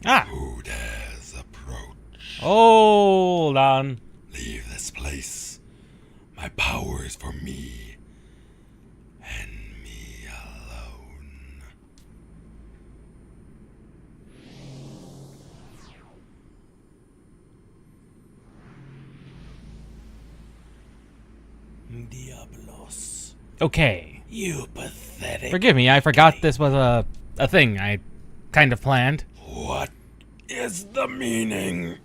Ah. Who dares approach? Hold on. Leave this place. My power is for me. And me alone. Diablos. Okay. You pathetic. Forgive me, I forgot this was a thing I kind of planned. What is the meaning?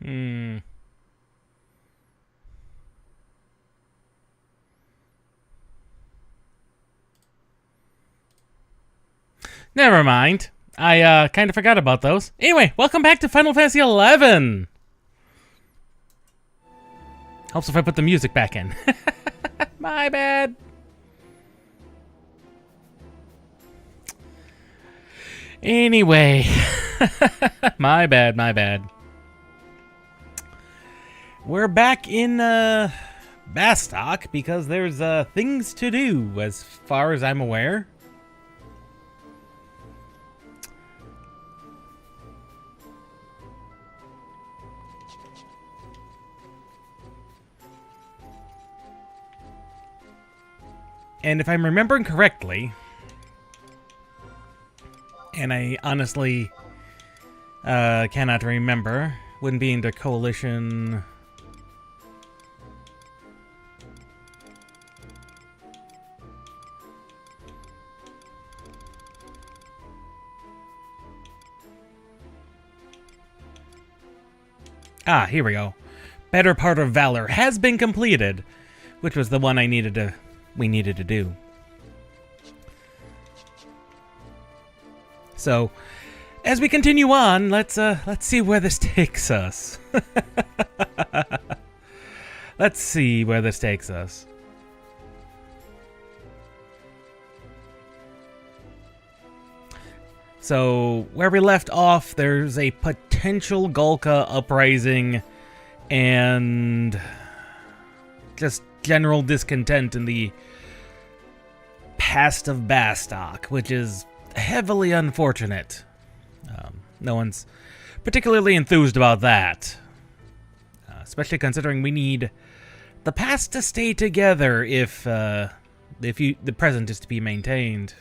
Hmm. Never mind. I kind of forgot about those. Anyway, welcome back to Final Fantasy XI. Helps if I put the music back in. My bad. Anyway. My bad. We're back in Bastok because there's things to do as far as I'm aware. And if I'm remembering correctly, and I honestly cannot remember, wouldn't be into Coalition. Ah, here we go. Better Part of Valor has been completed, which was the one we needed to do. So, as we continue on, let's see where this takes us. Let's see where this takes us. So, where we left off, there's a potential Golka uprising and just general discontent in the past of Bastok, which is heavily unfortunate. No one's particularly enthused about that, especially considering we need the past to stay together if the present is to be maintained.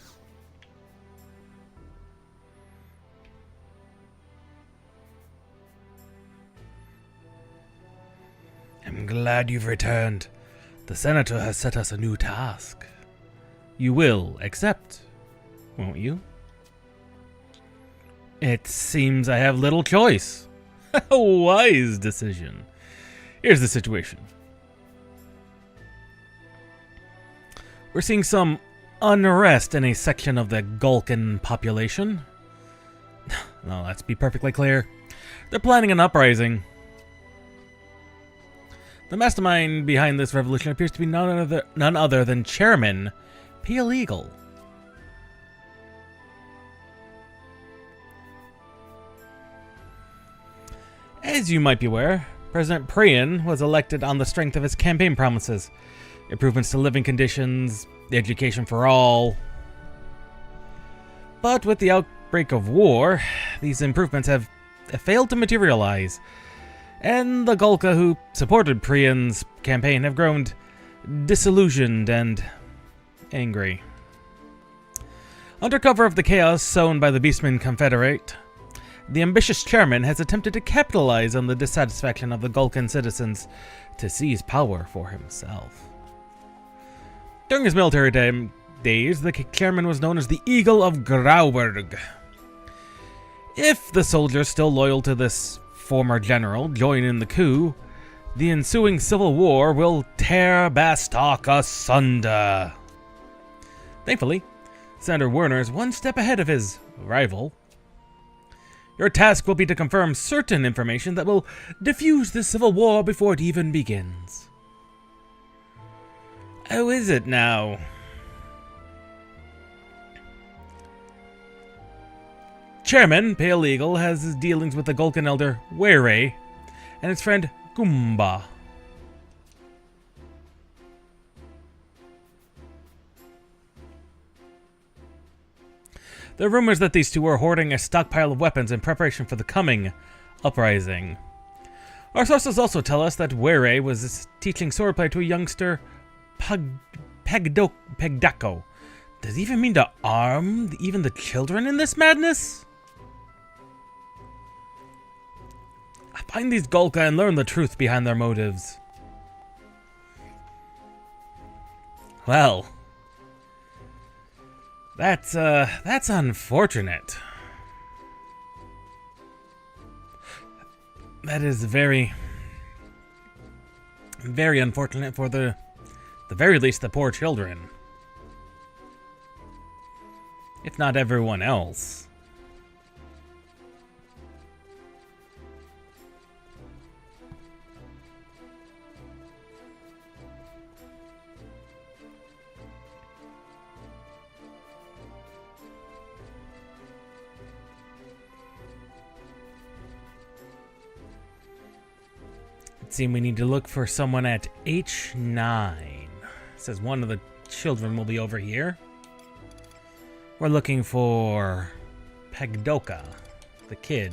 I'm glad you've returned. The Senator has set us a new task. You will accept, won't you? It seems I have little choice. A wise decision. Here's the situation. We're seeing some unrest in a section of the Golkan population. No, let's be perfectly clear. They're planning an uprising. The mastermind behind this revolution appears to be none other than Chairman Pale Eagle. As you might be aware, President Priyan was elected on the strength of his campaign promises. Improvements to living conditions, education for all. But with the outbreak of war, these improvements have failed to materialize. And the Golka who supported Priyan's campaign have grown disillusioned and angry. Under cover of the chaos sown by the Beastmen Confederate, the ambitious chairman has attempted to capitalize on the dissatisfaction of the Golkan citizens to seize power for himself. During his military days, the chairman was known as the Eagle of Grauberg. If the soldiers still loyal to this former general join in the coup, The ensuing civil war will tear Bastok asunder. Thankfully, Senator Werner is one step ahead of his rival. Your task will be to confirm certain information that will diffuse the civil war before it even begins. How is it now? Chairman, Pale Eagle, has his dealings with the Gulkan elder Were and his friend Goomba. There are rumors that these two are hoarding a stockpile of weapons in preparation for the coming uprising. Our sources also tell us that Were was teaching swordplay to a youngster, Pegdako. Does it even mean to arm even the children in this madness? Find these Gulka and learn the truth behind their motives. Well, that's unfortunate. That is very, very unfortunate for the very least the poor children. If not everyone else. Seem we need to look for someone at H9. It says one of the children will be over here. We're looking for Pegdoka, the kid.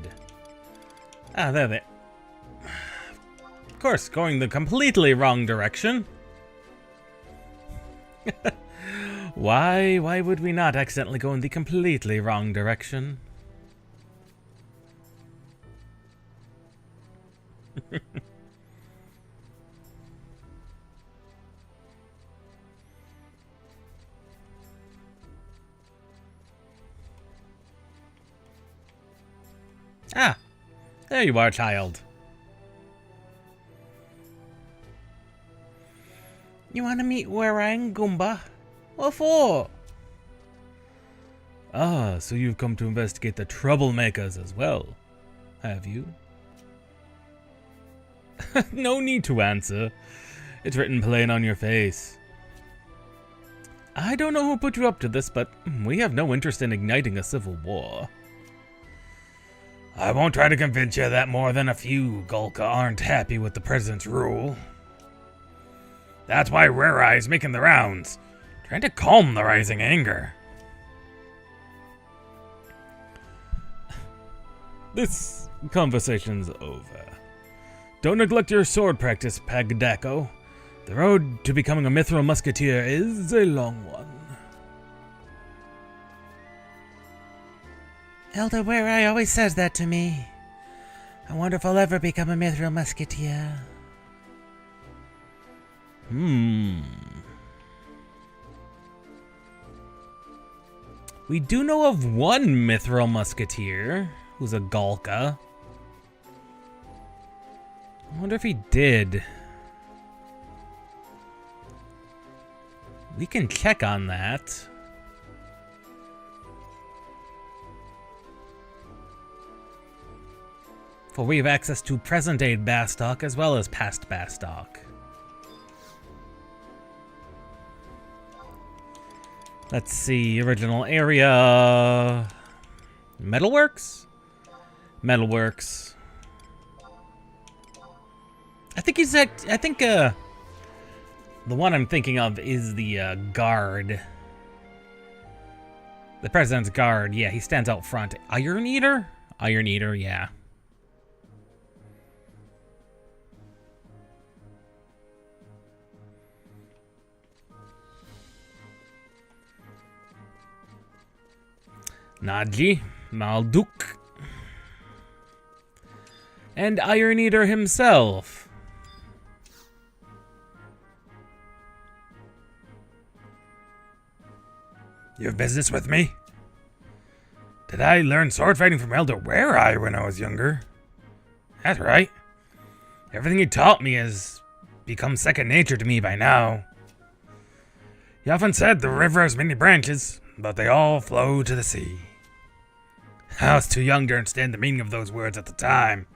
Ah, there they. Of course, going the completely wrong direction. Why would we not accidentally go in the completely wrong direction? Ah, there you are, child. You want to meet Warang, Goomba? What for? Ah, so you've come to investigate the troublemakers as well, have you? No need to answer. It's written plain on your face. I don't know who put you up to this, but we have no interest in igniting a civil war. I won't try to convince you that more than a few Gulka aren't happy with the president's rule. That's why Rare Eye's making the rounds, trying to calm the rising anger. This conversation's over. Don't neglect your sword practice, Pagdako. The road to becoming a mithril musketeer is a long one. Elder Were always says that to me. I wonder if I'll ever become a mithril musketeer. We do know of one mithril musketeer who's a Gulka. I wonder if he did. We can check on that. For we have access to present-day Bastok as well as past Bastok. Let's see, original area... Metalworks? Metalworks. I think he's at... I think, the one I'm thinking of is the, guard. The president's guard, yeah, he stands out front. Iron Eater? Iron Eater, yeah. Naji, Malduk, and Iron Eater himself. You have business with me? Did I learn sword fighting from Elder Were-Eye when I was younger? That's right. Everything he taught me has become second nature to me by now. He often said the river has many branches, but they all flow to the sea. I was too young to understand the meaning of those words at the time.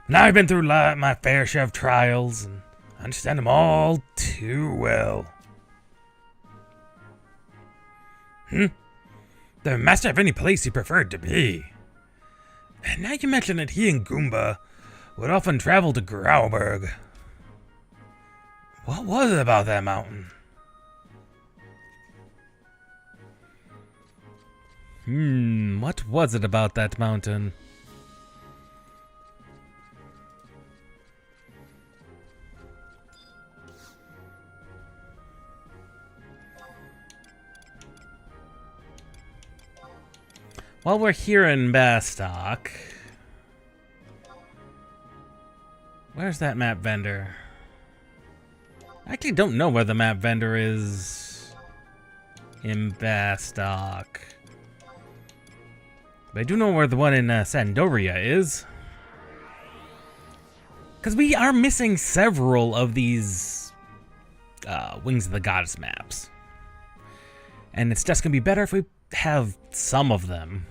Now I've been through my fair share of trials, and I understand them all too well. The master have any place he preferred to be. And now you mention that he and Goomba would often travel to Grauberg. What was it about that mountain? What was it about that mountain? While we're here in Bastok, where's that map vendor? I actually don't know where the map vendor is in Bastok. But I do know where the one in Sandoria is. Because we are missing several of these Wings of the Goddess maps. And it's just going to be better if we have some of them.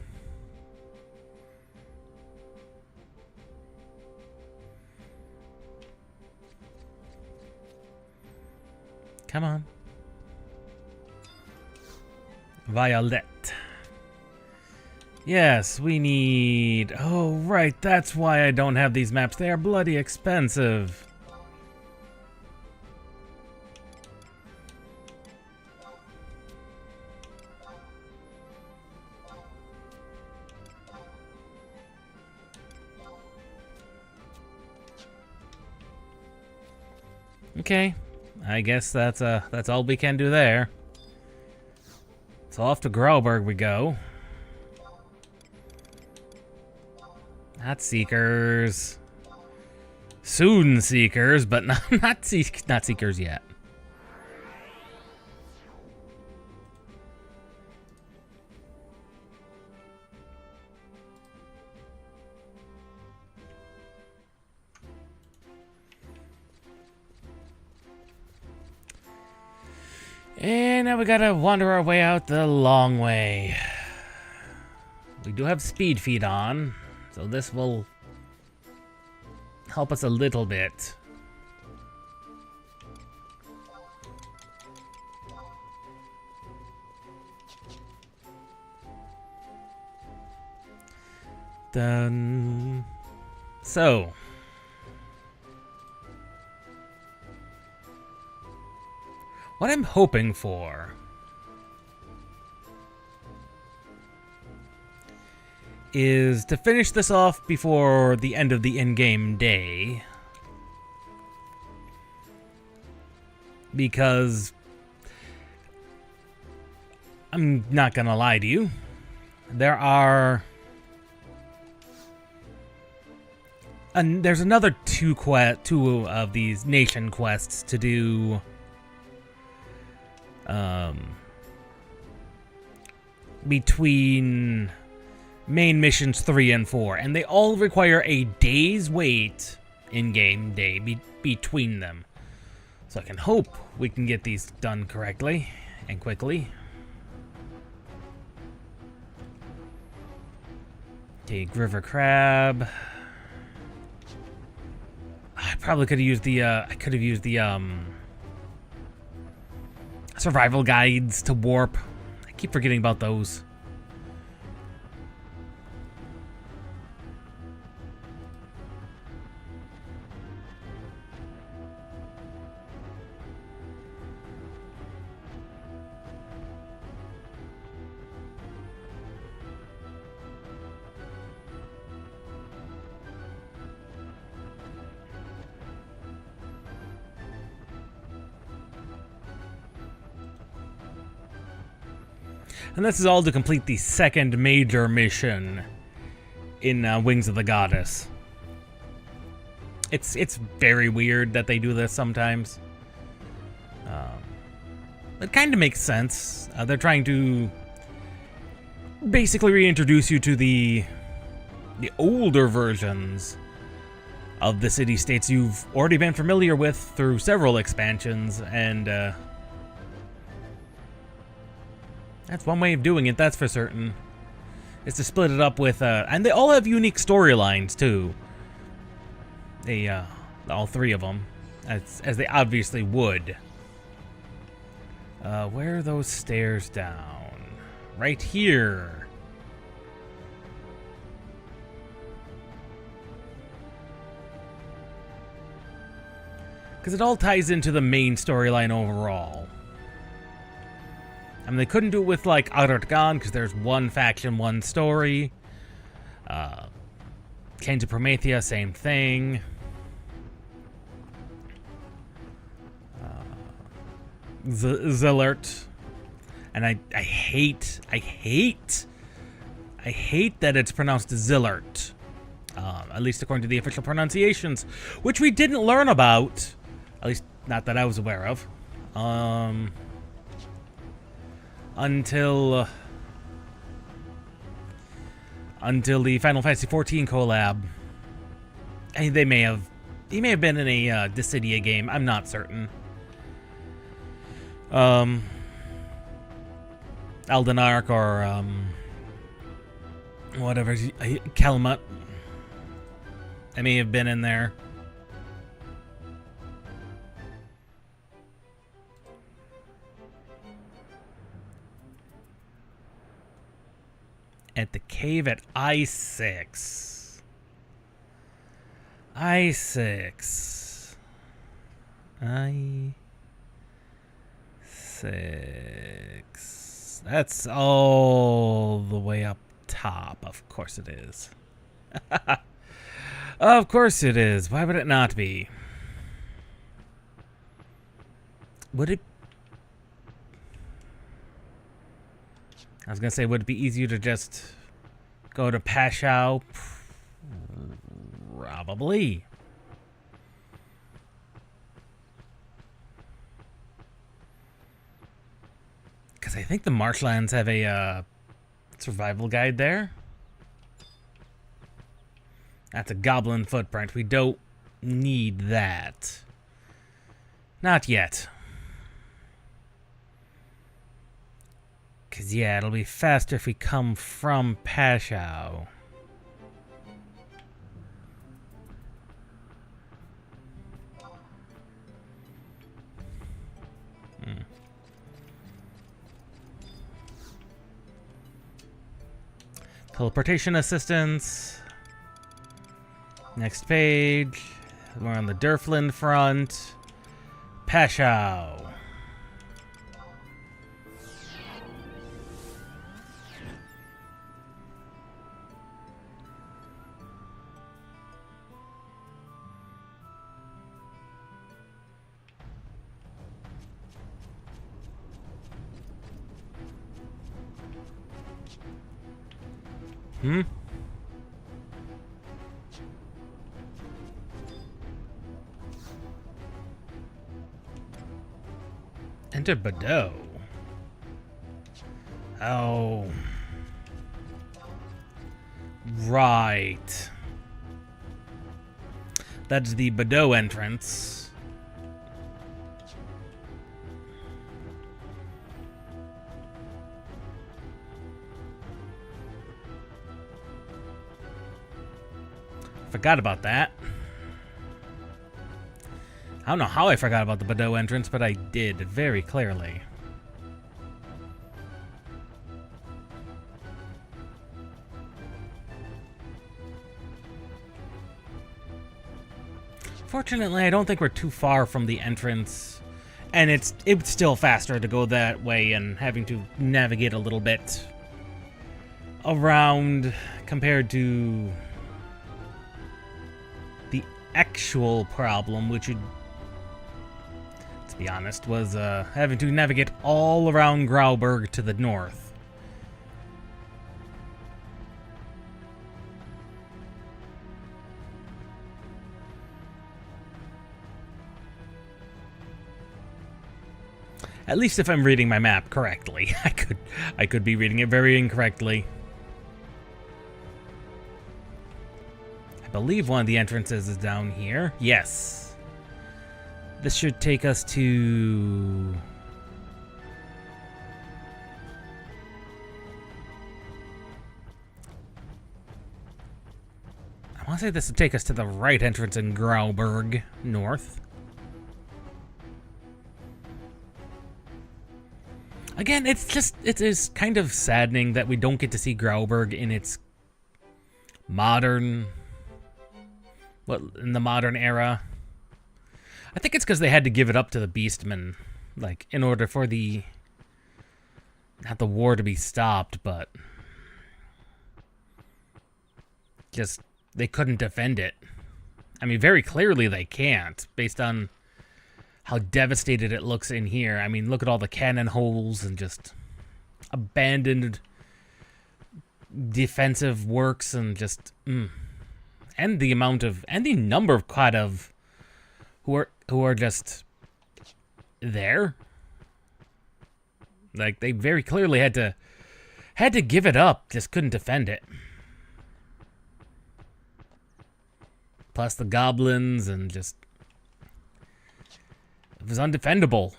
Come on. Violet. Yes, we need... Oh, right, that's why I don't have these maps. They are bloody expensive. Okay, I guess that's all we can do there. So off to Grauberg we go. Not Seekers. Soon Seekers, but not Seekers yet. And now we gotta wander our way out the long way. We do have speed feed on, so this will help us a little bit. Done. So. What I'm hoping for is to finish this off before the end of the in-game day. Because I'm not gonna lie to you, there are... And there's another two of these nation quests to do between main missions 3 and 4, and they all require a day's wait in-game day between them. So I can hope we can get these done correctly and quickly. Take River Crab. I probably could have used the survival guides to warp. I keep forgetting about those. And this is all to complete the second major mission in Wings of the Goddess. It's very weird that they do this sometimes. It kind of makes sense. They're trying to basically reintroduce you to the older versions of the city-states you've already been familiar with through several expansions, and that's one way of doing it, that's for certain. Is to split it up with, and they all have unique storylines too. They, all three of them, as they obviously would. Where are those stairs down? Right here. Because it all ties into the main storyline overall. I mean, they couldn't do it with, like, Arotgan, because there's one faction, one story. Chains of Promethea, same thing. Zillert. And I hate that it's pronounced Zillert. At least according to the official pronunciations, which we didn't learn about. At least, not that I was aware of. Until the Final Fantasy XIV collab. And he may have been in a Dissidia game. I'm not certain. Eldenark or whatever, Kelmut. I may have been in there. At the cave at I6. I6. That's all the way up top. Of course it is. Of course it is. Why would it not be? Would it? I was gonna say, would it be easier to just go to Pashao? Probably. Because I think the marshlands have a survival guide there. That's a goblin footprint. We don't need that. Not yet. Because, yeah, it'll be faster if we come from Pashao. Teleportation assistance. Next page. We're on the Durflin front. Pashao. Enter Badeau. Oh. Right. That's the Badeau entrance. Forgot about that. I don't know how I forgot about the Badeau entrance, but I did very clearly. Fortunately, I don't think we're too far from the entrance, and it's still faster to go that way and having to navigate a little bit around compared to the actual problem, which would, to be honest, was having to navigate all around Grauberg to the north. At least if I'm reading my map correctly. I could be reading it very incorrectly. believe one of the entrances is down here. Yes. This should take us to... I want to say this would take us to the right entrance in Grauberg, north. Again, it is kind of saddening that we don't get to see Grauberg in its modern, in the modern era. I think it's because they had to give it up to the Beastmen, like, in order for not the war to be stopped, but just, they couldn't defend it. I mean, very clearly they can't, based on how devastated it looks in here. I mean, look at all the cannon holes and just abandoned defensive works and just... And the number of quad of who are just there. Like, they very clearly had to give it up, just couldn't defend it. Plus the goblins and just... It was undefendable.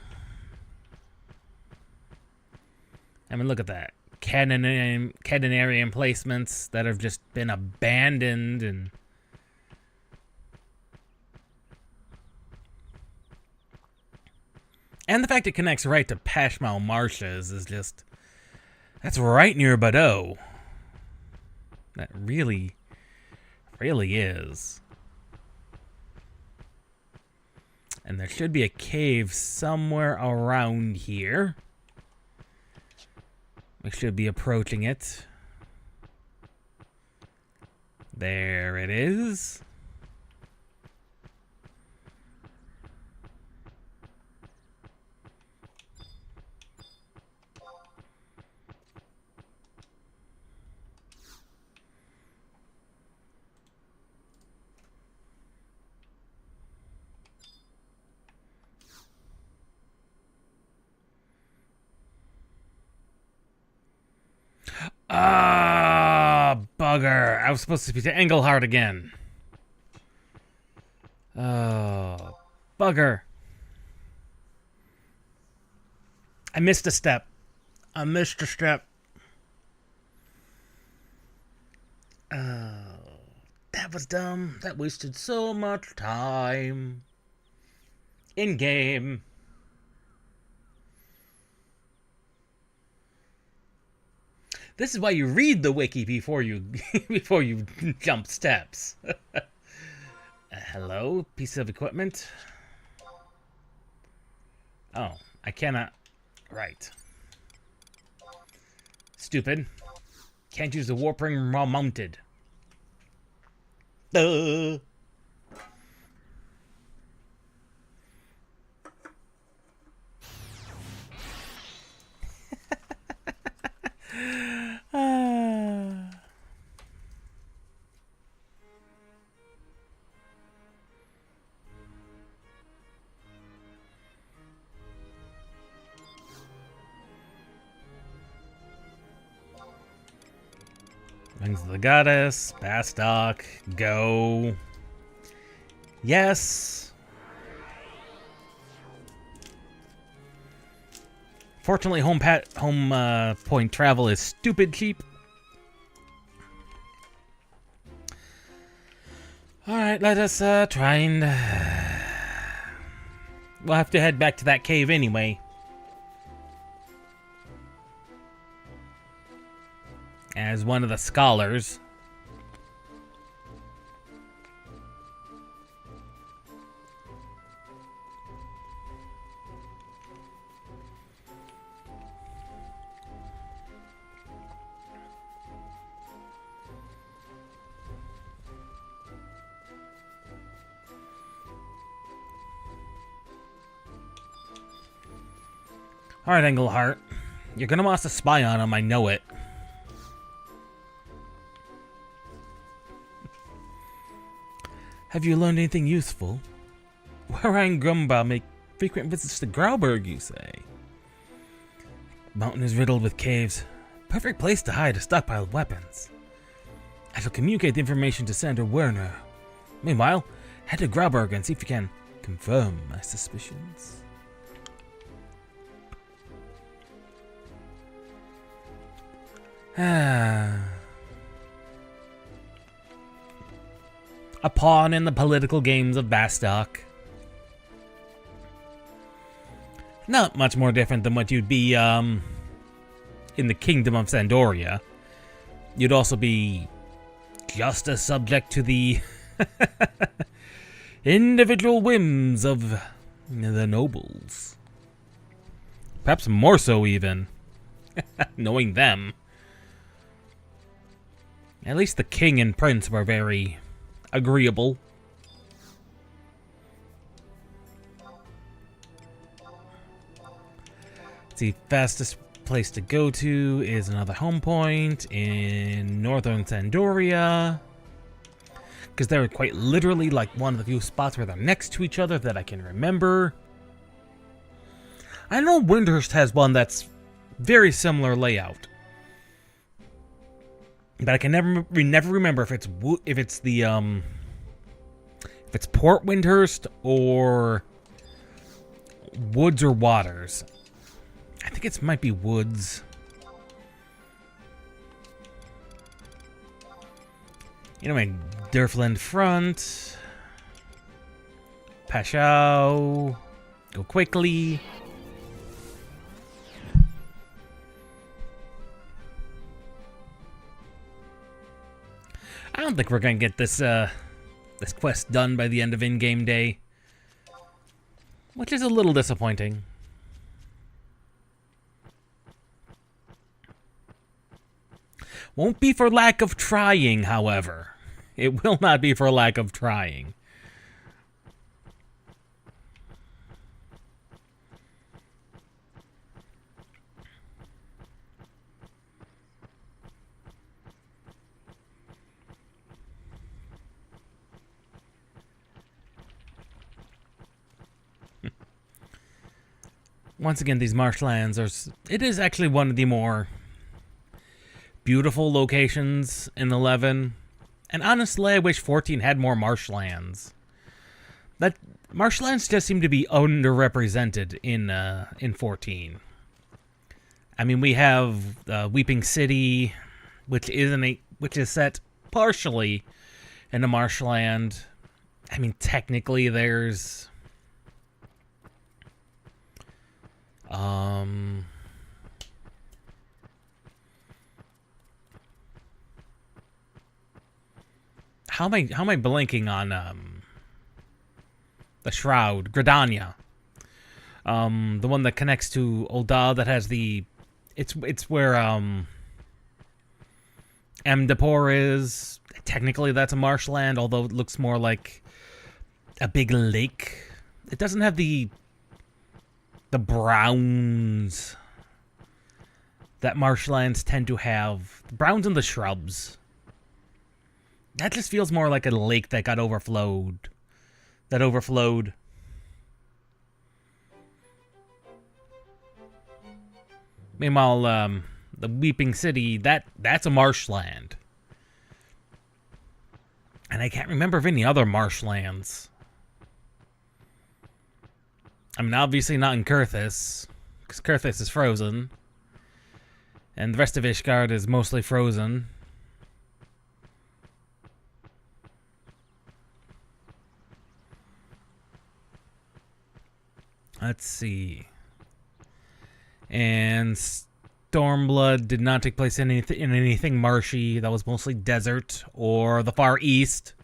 I mean, look at that. Cadenary emplacements that have just been abandoned and the fact it connects right to Pashmal Marshes is just... That's right near Bordeaux. That really, really is. And there should be a cave somewhere around here. We should be approaching it. There it is. Ah, bugger. I was supposed to speak to Engelhardt again. Oh, bugger. I missed a step. Oh, that was dumb. That wasted so much time. In game. This is why you read the wiki before you jump steps. Hello, piece of equipment. Oh, I cannot. Right. Stupid. Can't use the warp ring while mounted. Wings of the Goddess, Bastok, go. Yes. Fortunately, home point travel is stupid cheap. Alright, let us try and... We'll have to head back to that cave anyway. As one of the scholars. Alright, Engelhardt. You're gonna want us to spy on him, I know it. Have you learned anything useful? Where and Grumba make frequent visits to Grauberg, you say? Mountain is riddled with caves. Perfect place to hide a stockpile of weapons. I shall communicate the information to Senator Werner. Meanwhile, head to Grauberg and see if you can confirm my suspicions. A pawn in the political games of Bastock. Not much more different than what you'd be in the Kingdom of Sandoria. You'd also be just as subject to the individual whims of the nobles. Perhaps more so even, knowing them. At least the king and prince were very agreeable. The fastest place to go to is another home point in northern Sandoria. Because they're quite literally like one of the few spots where they're next to each other that I can remember. I know Windhurst has one that's very similar layout. But I can never remember if it's Port Windhurst or Woods or Waters. I think it might be Woods. You know, my Durfland front. Pashao. Go quickly. I don't think we're gonna get this this quest done by the end of in-game day, which is a little disappointing. Won't be for lack of trying, however. It will not be for lack of trying. Once again, these marshlands are... It is actually one of the more beautiful locations in 11. And honestly, I wish 14 had more marshlands. That marshlands just seem to be underrepresented in 14. I mean, we have Weeping City, which is set partially in a marshland. I mean, technically, there's how am I blanking on the Shroud, Gridania. The one that connects to Ul'dah that has the it's where Amdapor is. Technically that's a marshland, although it looks more like a big lake. It doesn't have the browns that marshlands tend to have. The browns and the shrubs. That just feels more like a lake that got overflowed. That overflowed. Meanwhile, the Weeping City, that's a marshland. And I can't remember of any other marshlands. I mean, obviously not in Kurthis, because Kurthis is frozen. And the rest of Ishgard is mostly frozen. Let's see. And Stormblood did not take place in anything marshy. That was mostly desert or the Far East.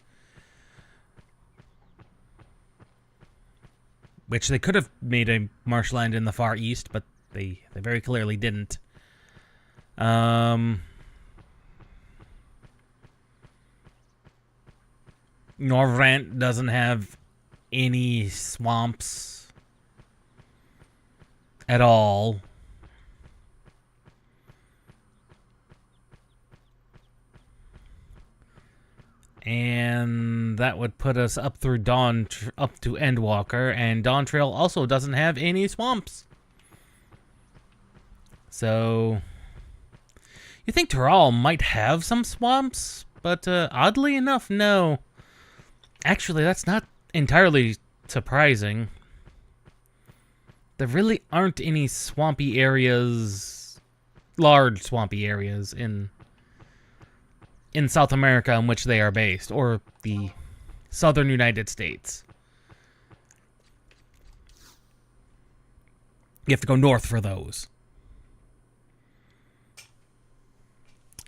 Which they could have made a marshland in the Far East, but they very clearly didn't. Norvrant doesn't have any swamps at all. And that would put us up through up to Endwalker, and Dawn Trail also doesn't have any swamps. So you think Tural might have some swamps, but oddly enough, no. Actually, that's not entirely surprising. There really aren't any swampy areas, large swampy areas in South America in which they are based, or the southern United States. You have to go north for those.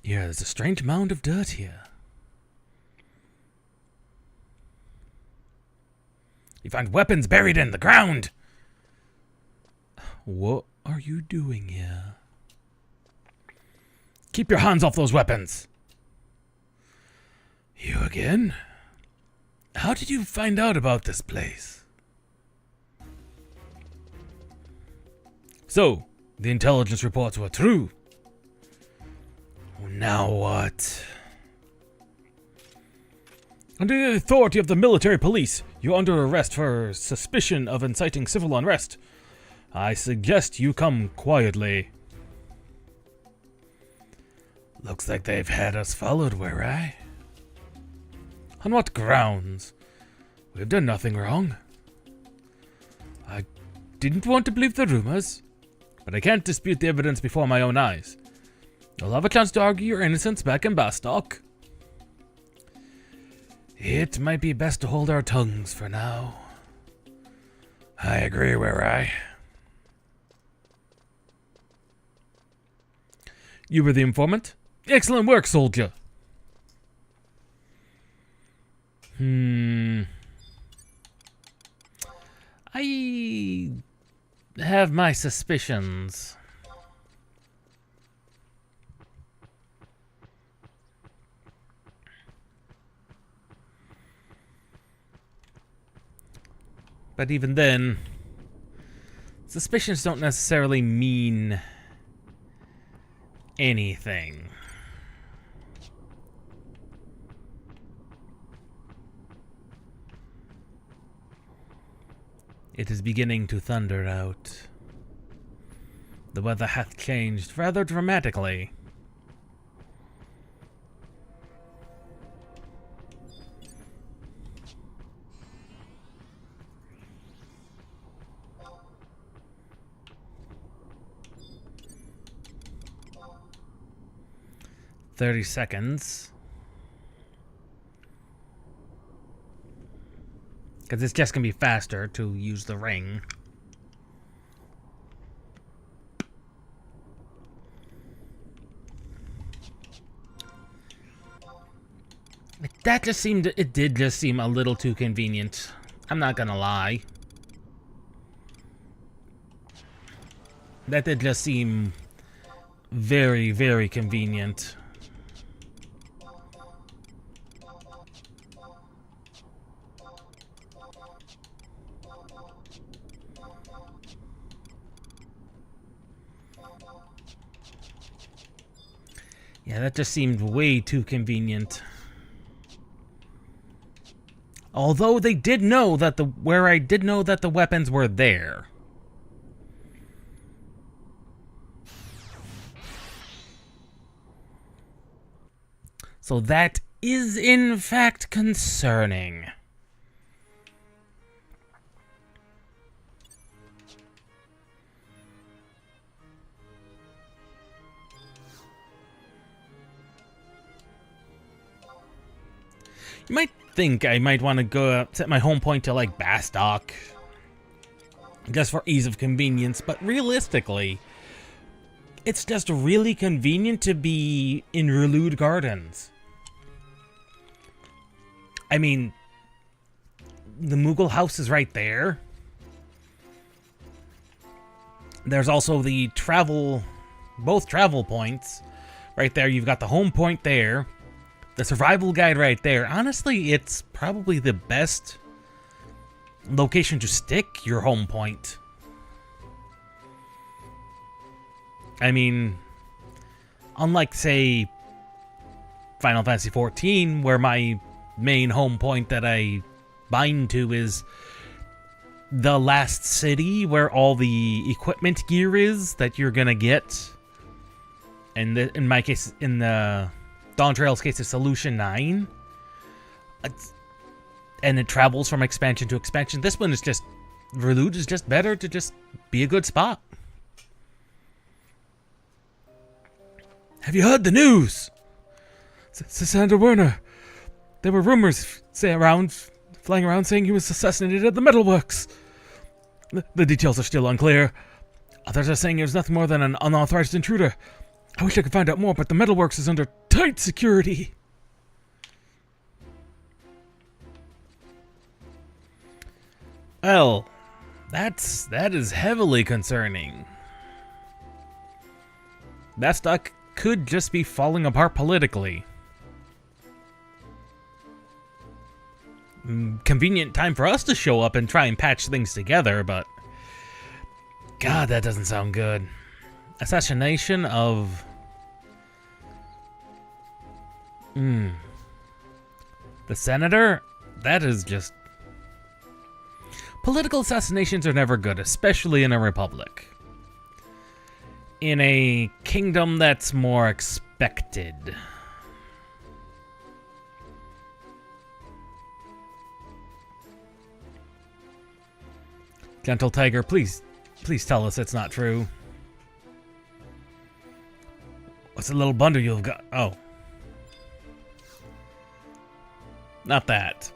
Yeah, there's a strange mound of dirt here. You find weapons buried in the ground. What are you doing here? Keep your hands off those weapons. You again? How did you find out about this place? So, the intelligence reports were true. Now what? Under the authority of the military police, you're under arrest for suspicion of inciting civil unrest. I suggest you come quietly. Looks like they've had us followed, were I? On what grounds? We've done nothing wrong. I didn't want to believe the rumors, but I can't dispute the evidence before my own eyes. You'll have a chance to argue your innocence back in Bastok. It might be best to hold our tongues for now. I agree, were I? You were the informant? Excellent work, soldier. I have my suspicions. But even then, suspicions don't necessarily mean anything. It is beginning to thunder out. The weather hath changed rather dramatically. "30 seconds. Because it's just going to be faster to use the ring. It did just seem a little too convenient. I'm not going to lie. That did just seem very, very convenient. Yeah, that just seemed way too convenient. Although they did know that I did know that the weapons were there. So that is in fact concerning. You might think I might want to go set my home point to like Bastok, just for ease of convenience, but realistically, it's just really convenient to be in Relude Gardens. I mean, the Moogle house is right there. There's also the both travel points right there. You've got the home point there. The survival guide right there. Honestly, it's probably the best location to stick your home point. I mean, unlike, say, Final Fantasy XIV, where my main home point that I bind to is the last city where all the equipment gear is that you're gonna get. And in my case, in the Dawn Trail's case is Solution 9. And it travels from expansion to expansion. This one is just... Relude is just better to just be a good spot. Have you heard the news? Sandra Werner. There were rumors flying around saying he was assassinated at the metalworks. The details are still unclear. Others are saying it was nothing more than an unauthorized intruder. I wish I could find out more, but the metalworks is under tight security. Well, that is heavily concerning. That stock could just be falling apart politically. Convenient time for us to show up and try and patch things together, but God, that doesn't sound good. Assassination of the senator? That is just... Political assassinations are never good, especially in a republic. In a kingdom that's more expected. Gentle Tiger, please tell us it's not true. What's the little bundle you've got? Oh. Not that.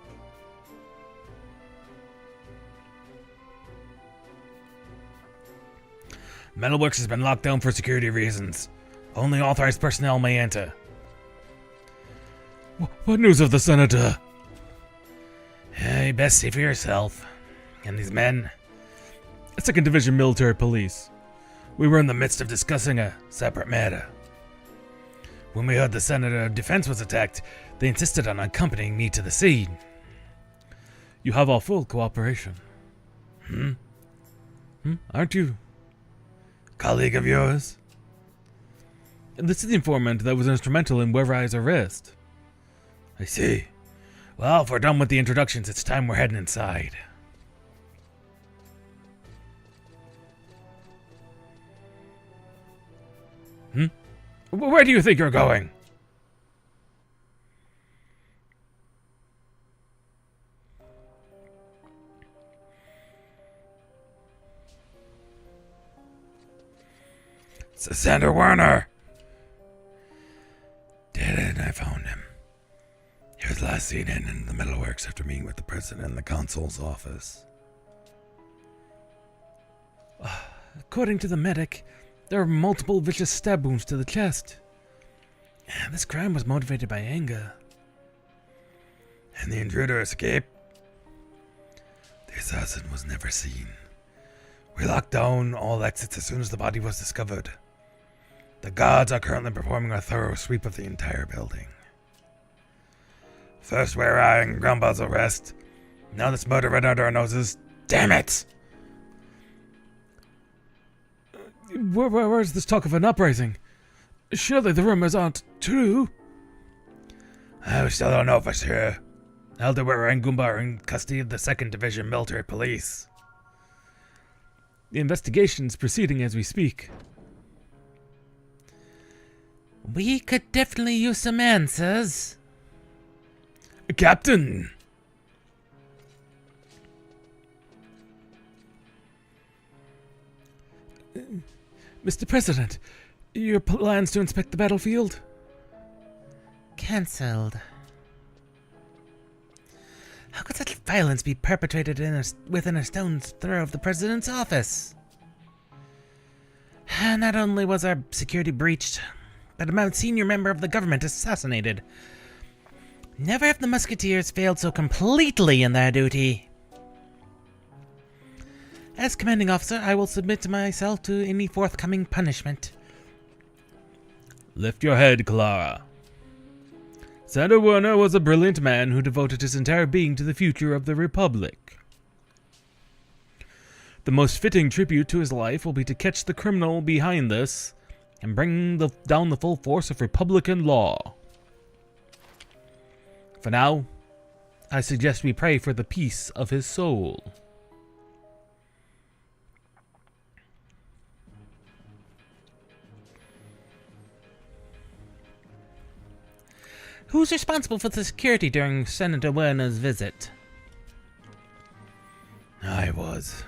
Metalworks has been locked down for security reasons. Only authorized personnel may enter. What news of the senator? You best see for yourself. And these men... 2nd Division Military Police. We were in the midst of discussing a separate matter. When we heard the Senator Defense was attacked, they insisted on accompanying me to the scene. You have our full cooperation. Aren't you? Colleague of yours? This is the informant that was instrumental in Werai's arrest. I see. Well, if we're done with the introductions, it's time we're heading inside. Where do you think you're going? It's Sandra Werner. Did it, I found him. He was last seen in the metalworks after meeting with the president in the consul's office. According to the medic, there are multiple vicious stab wounds to the chest. This crime was motivated by anger. And the intruder escaped? The assassin was never seen. We locked down all exits as soon as the body was discovered. The guards are currently performing a thorough sweep of the entire building. First Werai and Grumba's arrest. Now this murder right under our noses. Damn it! Where's this talk of an uprising? Surely the rumors aren't true. We still don't know for sure. Elder Werai and Goomba are in custody of the 2nd Division Military Police. The investigation's proceeding as we speak. We could definitely use some answers. Captain! Mr. President, your plans to inspect the battlefield? Cancelled. How could such violence be perpetrated within a stone's throw of the President's office? Not only was our security breached, but a senior member of the government assassinated. Never have the Musketeers failed so completely in their duty. As commanding officer, I will submit myself to any forthcoming punishment. Lift your head, Clara. Sandra Werner was a brilliant man who devoted his entire being to the future of the Republic. The most fitting tribute to his life will be to catch the criminal behind this and bring down the full force of Republican law. For now, I suggest we pray for the peace of his soul. Who's responsible for the security during Senator Werner's visit? I was.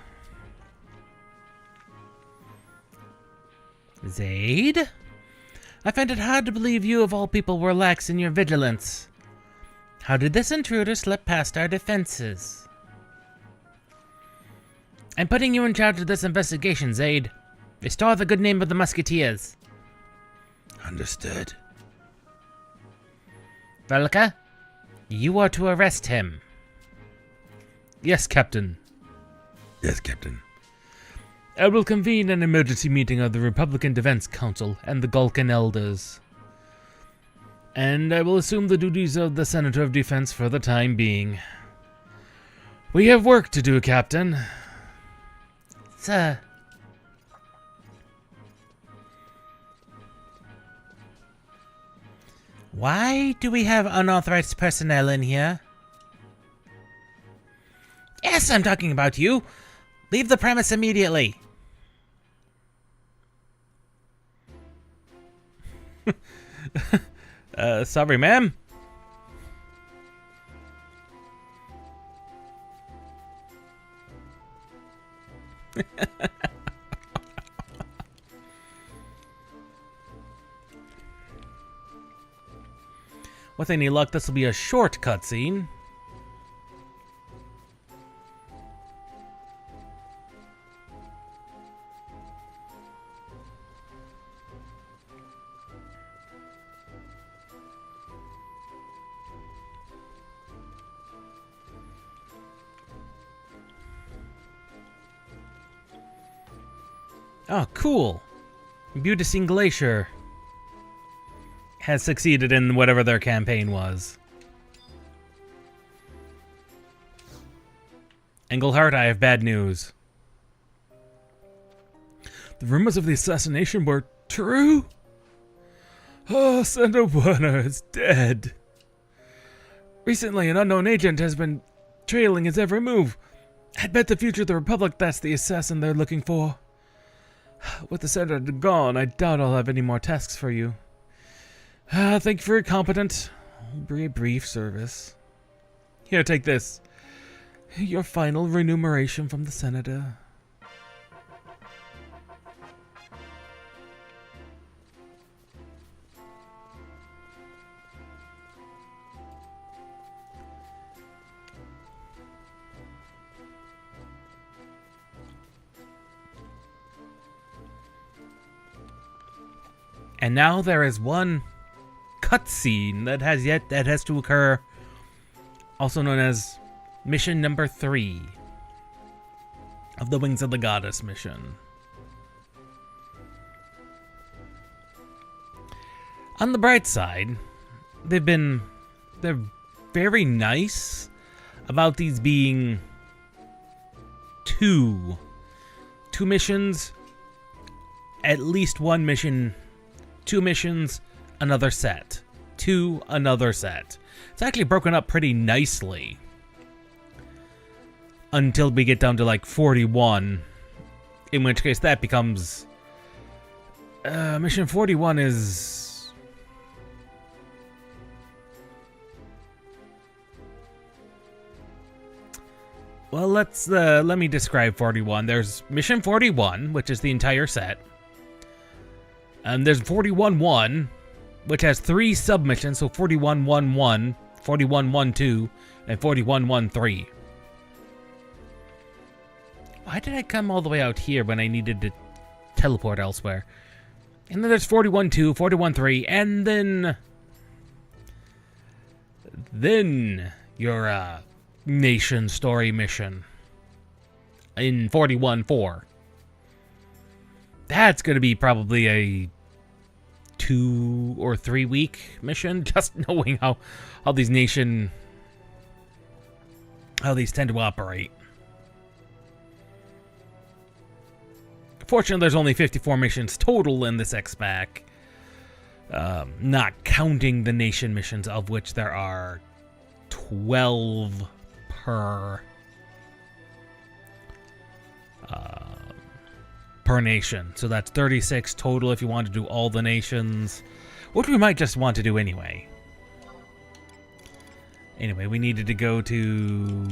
Zaid? I find it hard to believe you of all people were lax in your vigilance. How did this intruder slip past our defenses? I'm putting you in charge of this investigation, Zaid. Restore the good name of the Musketeers. Understood. Velka, you are to arrest him. Yes, Captain. Yes, Captain. I will convene an emergency meeting of the Republican Defense Council and the Gulkan Elders. And I will assume the duties of the Senator of Defense for the time being. We have work to do, Captain. Sir. Why do we have unauthorized personnel in here? Yes, I'm talking about you. Leave the premise immediately. Sorry, ma'am. With any luck, this will be a short cutscene. Oh, cool. Butysine Glacier has succeeded in whatever their campaign was. Englehart, I have bad news. The rumors of the assassination were true? Oh, Senator Werner is dead. Recently, an unknown agent has been trailing his every move. I'd bet the future of the Republic that's the assassin they're looking for. With the Senator gone, I doubt I'll have any more tasks for you. Thank you for your competent, brief service. Here, take this. Your final remuneration from the Senator. And now there is one cutscene that has to occur, also known as mission number 3 of the Wings of the Goddess mission. On the bright side, they're very nice about these being two missions, at least one mission. 2 missions, another set. 2, another set. It's actually broken up pretty nicely. Until we get down to like 41. In which case that becomes... mission 41 is... Well, let me describe 41. There's mission 41, which is the entire set. And there's 41-1, which has 3 submissions, so 41-1-1, 41-1-2, and 41-1-3. Why did I come all the way out here when I needed to teleport elsewhere? And then there's 41-2, 41-3, and then your nation story mission in 41-4. That's going to be probably a 2 or 3 week mission, just knowing how these tend to operate. Fortunately, there's only 54 missions total in this X-Pack, not counting the nation missions, of which there are 12 per nation. So that's 36 total if you want to do all the nations, which we might just want to do anyway. Anyway, we needed to go to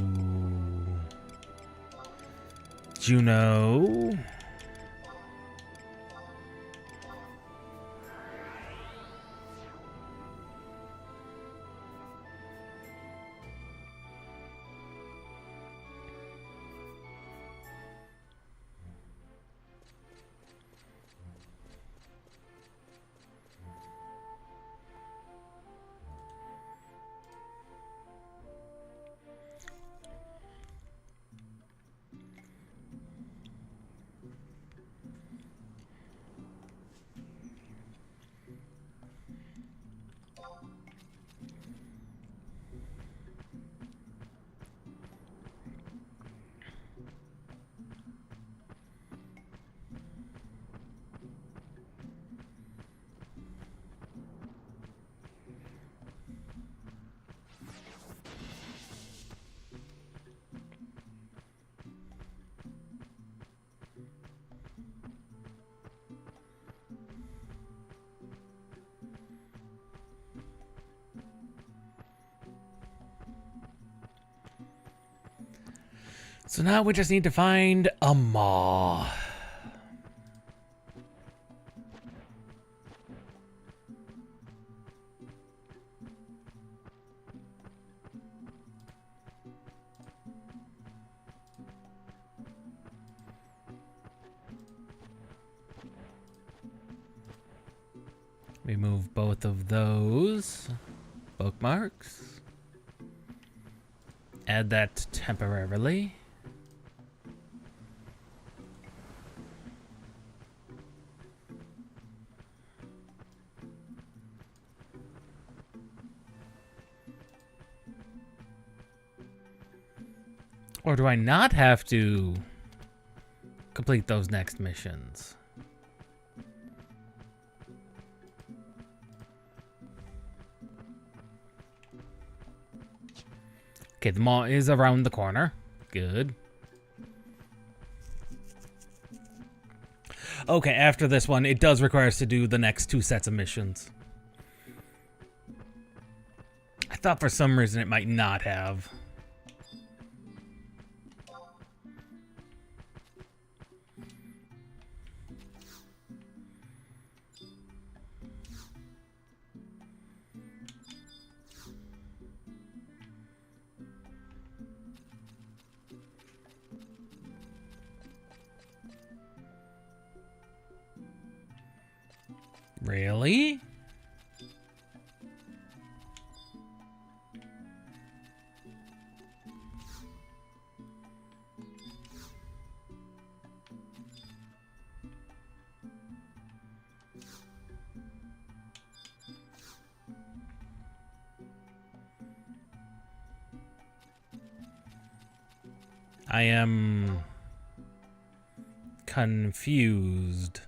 Juneau. So now we just need to find a maw. Remove both of those bookmarks. Add that temporarily. Or do I not have to complete those next missions? Okay, the mall is around the corner. Good. Okay, after this one, it does require us to do the next 2 sets of missions. I thought for some reason it might not have. Really? I am confused.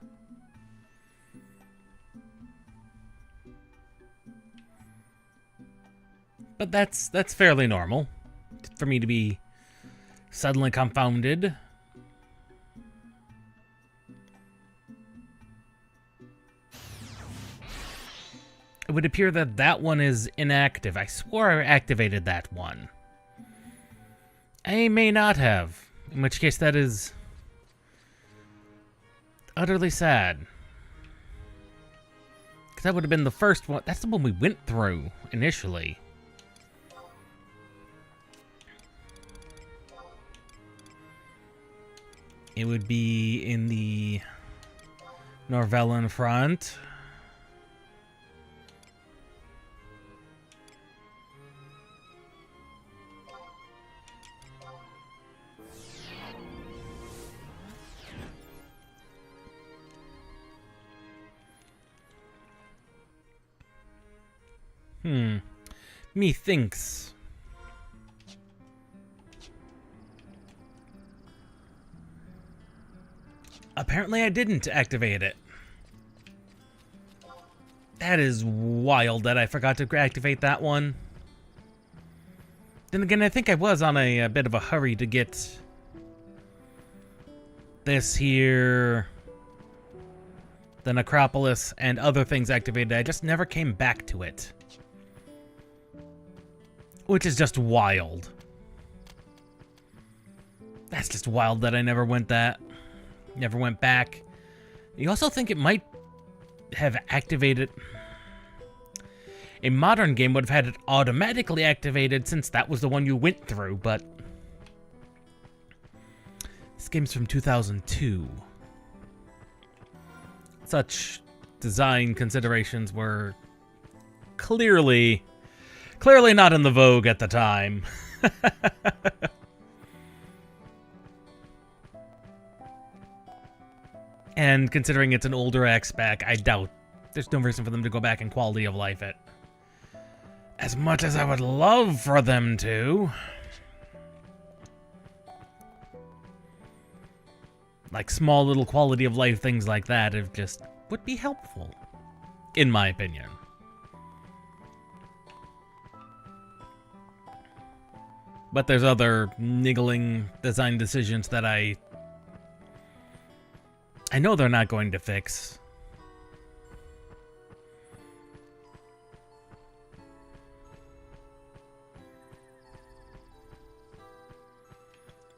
But that's fairly normal for me to be suddenly confounded. It would appear that that one is inactive. I swore I activated that one. I may not have, in which case that is utterly sad. Because that would have been the first one. That's the one we went through initially. It would be in the Norvellan front. Methinks. Apparently I didn't activate it. That is wild that I forgot to activate that one. Then again, I think I was on a bit of a hurry to get this here, the Necropolis, and other things activated. I just never came back to it. Which is just wild. That's just wild that I never went back. You also think it might have activated... A modern game would have had it automatically activated since that was the one you went through, but... This game's from 2002. Such design considerations were clearly not in the vogue at the time. And considering it's an older X-Spec, I doubt there's no reason for them to go back and quality of life it. As much as I would love for them to. Like small little quality of life things like that have just would be helpful, in my opinion. But there's other niggling design decisions that I know they're not going to fix.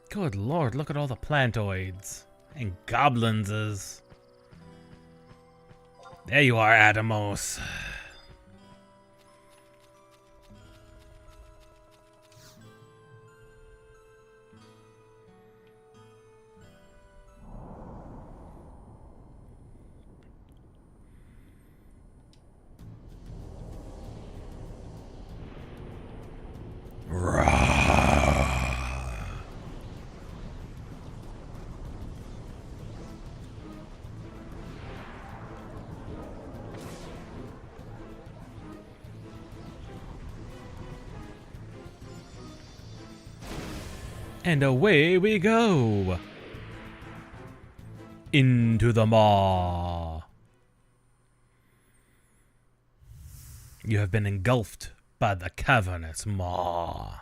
Good lord, look at all the plantoids and goblins. There you are, Adamos. And away we go. Into the maw. You have been engulfed by the cavernous maw.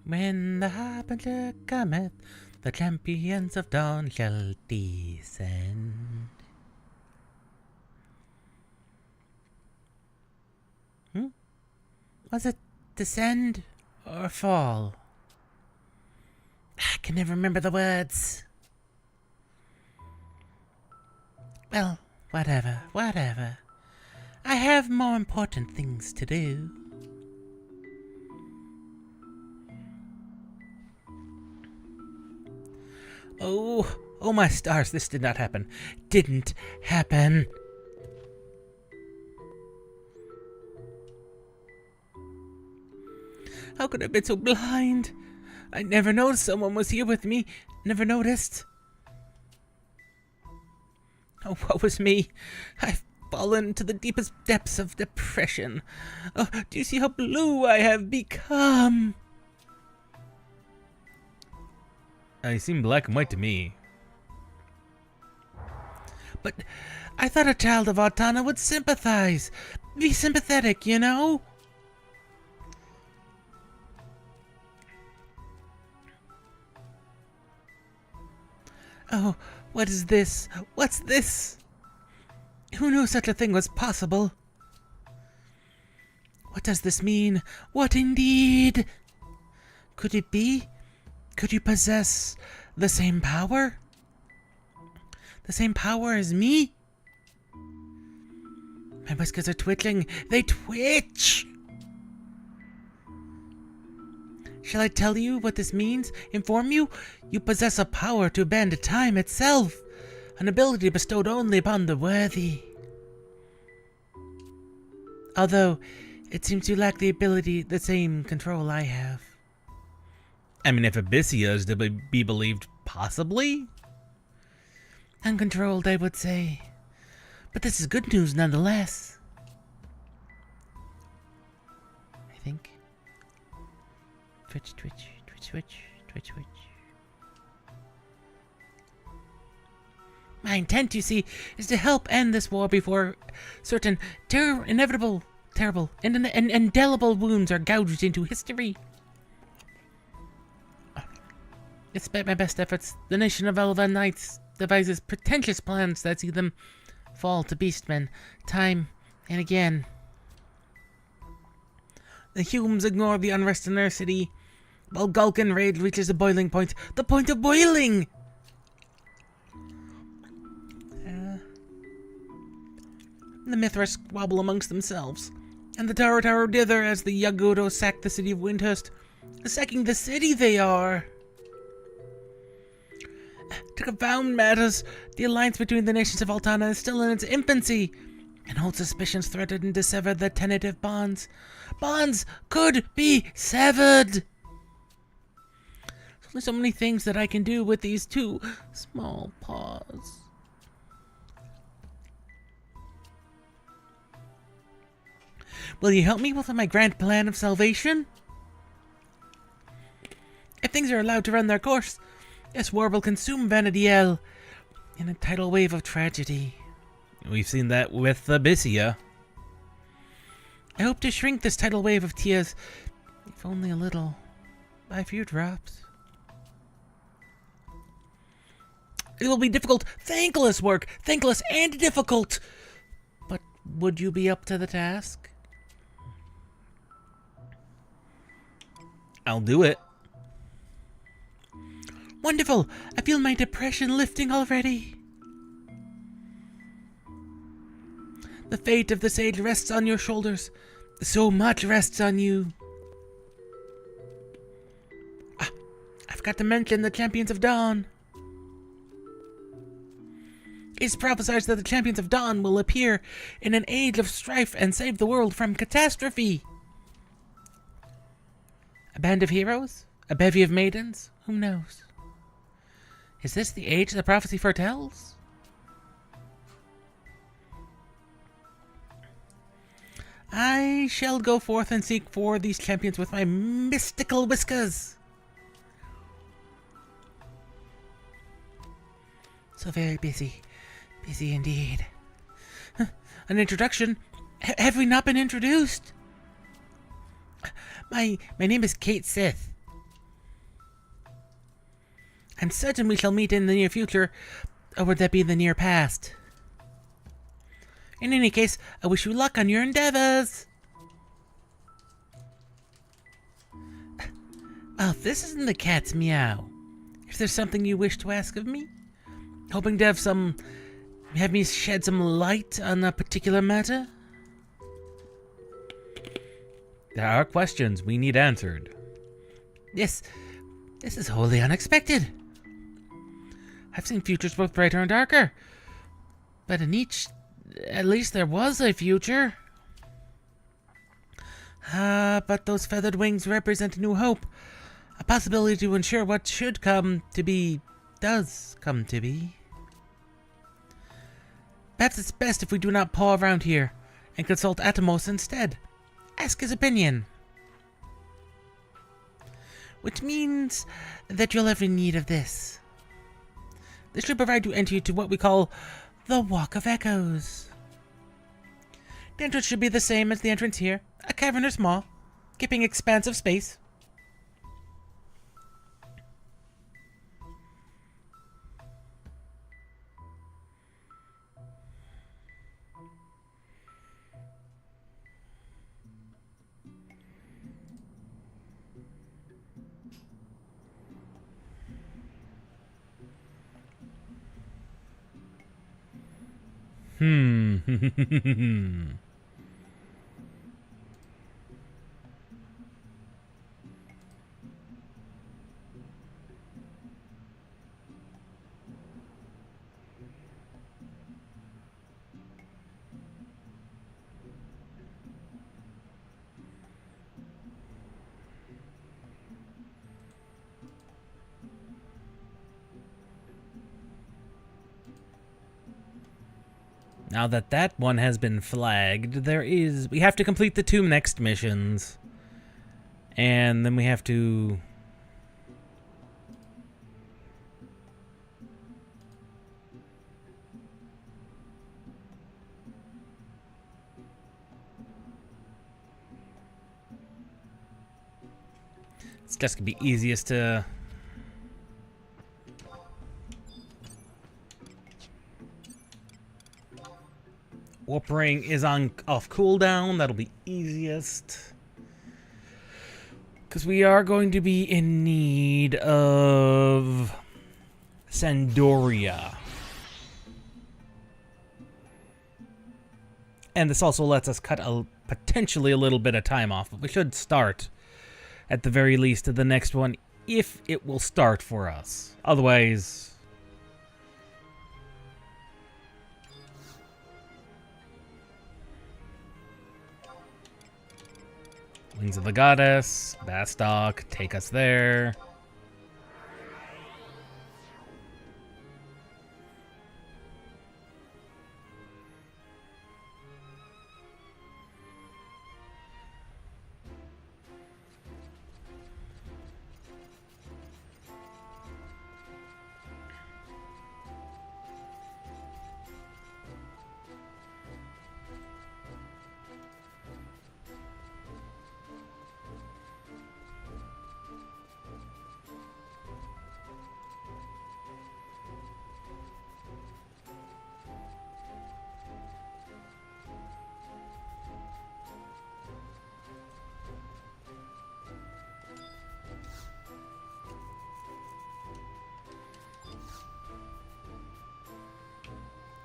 When the harbinger cometh, the champions of dawn shall descend. Was it descend or fall? I can never remember the words. Well, whatever. I have more important things to do. Oh my stars, this did not happen. Didn't happen. How could I have been so blind? I never noticed someone was here with me. Never noticed. Oh, what was me? I've fallen to the deepest depths of depression. Oh, do you see how blue I have become? You seem black and white to me. But I thought a child of Artana would sympathize. Be sympathetic, you know? Oh, what is this? What's this? Who knew such a thing was possible? What does this mean? What indeed? Could it be? Could you possess the same power? The same power as me? My whiskers are twitching. They twitch! Shall I tell you what this means? Inform you? You possess a power to bend time itself. An ability bestowed only upon the worthy. Although, it seems you lack the same control I have. I mean, if Abyssia is to be believed, possibly? Uncontrolled, I would say. But this is good news nonetheless. I think. Twitch. My intent, you see, is to help end this war before certain inevitable, terrible, and indelible wounds are gouged into history. Despite my best efforts, the nation of Elven Knights devises pretentious plans that see them fall to beastmen time and again. The Humes ignore the unrest in their city, while Gulkan raid reaches the boiling point. The point of boiling! The Mithras squabble amongst themselves, and the Tower dither as the Yagudo sack the city of Windhurst. Sacking the city they are! To confound matters, the alliance between the nations of Altana is still in its infancy, and old suspicions threaten to sever the tentative bonds. Bonds could be severed! There's only so many things that I can do with these two small paws. Will you help me with my grand plan of salvation? If things are allowed to run their course, this war will consume Vanadiel in a tidal wave of tragedy. We've seen that with Abyssia. I hope to shrink this tidal wave of tears, if only a little, by a few drops. It will be difficult, thankless work, thankless and difficult. But would you be up to the task? I'll do it. Wonderful! I feel my depression lifting already. The fate of the sage rests on your shoulders. So much rests on you. I forgot to mention the Champions of Dawn. It's prophesied that the Champions of Dawn will appear in an age of strife and save the world from catastrophe. A band of heroes? A bevy of maidens? Who knows? Is this the age the prophecy foretells? I shall go forth and seek for these champions with my mystical whiskers. So very busy. Busy indeed. An introduction? Have we not been introduced? My name is Kate Sith. I'm certain we shall meet in the near future, or would that be the near past? In any case, I wish you luck on your endeavors. Well, if this isn't the cat's meow. If there's something you wish to ask of me, hoping to have me shed some light on a particular matter? There are questions we need answered. This is wholly unexpected. I've seen futures both brighter and darker, but in each, at least there was a future. But those feathered wings represent a new hope, a possibility to ensure what should come to be does come to be. Perhaps it's best if we do not paw around here and consult Atomos instead. Ask his opinion. Which means that you'll have need of this. This should provide you entry to what we call the Walk of Echoes. The entrance should be the same as the entrance here, a cavernous maw, gaping expanse of space. Now that that one has been flagged, we have to complete the 2 next missions. And then we have to... It's just gonna be easiest to... Warp ring is off cooldown. That'll be easiest. Because we are going to be in need of Sandoria. And this also lets us cut potentially a little bit of time off. But we should start, at the very least, the next one, if it will start for us. Otherwise... Wings of the Goddess, Bastok, take us there.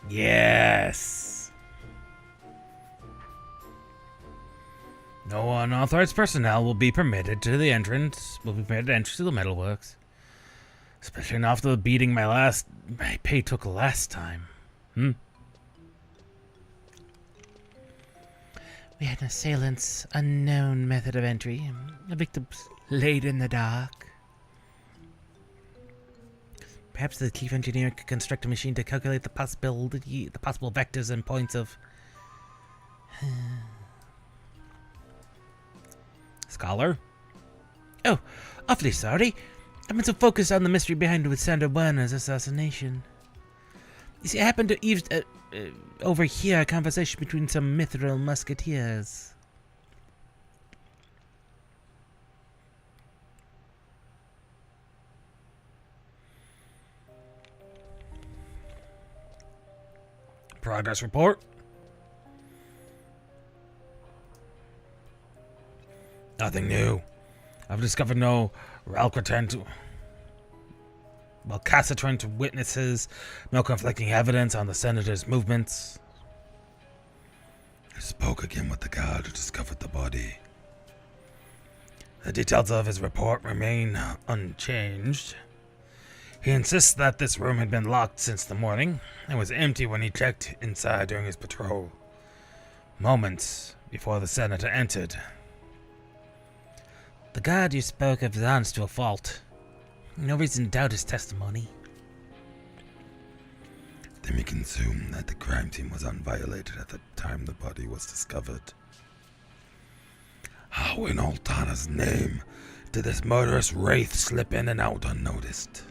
Yes! No unauthorized personnel will be permitted to the entrance. Will be permitted entry to the metalworks. Especially after the beating my pay took last time. We had an assailant's unknown method of entry. The victims laid in the dark. Perhaps the chief engineer could construct a machine to calculate the possible vectors and points of... Scholar? Oh, awfully sorry. I've been so focused on the mystery behind Sandra Werner's assassination. You see, I happened to overhear a conversation between some mithril musketeers. Progress report. Nothing new. I've discovered no recalcitrant witnesses, no conflicting evidence on the senator's movements. I spoke again with the guard who discovered the body. The details of his report remain unchanged. He insists that this room had been locked since the morning and was empty when he checked inside during his patrol, moments before the senator entered. The guard you spoke of is honest to a fault. No reason to doubt his testimony. Then we can assume that the crime scene was unviolated at the time the body was discovered. How in Altana's name did this murderous wraith slip in and out unnoticed?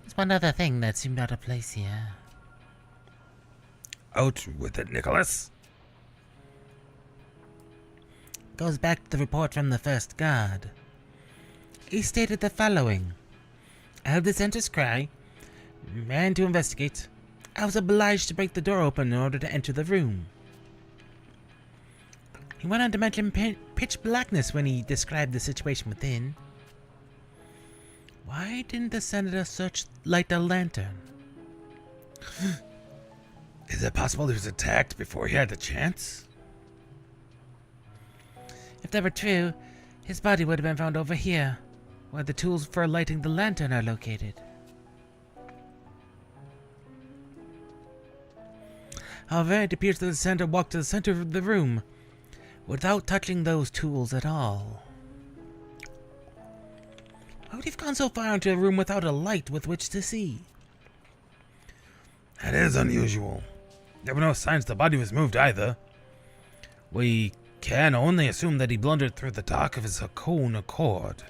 There's one other thing that seemed out of place here. Out with it, Nicholas. Goes back to the report from the first guard. He stated the following. I heard the sentinel's cry, ran to investigate. I was obliged to break the door open in order to enter the room. He went on to mention pitch blackness when he described the situation within. Why didn't the senator light a lantern? Is it possible he was attacked before he had the chance? If that were true, his body would have been found over here, where the tools for lighting the lantern are located. However, it appears that the senator walked to the center of the room, without touching those tools at all. Why would he have gone so far into a room without a light with which to see? That is unusual. There were no signs the body was moved either. We can only assume that he blundered through the dark of his own accord.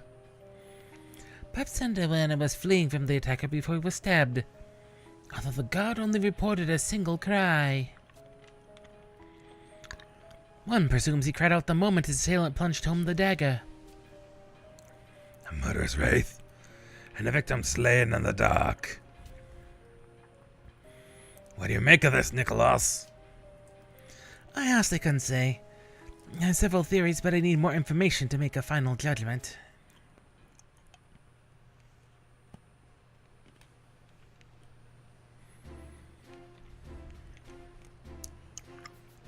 Perhaps Senator Werner was fleeing from the attacker before he was stabbed, although the guard only reported a single cry. One presumes he cried out the moment his assailant plunged home the dagger. A murderous wraith, and a victim slain in the dark. What do you make of this, Nicholas? I honestly couldn't say. I have several theories, but I need more information to make a final judgment.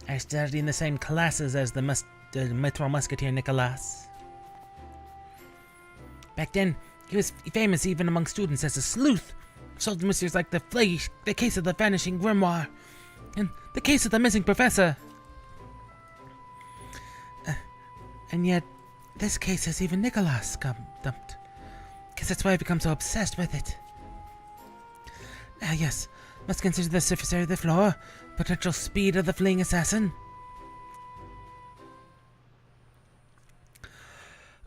I studied in the same classes as the Metro Musketeer Nicolas. Back then, he was famous even among students as a sleuth. Solved mysteries like the case of the vanishing grimoire, and the case of the missing professor. And yet, this case has even Nicolas dumped. Guess that's why I've become so obsessed with it. Ah, yes. Must consider the surface area of the floor, potential speed of the fleeing assassin.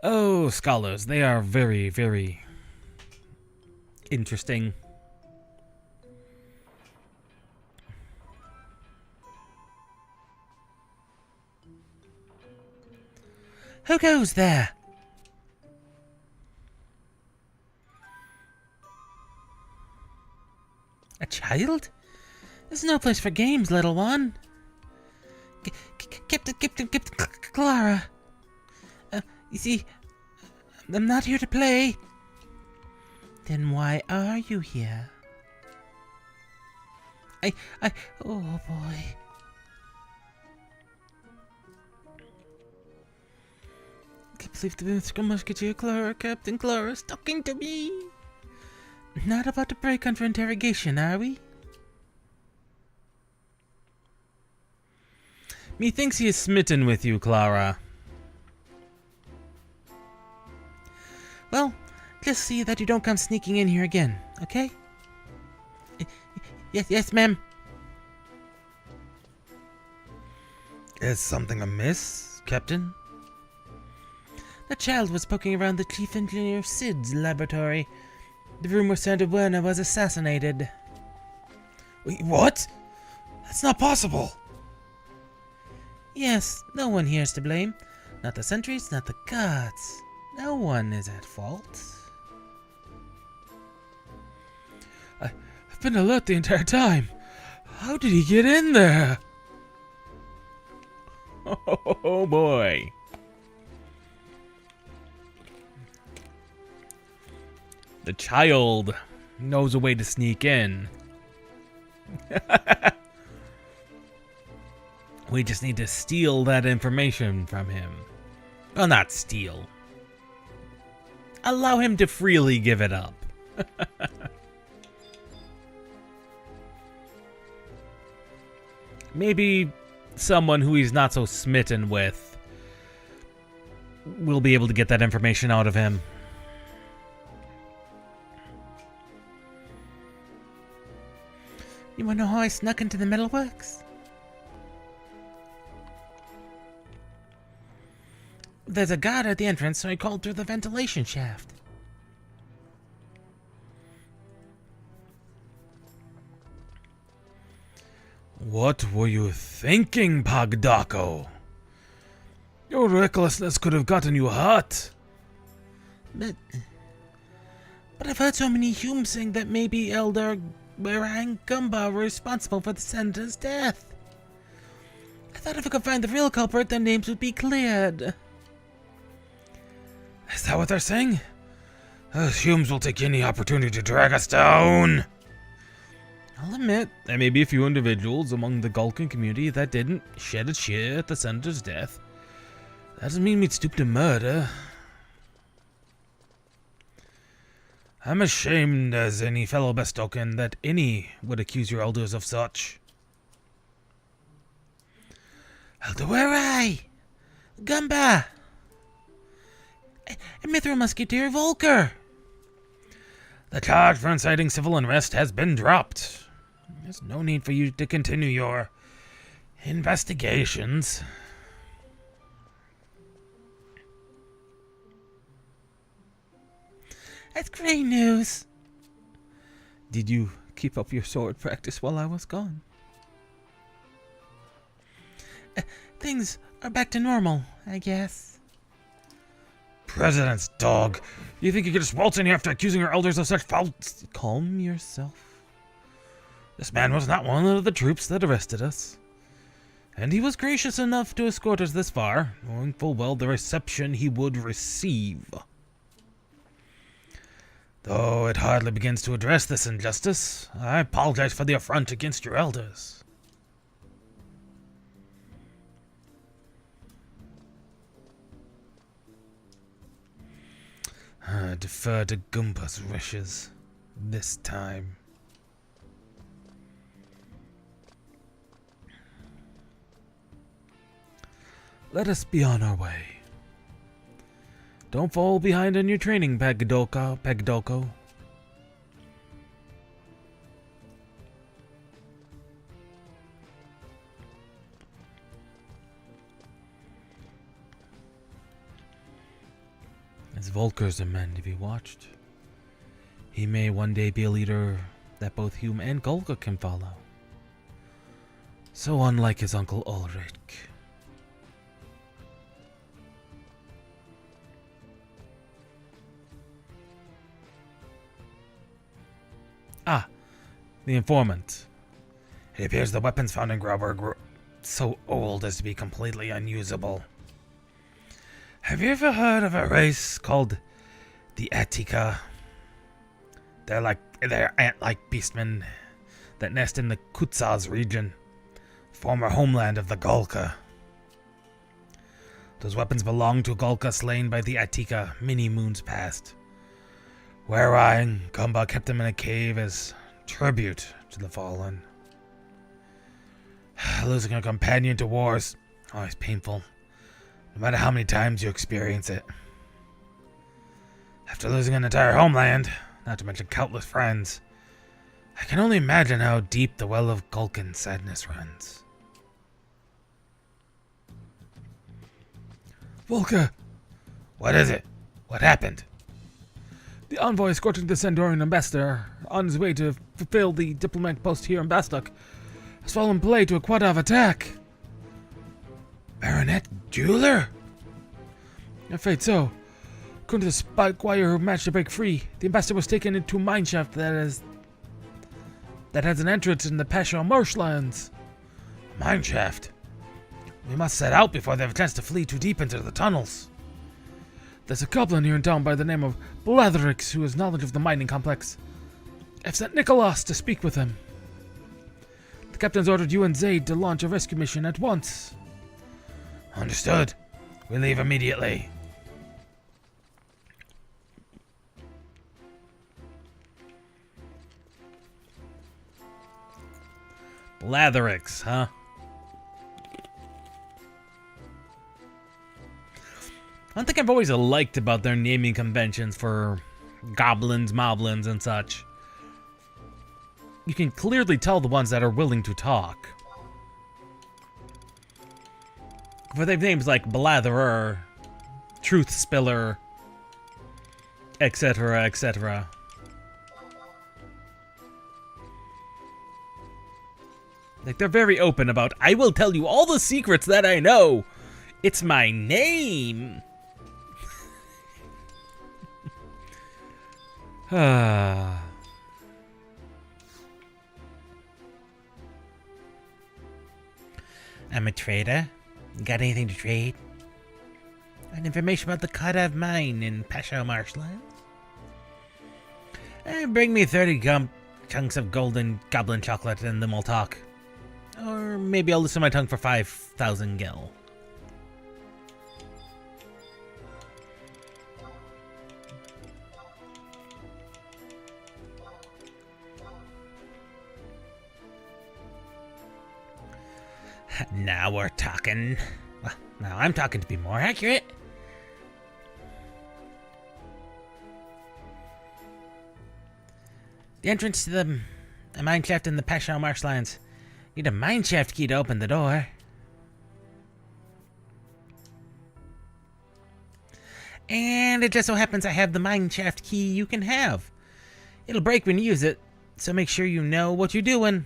Oh, scholars, they are very, very interesting. Who goes there? A child? There's no place for games, little one. Captain Clara. You see, I'm not here to play. Then why are you here? Oh boy. I can't believe the Mr. Musketeer Clara, Captain Clara, is talking to me. Not about to break under interrogation, are we? Methinks he is smitten with you, Clara. Well, just see that you don't come sneaking in here again, okay? Yes, ma'am. Is something amiss, Captain? The child was poking around the Chief Engineer Sid's laboratory. The room where Sandra Werner was assassinated. Wait, what? That's not possible. Yes, no one here is to blame. Not the sentries, not the guards. No one is at fault. I've been alert the entire time. How did he get in there? Oh boy. The child knows a way to sneak in. We just need to steal that information from him. Well, not steal. Allow him to freely give it up. Maybe someone who he's not so smitten with will be able to get that information out of him. You wanna know how I snuck into the metalworks? There's a guard at the entrance, so I called through the ventilation shaft. What were you thinking, Pagdako? Your recklessness could have gotten you hurt. But I've heard so many Humes saying that maybe Elder Berang Gumba were responsible for the senator's death. I thought if I could find the real culprit, their names would be cleared. Is that what they're saying? Those Humes will take any opportunity to drag us down. I'll admit, there may be a few individuals among the Gulkan community that didn't shed a tear at the senator's death. That doesn't mean we'd stoop to murder. I'm ashamed as any fellow Bastokian that any would accuse your elders of such. Elder, where are I? Gumba! And Mithra Musketeer Volker! The charge for inciting civil unrest has been dropped. There's no need for you to continue your investigations. That's great news. Did you keep up your sword practice while I was gone? Things are back to normal, I guess. President's dog. You think you could just waltz in here after accusing your elders of such foul... Calm yourself. This man was not one of the troops that arrested us. And he was gracious enough to escort us this far, knowing full well the reception he would receive. Though it hardly begins to address this injustice, I apologize for the affront against your elders. I defer to Gumpa's wishes this time. Let us be on our way. Don't fall behind on your training, Pagdoko. As Volker's a man to be watched. He may one day be a leader that both Hume and Golga can follow. So unlike his uncle Ulrich. Ah, the informant. It appears the weapons found in Grauberg were so old as to be completely unusable. Have you ever heard of a race called the Attika? They're ant-like beastmen that nest in the Kutzaz region, former homeland of the Golka. Those weapons belong to a Golka slain by the Attika many moons past, where I and Gumba kept them in a cave as tribute to the fallen. Losing a companion to war is always painful, no matter how many times you experience it. After losing an entire homeland, not to mention countless friends, I can only imagine how deep the well of Gulkan sadness runs. Volker, What is it? What happened? the envoy escorting the Sandorian ambassador on his way to fulfill the diplomatic post here in Bastok has fallen prey to a Quadav attack. Baronet Jeweler? I'm afraid so. According to the spike wire who managed to break free, the ambassador was taken into a mineshaft that has an entrance in the Pasha marshlands. Mineshaft. We must set out before they have a chance to flee too deep into the tunnels. There's a goblin here in town by the name of Blatherix who has knowledge of the mining complex. I've sent Nicholas to speak with him. The captain's ordered you and Zaid to launch a rescue mission at once. Understood. We leave immediately. Blatherix, huh? One thing I've always liked about their naming conventions for goblins, moblins, and such. You can clearly tell the ones that are willing to talk. For they have names like Blatherer, Truth Spiller, etc., etc. Like, they're very open about, I will tell you all the secrets that I know. It's my name. I'm a trader. Got anything to trade? Got information about the Kadav mine in Pasha marshlands? Bring me 30 chunks of golden goblin chocolate and then we'll talk. Or maybe I'll loosen my tongue for 5,000 gil. Now we're talking. Well, now I'm talking to be more accurate. The entrance to the mine shaft in the Pasha marshlands. Need a mine shaft key to open the door. And it just so happens I have the mine shaft key you can have. It'll break when you use it, so make sure you know what you're doing.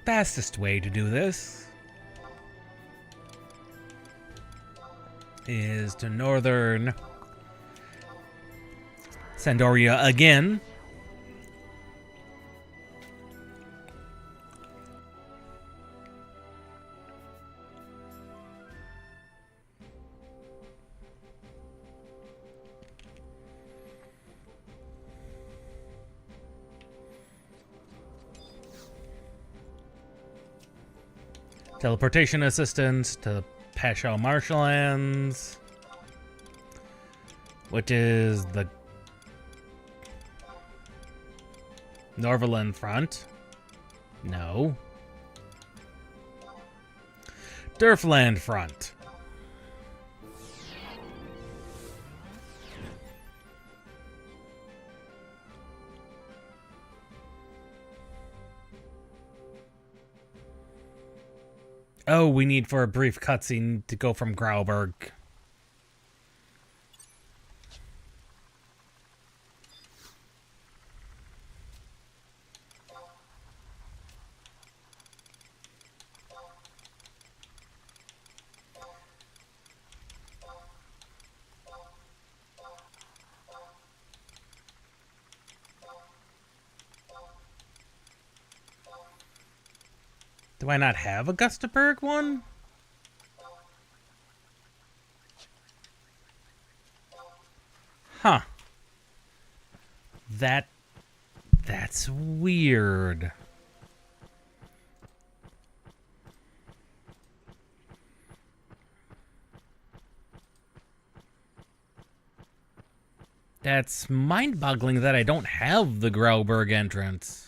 fastest way to do this is to northern Sandoria again. Teleportation assistance to Pasha Marshlands, which is the Norverland front. No. Durfland front. Oh, we need for a brief cutscene to go from Grauberg. Do I not have a Gustaberg one? Huh. That's weird. That's mind-boggling that I don't have the Grauberg entrance.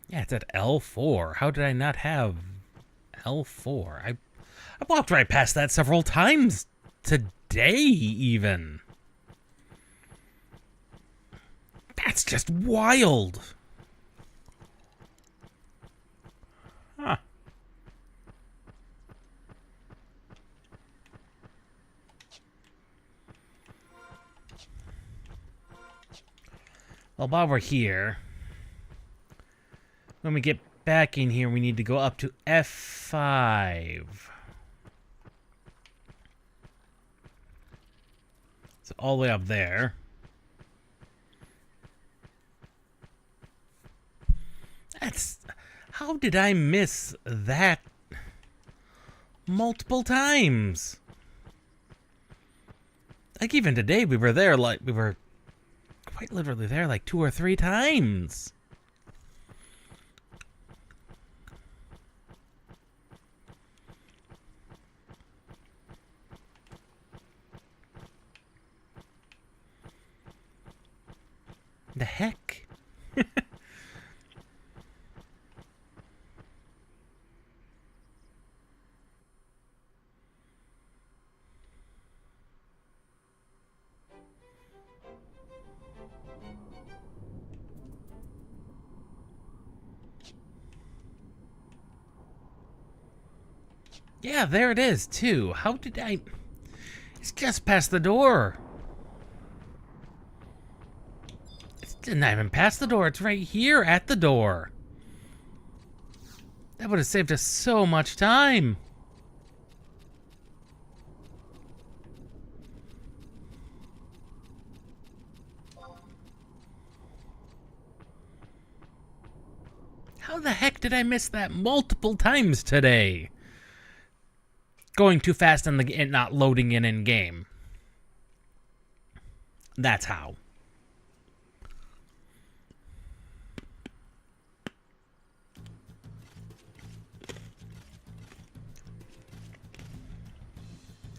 Yeah, it's at L4. How did I not have L4? I walked right past that several times today, even. That's just wild. Huh. Well, while we're here, when we get back in here, we need to go up to F5. So all the way up there. That's... How did I miss that multiple times? Like, even today, we were there, like, we were quite literally there, like, 2 or 3 times. The heck? Yeah, there it is, too. How did I... It's just past the door. It didn't even pass the door. It's right here at the door. That would have saved us so much time. How the heck did I miss that multiple times today? Going too fast and not loading in game. That's how.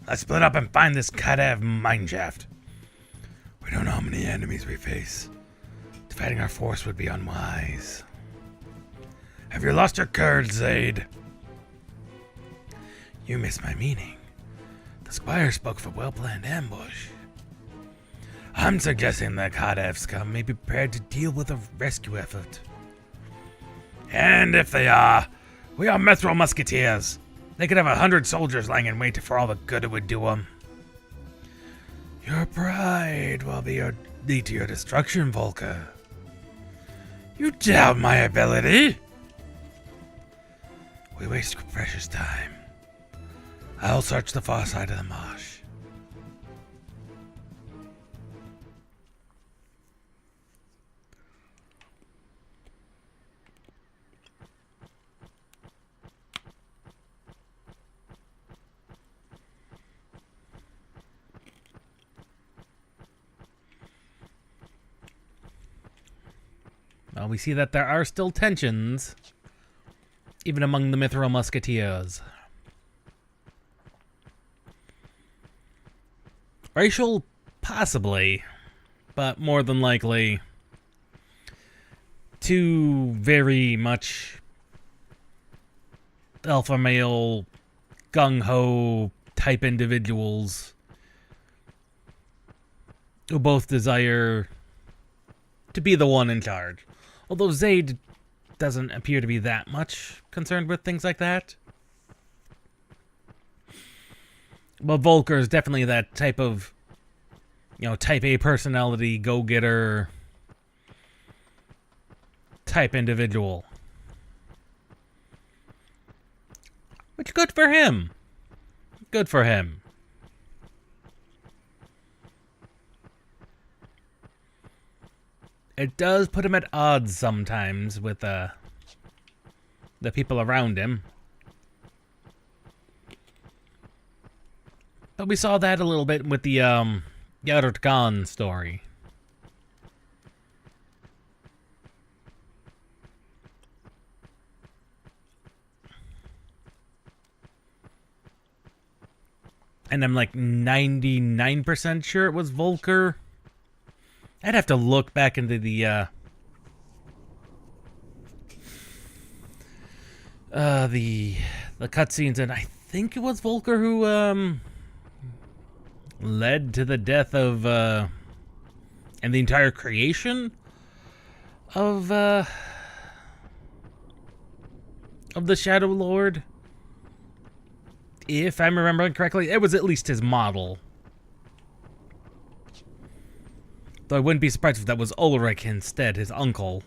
Let's split up and find this XIV mineshaft. We don't know how many enemies we face. Dividing our force would be unwise. Have you lost your courage, Zaid? You missed my meaning. The squire spoke of a well-planned ambush. I'm suggesting that XIV scum may be prepared to deal with a rescue effort. And if they are, we are Mithril Musketeers. They could have 100 soldiers lying in wait for all the good it would do them. Your pride will lead to your destruction, Volker. You doubt my ability? We waste precious time. I'll search the far side of the marsh. Well, we see that there are still tensions, even among the Mithril Musketeers. Racial, possibly, but more than likely, two very much alpha male, gung-ho type individuals who both desire to be the one in charge. Although Zaid doesn't appear to be that much concerned with things like that. But Volker is definitely that type of, type A personality, go-getter type individual. Which, good for him. Good for him. It does put him at odds sometimes with the people around him. But we saw that a little bit with the Yarut Khan story. And I'm like 99% sure it was Volker. I'd have to look back into the cutscenes, and I think it was Volker who led to the death of and the entire creation of the Shadow Lord. If I'm remembering correctly, it was at least his model. Though I wouldn't be surprised if that was Ulrich instead, his uncle.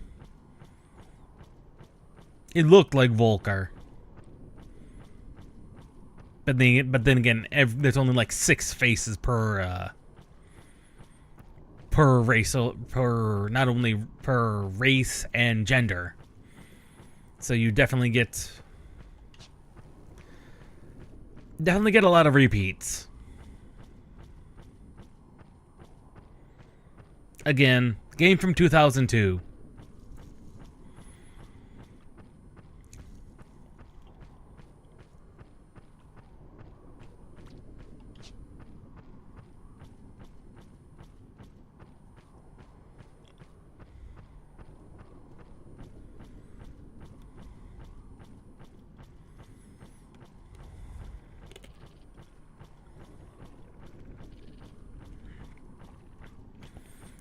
It looked like Volker. But then again, there's only like 6 faces per race, not only per race and gender. So you definitely get a lot of repeats. Again, game from 2002.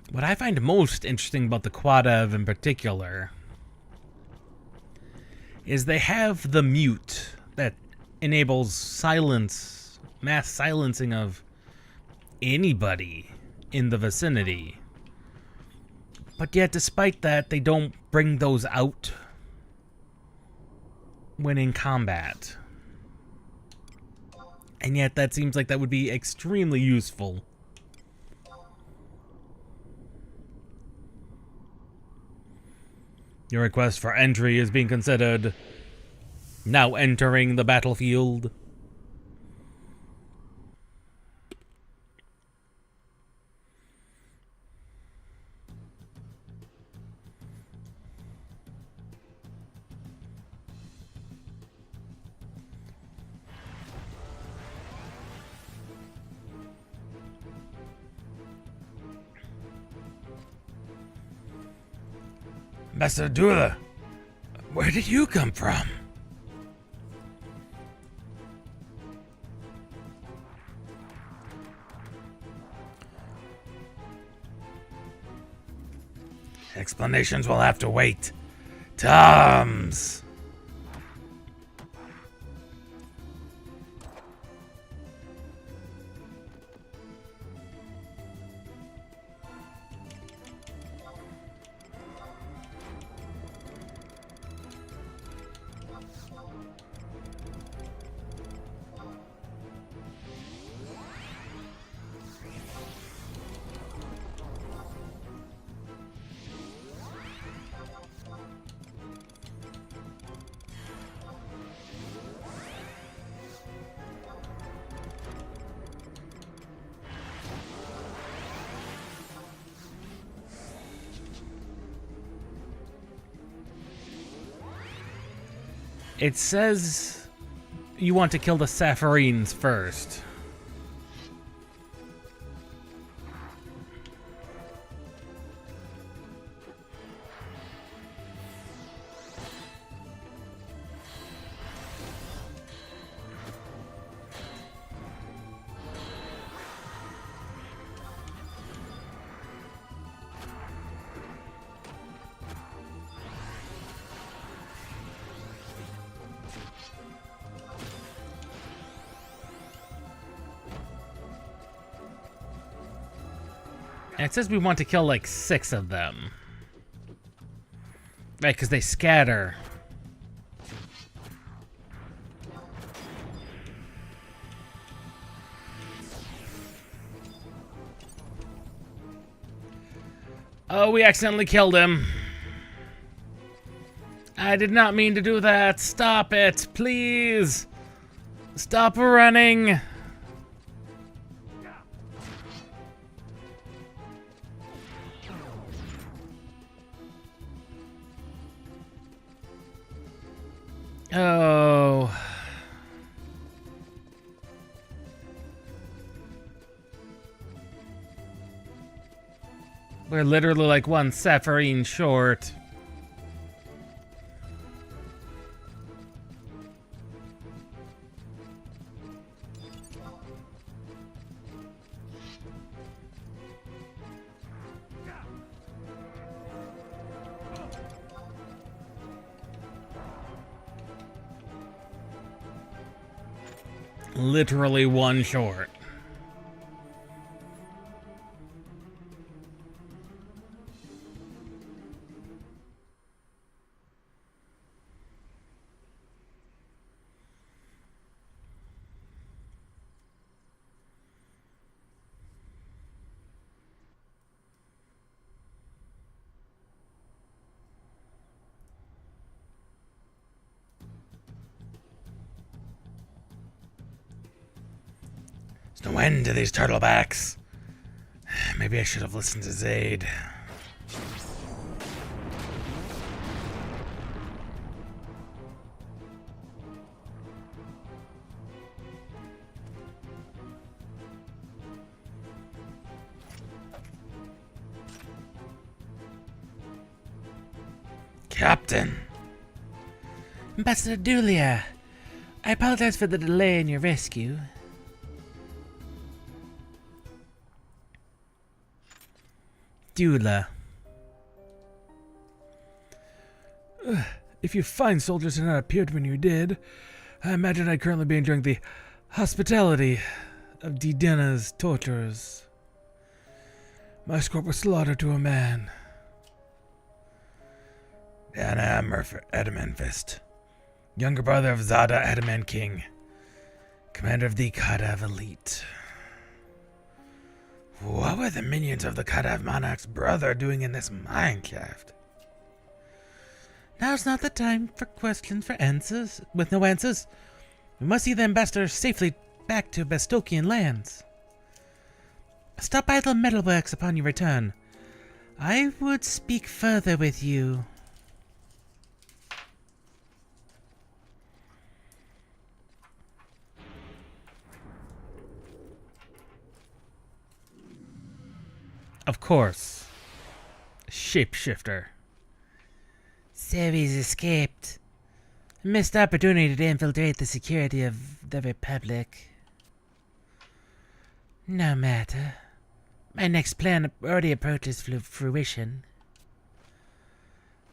What I find most interesting about the XIV in particular is they have the mute that enables mass silencing of anybody in the vicinity. But yet, despite that, they don't bring those out when in combat. And yet, that seems like that would be extremely useful. Your request for entry is being considered. Now entering the battlefield. Master Dula, where did you come from? Explanations will have to wait. Toms! It says you want to kill the Sapphirines first. And it says we want to kill like 6 of them. Right, because they scatter. Oh, we accidentally killed him. I did not mean to do that. Stop it, please. Stop running. Oh. We're literally like one Sapphirine short. Literally one short. There's no end to these turtlebacks. Maybe I should have listened to Zaid. Captain! Ambassador Dulia, I apologize for the delay in your rescue. Dula. If you fine soldiers had not appeared when you did, I imagine I'd currently be enjoying the hospitality of Didena's torturers. My escort was slaughtered to a man. Diana Adamanfist, younger brother of Zada Adaman King, commander of the Kadav Elite. What were the minions of the Kadav Monarch's brother doing in this mineshaft? Now's not the time for questions for answers. With no answers, we must see the ambassador safely back to Bastokian lands. Stop by the metalworks upon your return. I would speak further with you. Of course. Shapeshifter. So he's escaped. A missed opportunity to infiltrate the security of the Republic. No matter. My next plan already approaches fruition.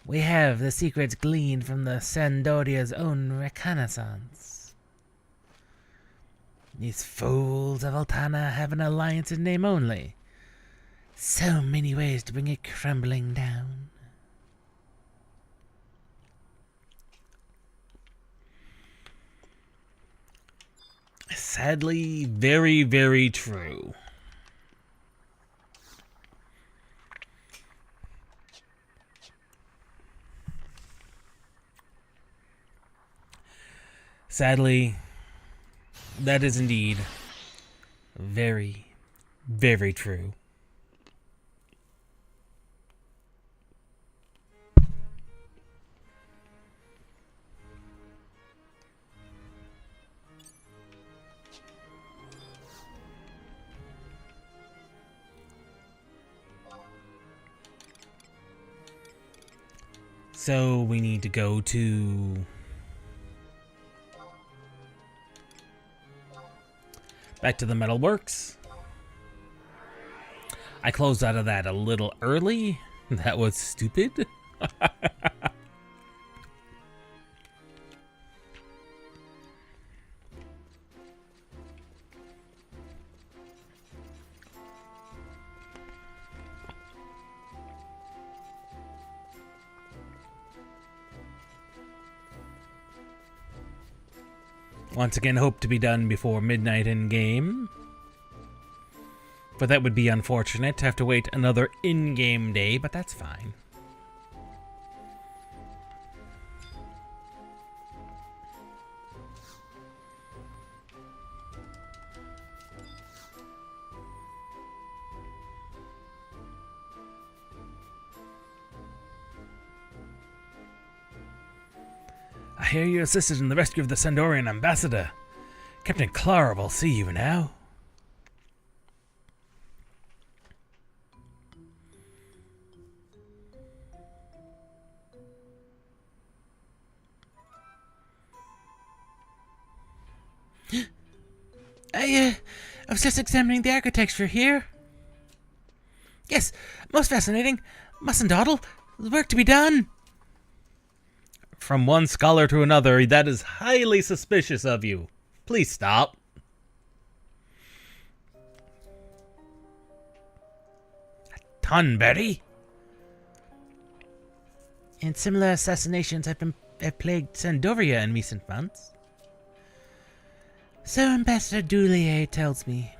We have the secrets gleaned from the Sandoria's own reconnaissance. These fools of Altana have an alliance in name only. So many ways to bring it crumbling down. Sadly, very, very true. Sadly, that is indeed very, very true. So we need to go to... back to the metalworks. I closed out of that a little early. That was stupid. Once again, hope to be done before midnight in game. But that would be unfortunate to have to wait another in-game day, but that's fine. I hear you assisted in the rescue of the Sandorian ambassador. Captain Clara will see you now. I was just examining the architecture here. Yes, most fascinating. Mustn't dawdle. There's work to be done. From one scholar to another, that is highly suspicious of you. Please stop. Tonberry? And similar assassinations have plagued Sandoria in recent months. So Ambassador Dulier tells me.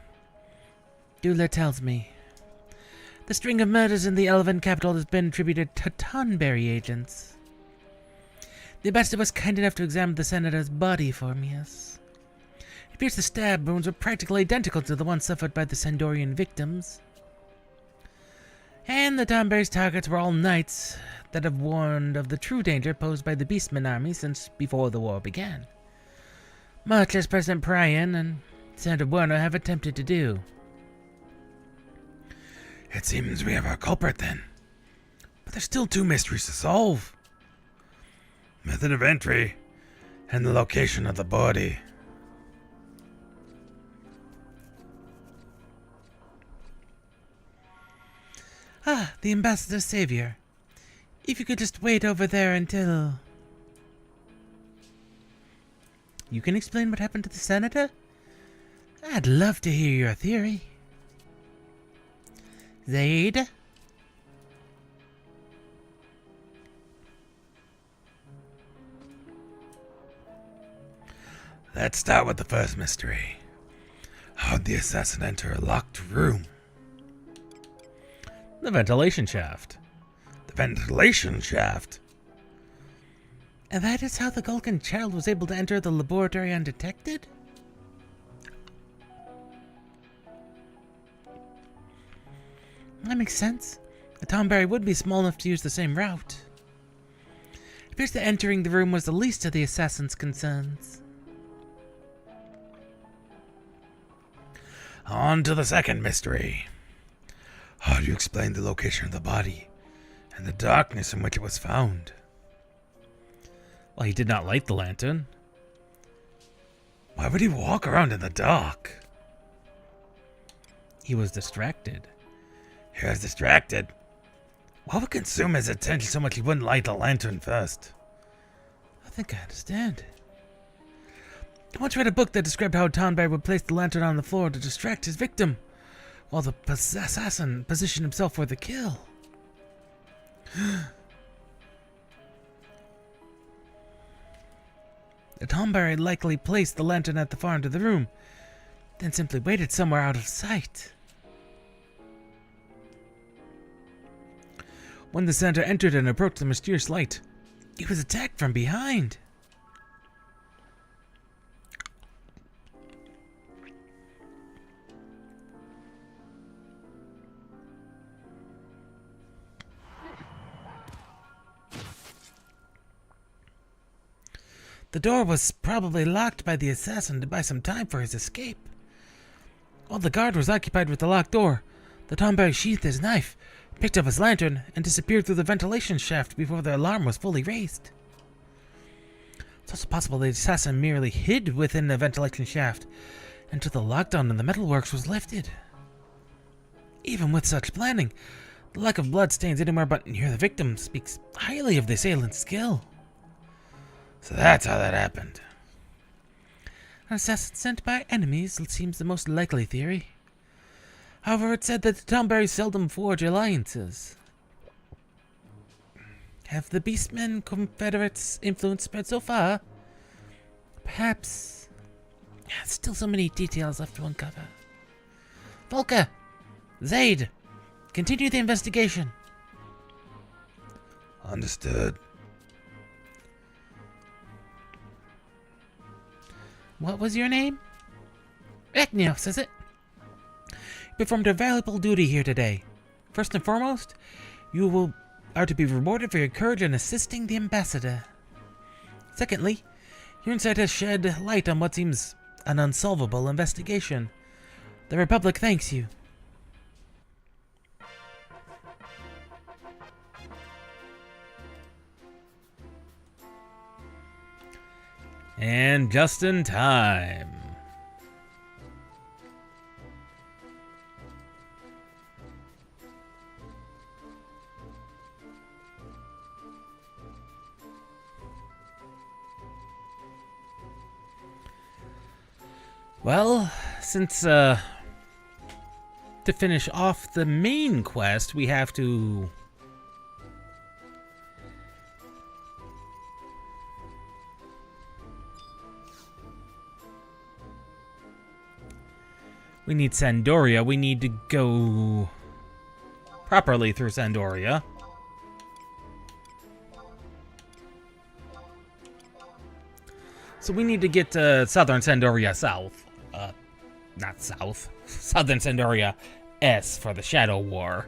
The string of murders in the Elven capital has been attributed to Tonberry agents. The ambassador was kind enough to examine the senator's body for me, yes. It appears the stab wounds were practically identical to the ones suffered by the Sandorian victims. And the Tonberry's targets were all knights that have warned of the true danger posed by the Beastman army since before the war began. Much as President Prion and Senator Werner have attempted to do. It seems we have our culprit then. But there's still two mysteries to solve. Method of entry and the location of the body. Ah, the ambassador's savior. If you could just wait over there until... You can explain what happened to the senator? I'd love to hear your theory. Zaid? Let's start with the first mystery. How'd the assassin enter a locked room? The ventilation shaft. The ventilation shaft? And that is how the Gulkan child was able to enter the laboratory undetected? That makes sense. A Tonberry would be small enough to use the same route. It appears that entering the room was the least of the assassin's concerns. On to the second mystery. How do you explain the location of the body and the darkness in which it was found? Well, he did not light the lantern. Why would he walk around in the dark? He was distracted. He was distracted? What would consume his attention so much he wouldn't light the lantern first? I think I understand. I once read a book that described how Tonberry would place the lantern on the floor to distract his victim, while the assassin positioned himself for the kill. The Tonberry likely placed the lantern at the far end of the room, then simply waited somewhere out of sight. When the senator entered and approached the mysterious light, he was attacked from behind. The door was probably locked by the assassin to buy some time for his escape. While the guard was occupied with the locked door, the Tonberry sheathed his knife, picked up his lantern, and disappeared through the ventilation shaft before the alarm was fully raised. It's also possible the assassin merely hid within the ventilation shaft until the lockdown in the metalworks was lifted. Even with such planning, the lack of blood stains anywhere but near the victim speaks highly of the assailant's skill. So that's how that happened. An assassin sent by enemies seems the most likely theory. However, it's said that the Tomberries seldom forge alliances. Have the Beastmen Confederates' influence spread so far? Perhaps. Still so many details left to uncover. Volker! Zaid! Continue the investigation. Understood. What was your name? Eknios, is it? You performed a valuable duty here today. First and foremost, you are to be rewarded for your courage in assisting the ambassador. Secondly, your insight has shed light on what seems an unsolvable investigation. The Republic thanks you. And just in time. Well, since to finish off the main quest, we have to we need Sandoria. We need to go properly through Sandoria. So we need to get to Southern Sandoria South. Not South. Southern Sandoria S for the Shadow War.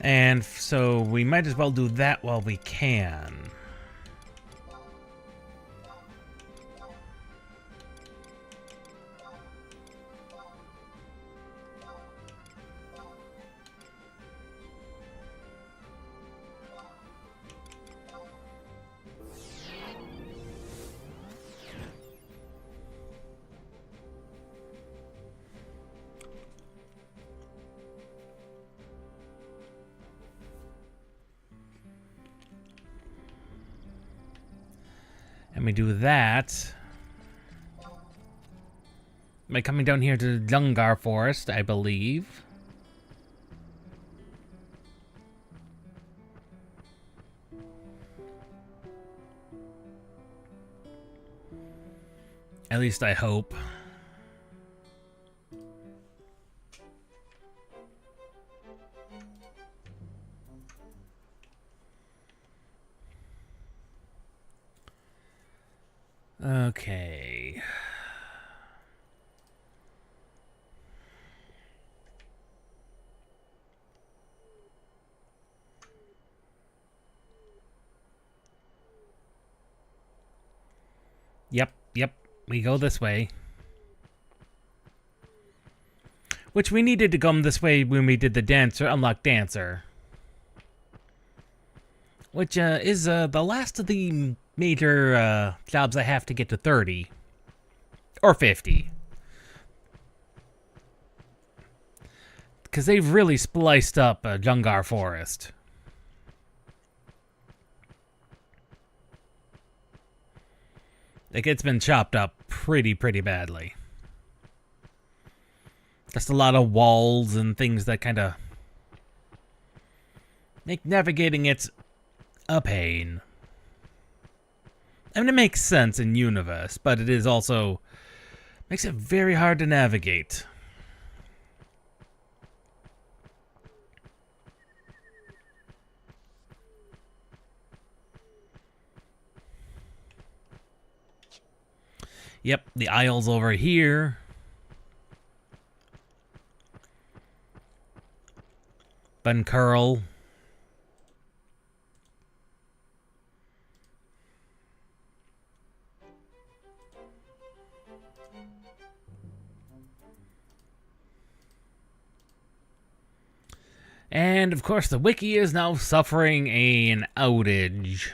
And so we might as well do that while we can. And we do that by coming down here to Dungar Forest, I believe. At least I hope. Okay. Yep. We go this way. Which we needed to come this way when we did the Dancer, Unlock Dancer. Which is the last of the major jobs I have to get to 30. Or 50. Because they've really spliced up Dungar Forest. Like, it's been chopped up pretty badly. Just a lot of walls and things that kind of make navigating it a pain. I mean, it makes sense in universe, but it is also makes it very hard to navigate. Yep, the Isle's over here. Buncurl. And of course the wiki is now suffering an outage.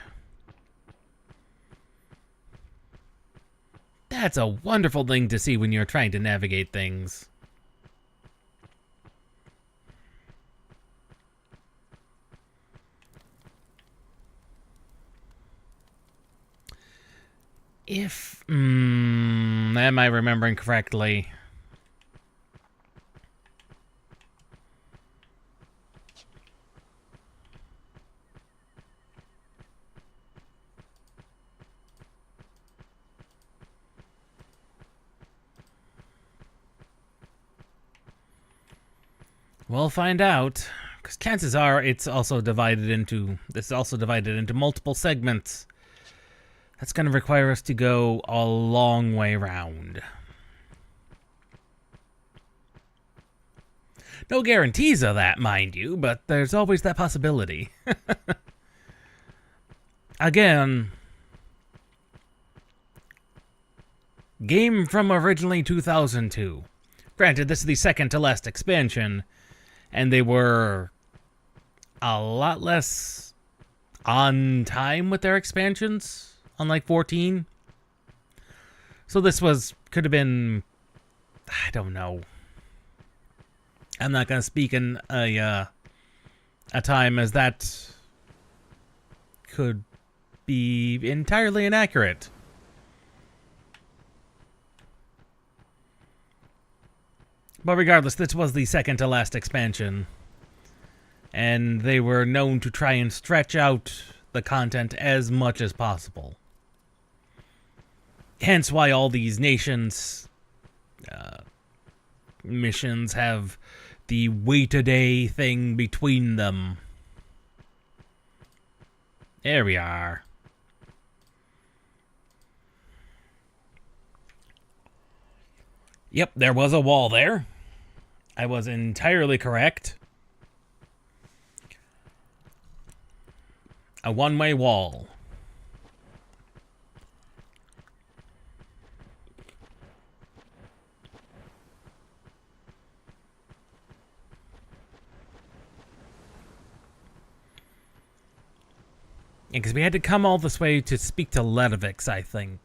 That's a wonderful thing to see when you're trying to navigate things. If, am I remembering correctly? We'll find out, because chances are this is also divided into multiple segments. That's going to require us to go a long way round. No guarantees of that, mind you, but there's always that possibility. Again, game from originally 2002. Granted, this is the second to last expansion, and they were a lot less on time with their expansions, unlike 14. So this could have been, I don't know. I'm not going to speak in a time, as that could be entirely inaccurate. But regardless, this was the second to last expansion, and they were known to try and stretch out the content as much as possible. Hence why all these nations missions have the wait-a-day thing between them. There we are. Yep, there was a wall there. I was entirely correct. A one-way wall. Yeah, because we had to come all this way to speak to Ledovix, I think.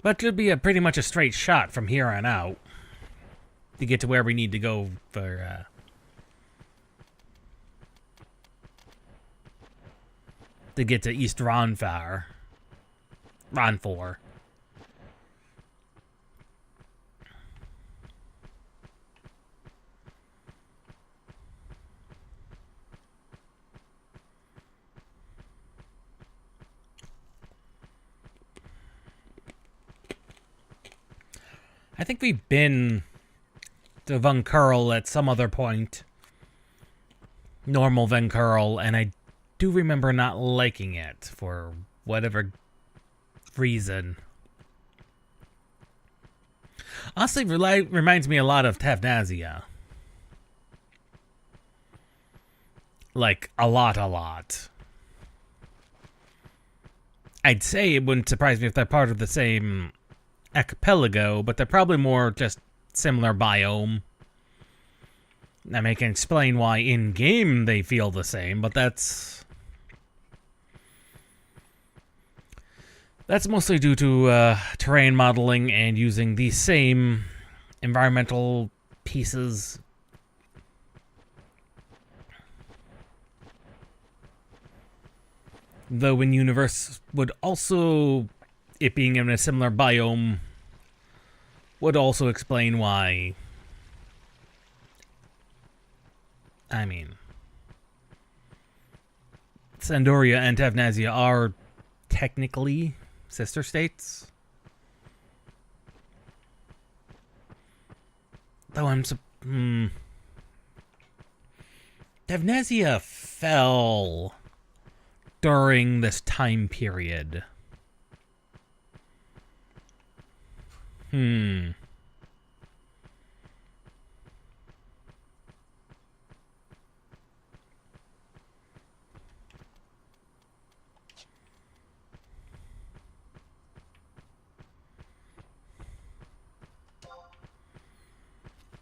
But it should be pretty much a straight shot from here on out to get to where we need to go for to get to East Ronfor. I think we've been to Buncurl at some other point. Normal Buncurl, and I do remember not liking it for whatever reason. Honestly, reminds me a lot of Tavnazia. Like, a lot. I'd say it wouldn't surprise me if they're part of the same archipelago, but they're probably more just similar biome. I mean, I can explain why in-game they feel the same, but that's mostly due to terrain modeling and using the same environmental pieces. Though in universe would also, it being in a similar biome, would also explain why. I mean, Sandoria and Tavnazia are technically sister states. Though Devnesia fell during this time period.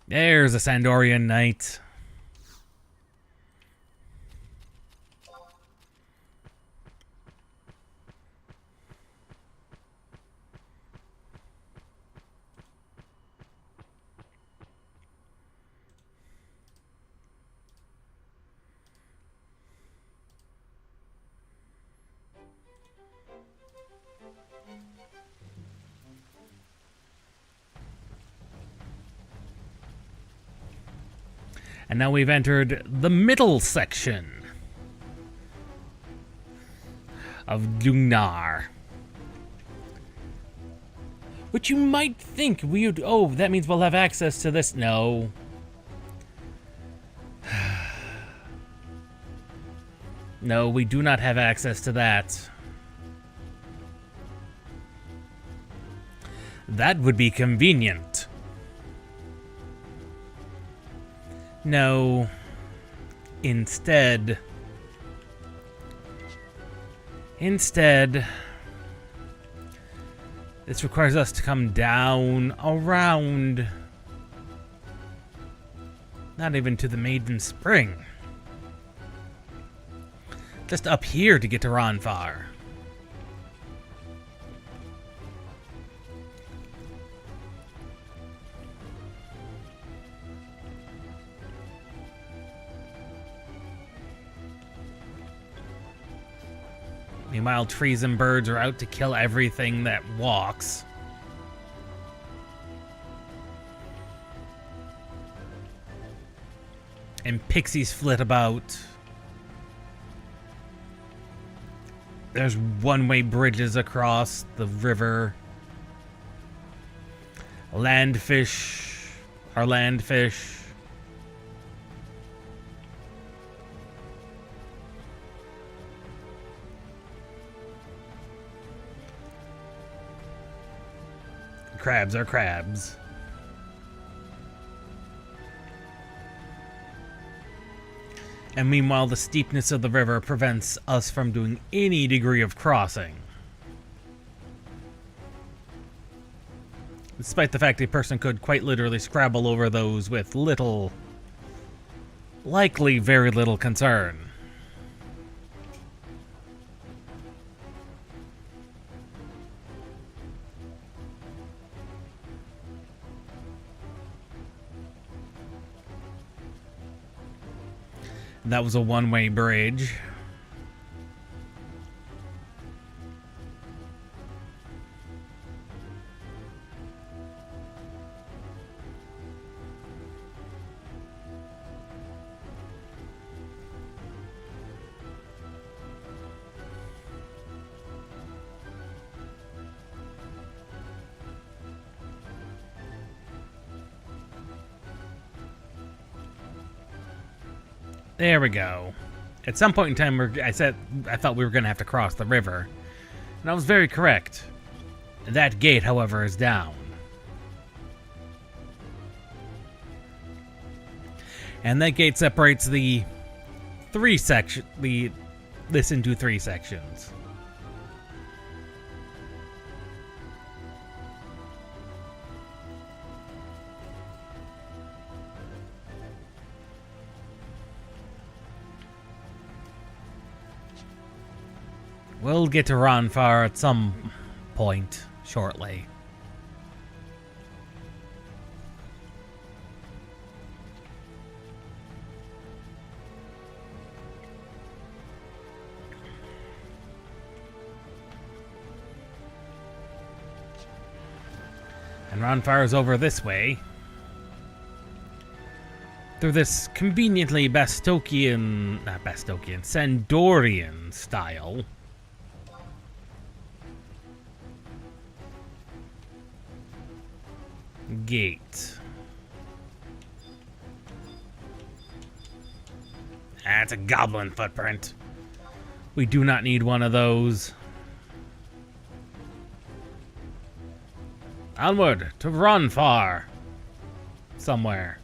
There's a Sandorian knight. And now we've entered the middle section of Dungnar. Which you might think we would... Oh, that means we'll have access to this. No. No, we do not have access to that. That would be convenient. No. Instead, this requires us to come down around, not even to the Maiden Spring, just up here to get to Ronfar. Meanwhile, trees and birds are out to kill everything that walks. And pixies flit about. There's one-way bridges across the river. Landfish are landfish. Crabs are crabs. And meanwhile, the steepness of the river prevents us from doing any degree of crossing. Despite the fact a person could quite literally scrabble over those with little, likely very little concern. That was a one-way bridge. There we go. At some point in time, I thought we were going to have to cross the river. And I was very correct. That gate, however, is down. And that gate separates this into three sections. We'll get to Ronfar at some point shortly. And Ronfar is over this way. Through this conveniently Sandorian style. Gate. That's a goblin footprint. We do not need one of those. Onward to Ronfar. Somewhere.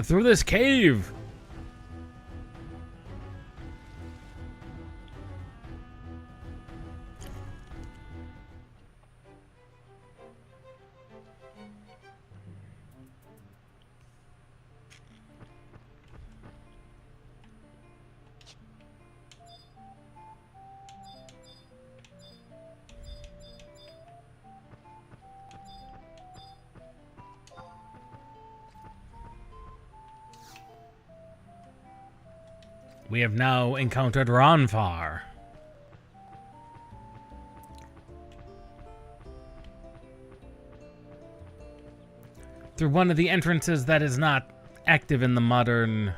Through this cave. We have now encountered Ronfar. Through one of the entrances that is not active in the modern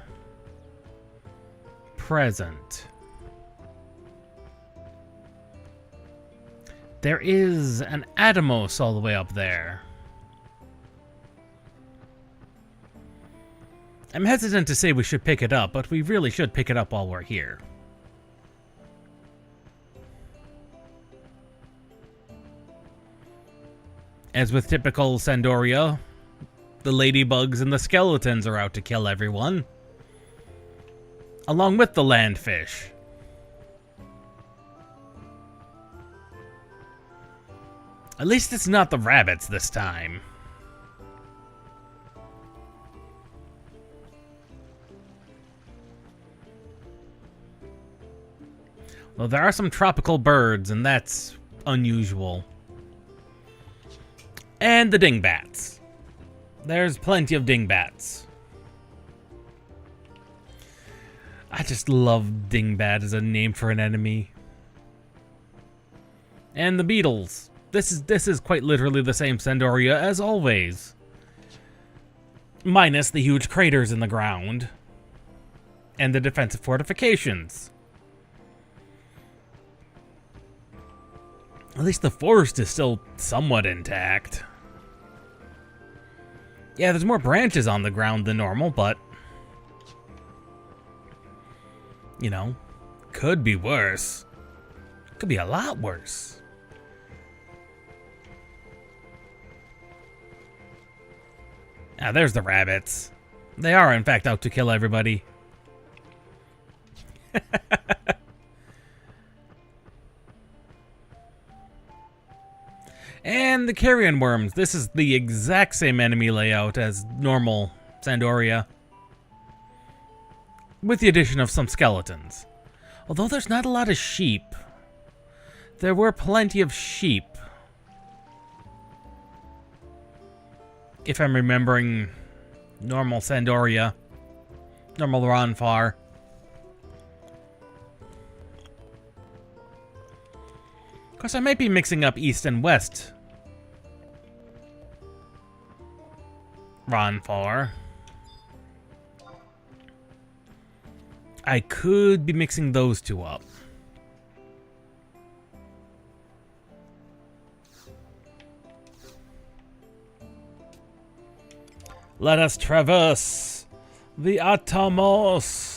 present. There is an Atomos all the way up there. I'm hesitant to say we should pick it up, but we really should pick it up while we're here. As with typical Sandoria, the ladybugs and the skeletons are out to kill everyone, along with the landfish. At least it's not the rabbits this time. Well, there are some tropical birds, and that's unusual. And the dingbats. There's plenty of dingbats. I just love dingbat as a name for an enemy. And the beetles. This is quite literally the same Sandoria as always. Minus the huge craters in the ground. And the defensive fortifications. At least the forest is still somewhat intact. Yeah, there's more branches on the ground than normal, but... you know, could be worse. Could be a lot worse. Ah, there's the rabbits. They are, in fact, out to kill everybody. And the carrion worms. This is the exact same enemy layout as normal Sandoria, with the addition of some skeletons. Although there's not a lot of sheep. There were plenty of sheep. If I'm remembering normal Sandoria, normal Ronfar. Of course, I might be mixing up East and West Ronfar. I could be mixing those two up. Let us traverse the Atomos.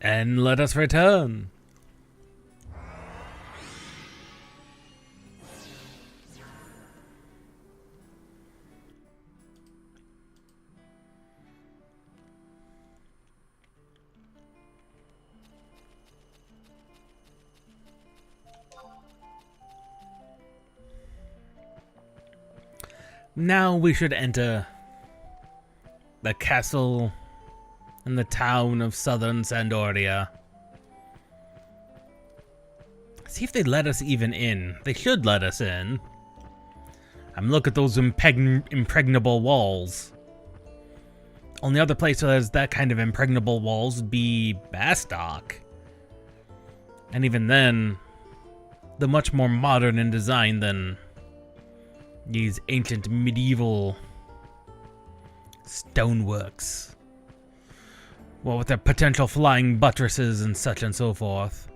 And let us return. Now we should enter the castle in the town of southern Sandoria. See if they let us even in. They should let us in. Look at those impregnable walls. Only other place that has that kind of impregnable walls would be Bastok. And even then, they're much more modern in design than these ancient medieval stoneworks. Well, with their potential flying buttresses and such and so forth.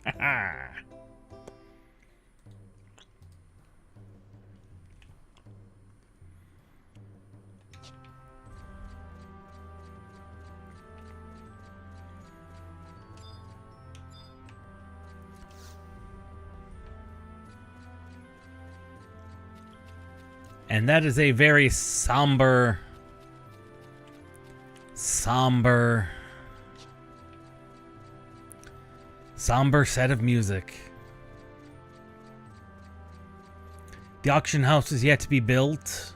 Haha. And that is a very somber set of music. The auction house is yet to be built.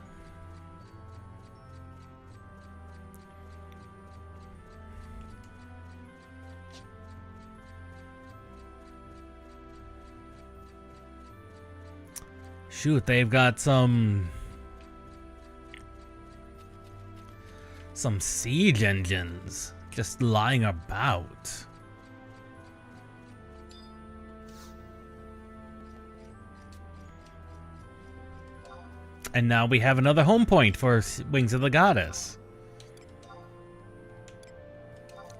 Shoot, they've got some siege engines just lying about. And now we have another home point for Wings of the Goddess.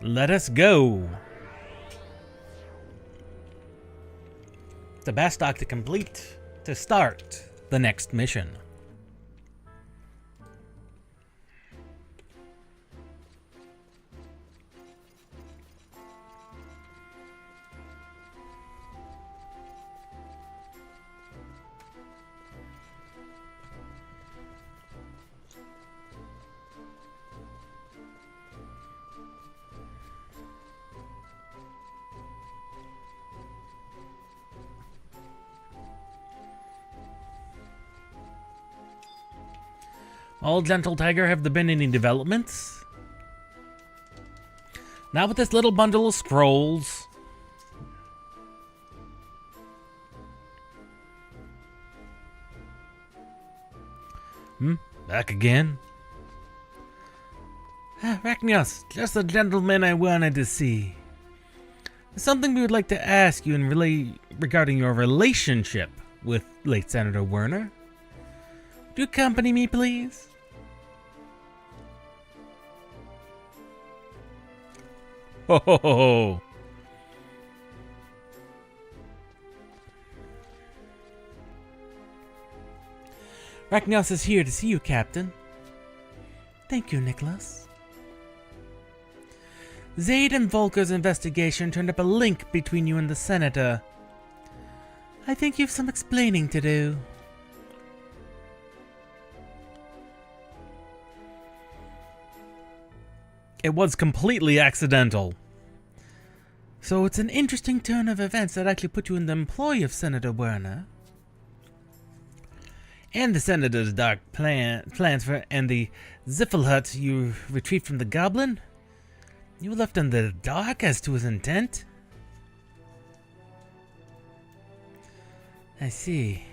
Let us go. The Bastok to complete to start the next mission. All Gentle Tiger, have there been any developments? Not with this little bundle of scrolls. Back again? Rachnios, just the gentleman I wanted to see. There's something we would like to ask you regarding your relationship with late Senator Werner. Do you accompany me, please? Ho ho ho ho. Rachnios is here to see you, Captain. Thank you, Nicholas. Zaid and Volker's investigation turned up a link between you and the Senator. I think you've some explaining to do. It was completely accidental. So it's an interesting turn of events that actually put you in the employ of Senator Werner. And the Senator's dark plans for and the Ziffelhut you retrieved from the Goblin? You were left in the dark as to his intent? I see.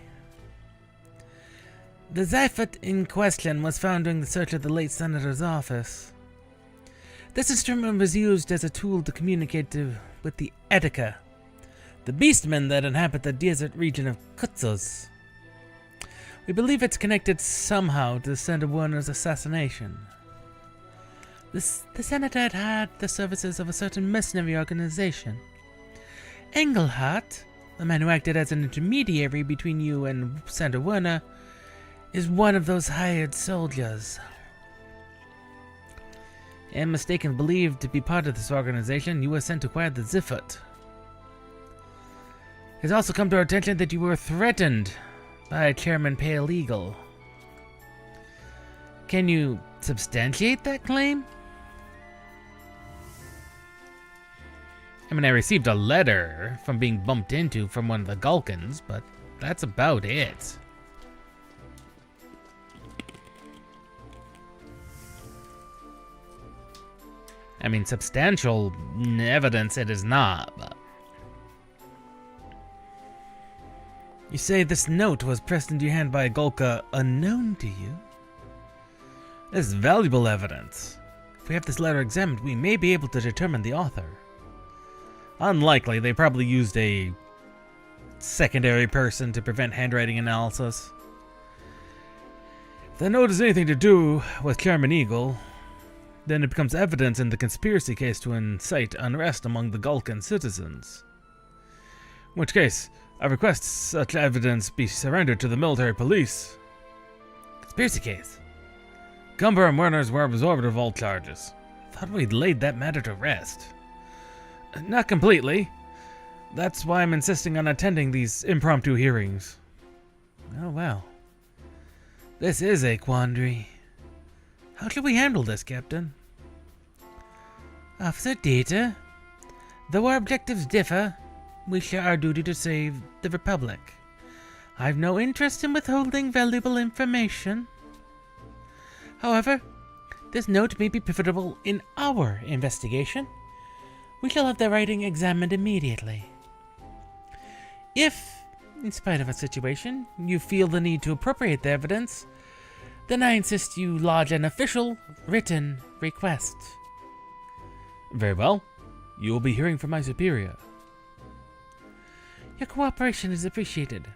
The Zyphut in question was found during the search of the late Senator's office. This instrument was used as a tool to communicate with the Etika, the beastmen that inhabit the desert region of Kutzos. We believe it's connected somehow to Senator Werner's assassination. The Senator had the services of a certain mercenary organization. Engelhardt, the man who acted as an intermediary between you and Senator Werner, is one of those hired soldiers. And mistaken believed to be part of this organization, you were sent to acquire the Zyphut. It has also come to our attention that you were threatened by Chairman Pale Eagle. Can you substantiate that claim? I mean, I received a letter from being bumped into from one of the Gulkans, but that's about it. I mean, substantial evidence it is not, but... You say this note was pressed into your hand by a Gulka unknown to you? This is valuable evidence. If we have this letter examined, we may be able to determine the author. Unlikely. They probably used a secondary person to prevent handwriting analysis. If the note has anything to do with Chairman Eagle, then it becomes evidence in the conspiracy case to incite unrest among the Gulkan citizens. In which case, I request such evidence be surrendered to the military police. Conspiracy case. Gumber and Werners were absorbed of all charges. Thought we'd laid that matter to rest. Not completely. That's why I'm insisting on attending these impromptu hearings. Oh well. This is a quandary. How shall we handle this, Captain? Officer Data, though our objectives differ, we share our duty to save the Republic. I've no interest in withholding valuable information. However, this note may be pivotal in our investigation. We shall have the writing examined immediately. If, in spite of a situation, you feel the need to appropriate the evidence, then I insist you lodge an official, written request. Very well. You will be hearing from my superior. Your cooperation is appreciated.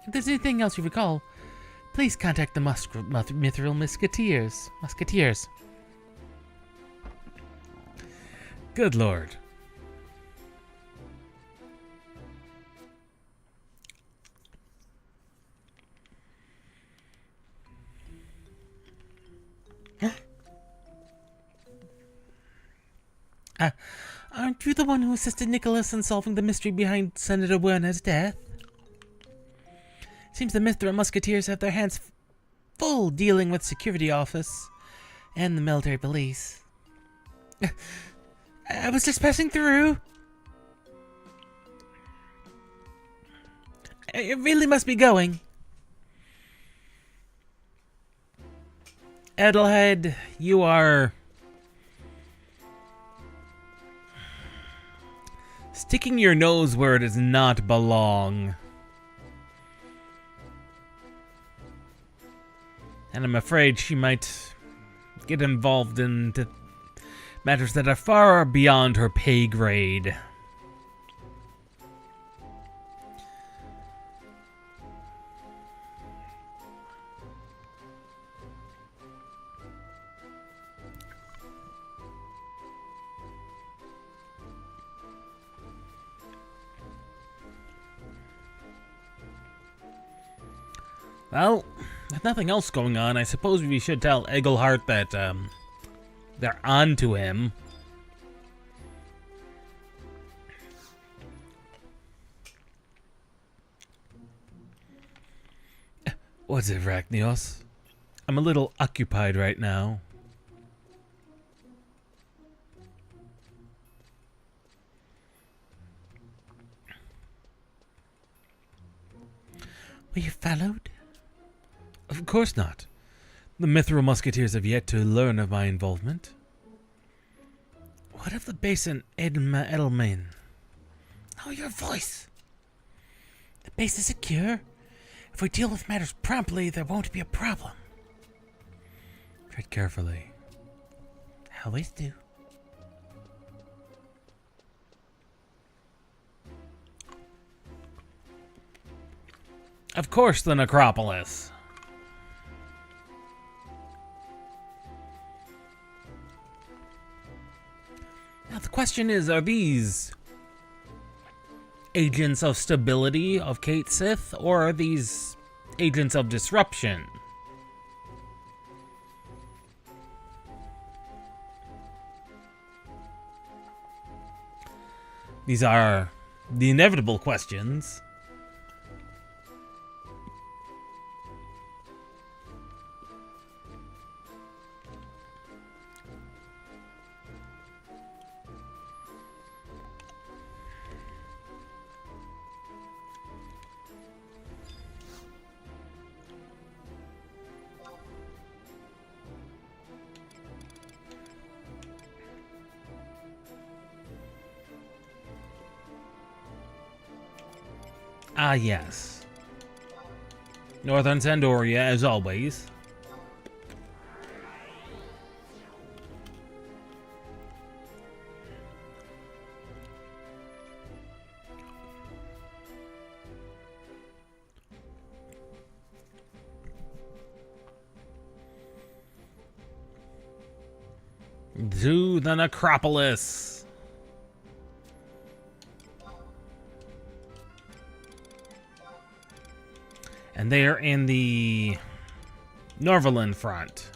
If there's anything else you recall, please contact the Mithril Musketeers. Good lord. Aren't you the one who assisted Nicholas in solving the mystery behind Senator Werner's death? Seems the Mithril Musketeers have their hands full dealing with security office and the military police. I was just passing through. I really must be going. Edelhead, you are sticking your nose where it does not belong. And I'm afraid she might get involved in matters that are far beyond her pay grade. Well, with nothing else going on, I suppose we should tell Egelhart that they're on to him. What's it, Rachnios? I'm a little occupied right now. Were you followed? Of course not. The Mithril Musketeers have yet to learn of my involvement. What of the base in Edelman? Oh, your voice! The base is secure. If we deal with matters promptly, there won't be a problem. Tread carefully. I always do. Of course, the Necropolis. Now the question is, are these agents of stability of Kate Sith, or are these agents of disruption? These are the inevitable questions. Ah, yes. Northern Sandoria, as always. To the necropolis. And they are in the Norvaland front.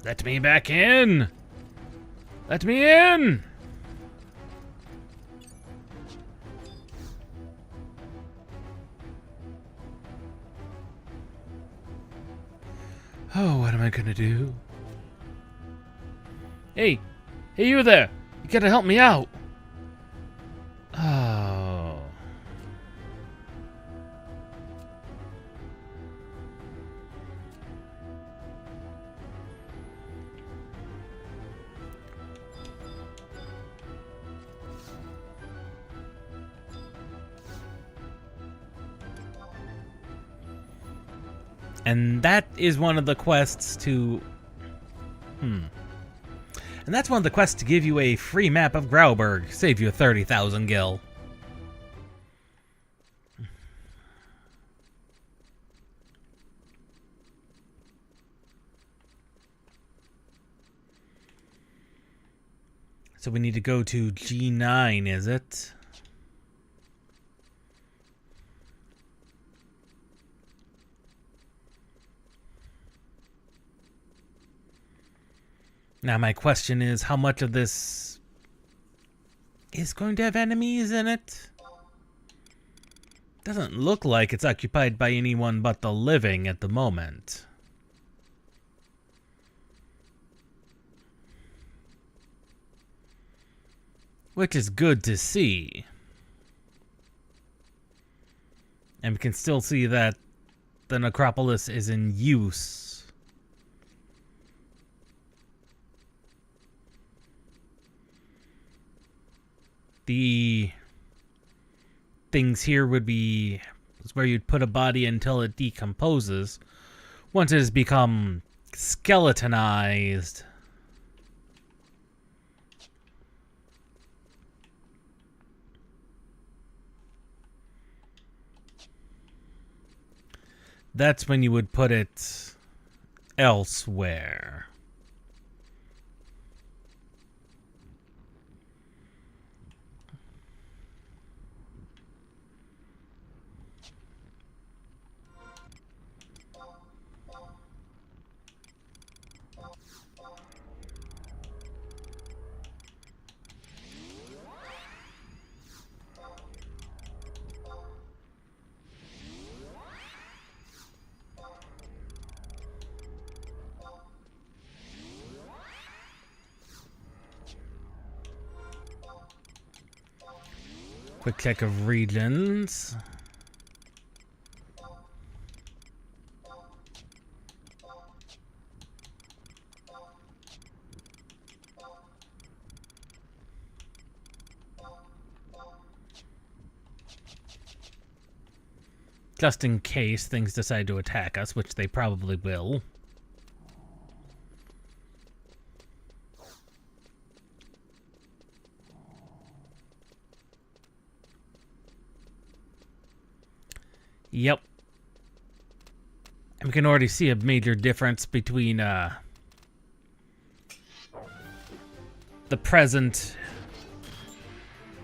Let me back in! Let me in! Oh, what am I gonna do? Hey! Hey, you there! You gotta help me out! Oh. And that is one of the quests to... And that's one of the quests to give you a free map of Grauberg. Save you 30,000 gil. So we need to go to G9, is it? Now my question is, how much of this is going to have enemies in it? Doesn't look like it's occupied by anyone but the living at the moment. Which is good to see. And we can still see that the necropolis is in use. The things here would be where you'd put a body until it decomposes. Once it has become skeletonized, that's when you would put it elsewhere. Quick check of regions. Just in case things decide to attack us, which they probably will. Yep. And we can already see a major difference between the present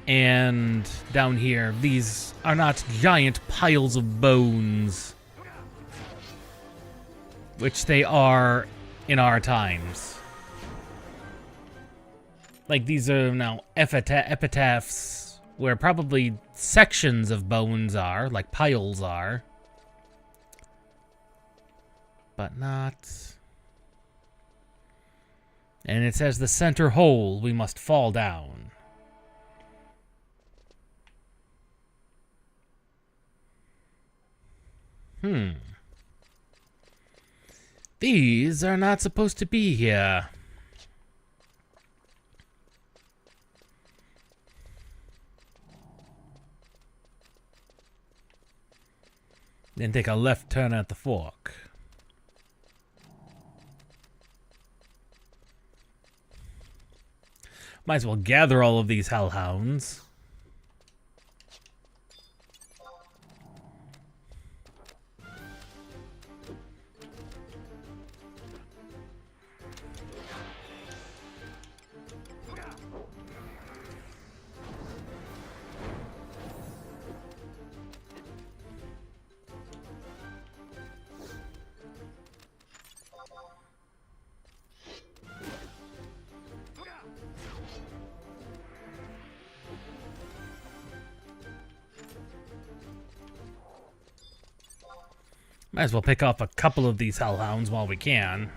and down here. These are not giant piles of bones, which they are in our times. Like, these are now epitaphs, where probably sections of bones are, like piles are. But not... And it says the center hole, we must fall down. These are not supposed to be here. Then take a left turn at the fork. Might as well gather all of these hellhounds. Might as well pick off a couple of these hellhounds while we can.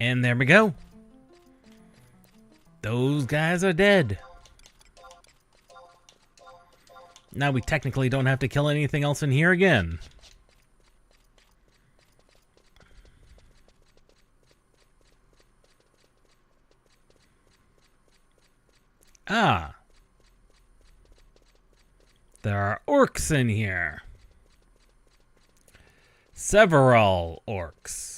And there we go. Those guys are dead. Now we technically don't have to kill anything else in here again. Ah. There are orcs in here. Several orcs.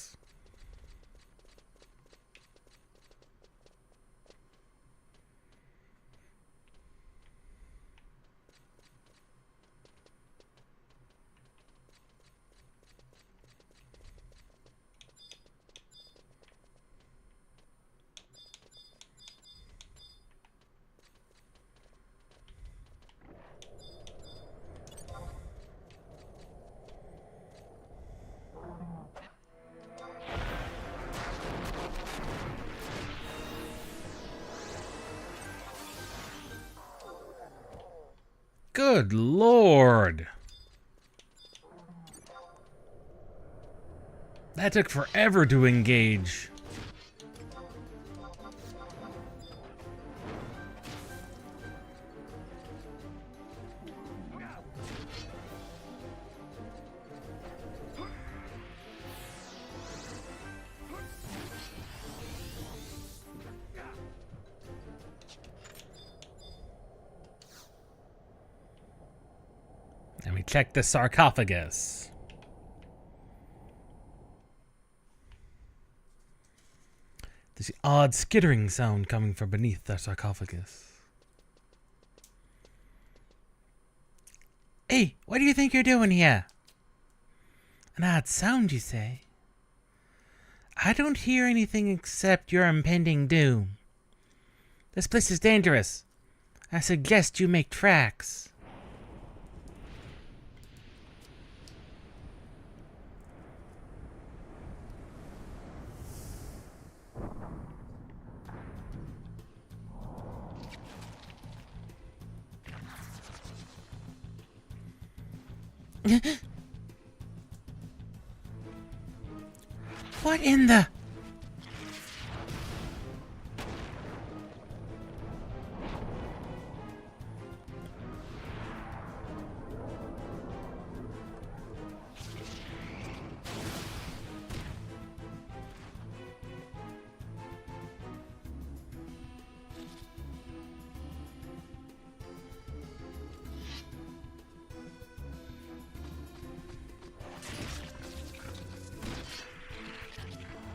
Good Lord. That took forever to engage. And we check the sarcophagus. There's the odd skittering sound coming from beneath the sarcophagus. Hey, what do you think you're doing here? An odd sound, you say? I don't hear anything except your impending doom. This place is dangerous. I suggest you make tracks. What in the...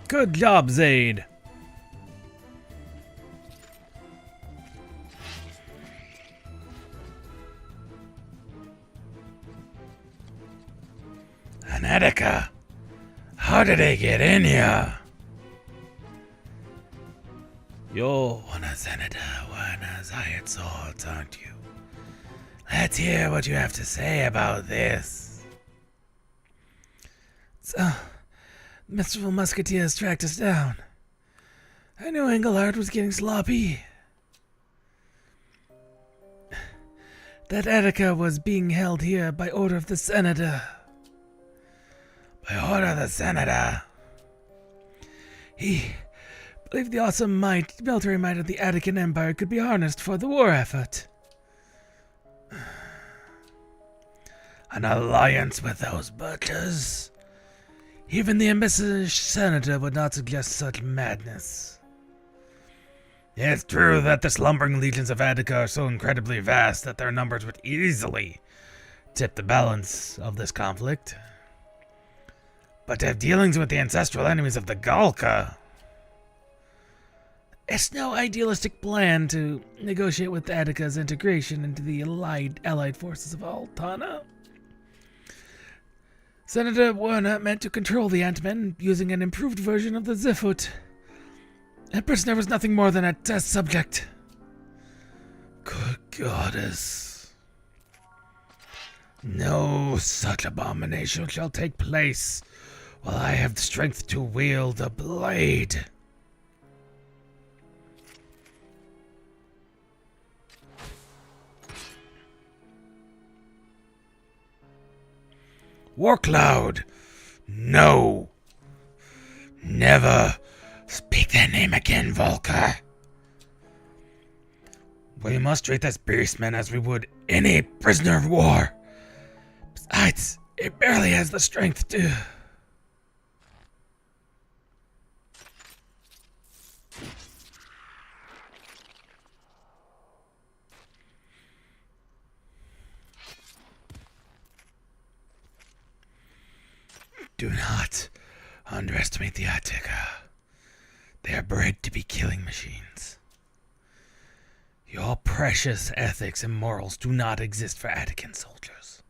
Good job, Zaid. Anetica, how did they get in here? You're one of Senator Werner's hired swords, aren't you? Let's hear what you have to say about this. So, Miserable Musketeers tracked us down. I knew Engelhardt was getting sloppy. that Attica was being held here by order of the Senator. By order of the Senator? He believed the awesome military might of the Attican Empire could be harnessed for the war effort. An alliance with those butchers? Even the ambitious senator would not suggest such madness. It's true that the slumbering legions of Attica are so incredibly vast that their numbers would easily tip the balance of this conflict. But to have dealings with the ancestral enemies of the Galka... It's no idealistic plan to negotiate with Attica's integration into the allied forces of Altana. Senator Werner meant to control the Ant-Men using an improved version of the Zifut. That prisoner was nothing more than a test subject. Good goddess. No such abomination shall take place while I have the strength to wield a blade. Warcloud! No! Never speak that name again, Volker. We must treat this beastman as we would any prisoner of war. Besides, it barely has the strength to... Do not underestimate the Attica. They are bred to be killing machines. Your precious ethics and morals do not exist for Attican soldiers.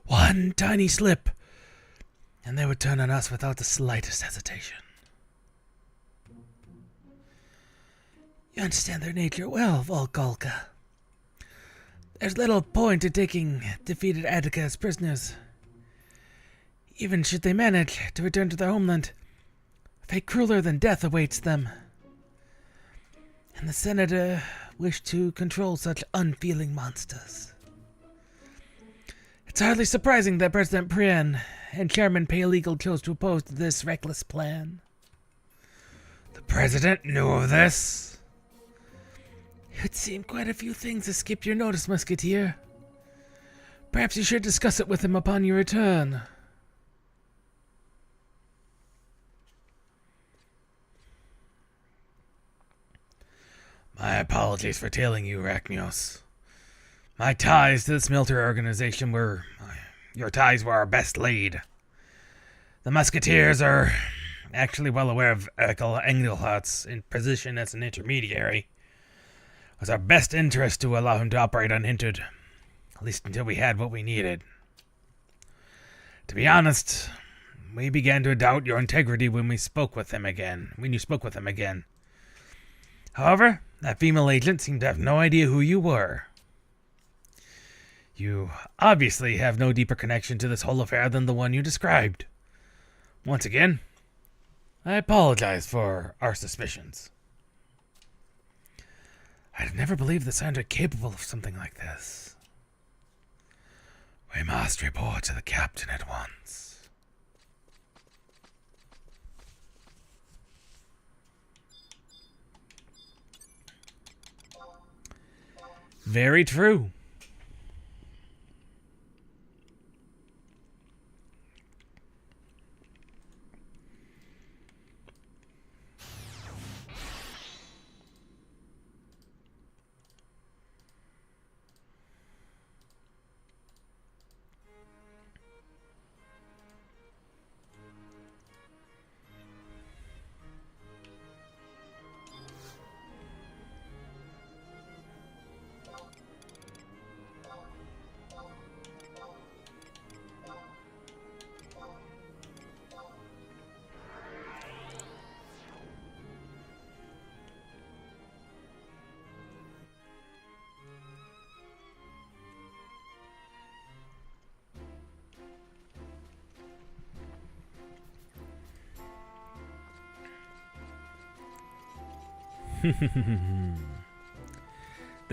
One tiny slip, and they would turn on us without the slightest hesitation. You understand their nature well, Volgalka. There's little point in taking defeated Attica as prisoners. Even should they manage to return to their homeland, a fate crueler than death awaits them. And the Senator wished to control such unfeeling monsters. It's hardly surprising that President Prian and Chairman Pale Eagle chose to oppose this reckless plan. The President knew of this? It would seem quite a few things escaped your notice, Musketeer. Perhaps you should discuss it with him upon your return. My apologies for tailing you, Rachnios. My ties to this military organization were... Your ties were our best laid. The Musketeers are actually well aware of Ekel Engelhart's position as an intermediary. It was our best interest to allow him to operate unhindered, at least until we had what we needed. To be honest, we began to doubt your integrity when you spoke with him again. However, that female agent seemed to have no idea who you were. You obviously have no deeper connection to this whole affair than the one you described. Once again, I apologize for our suspicions. I'd never believed the Sandra capable of something like this. We must report to the captain at once. Very true.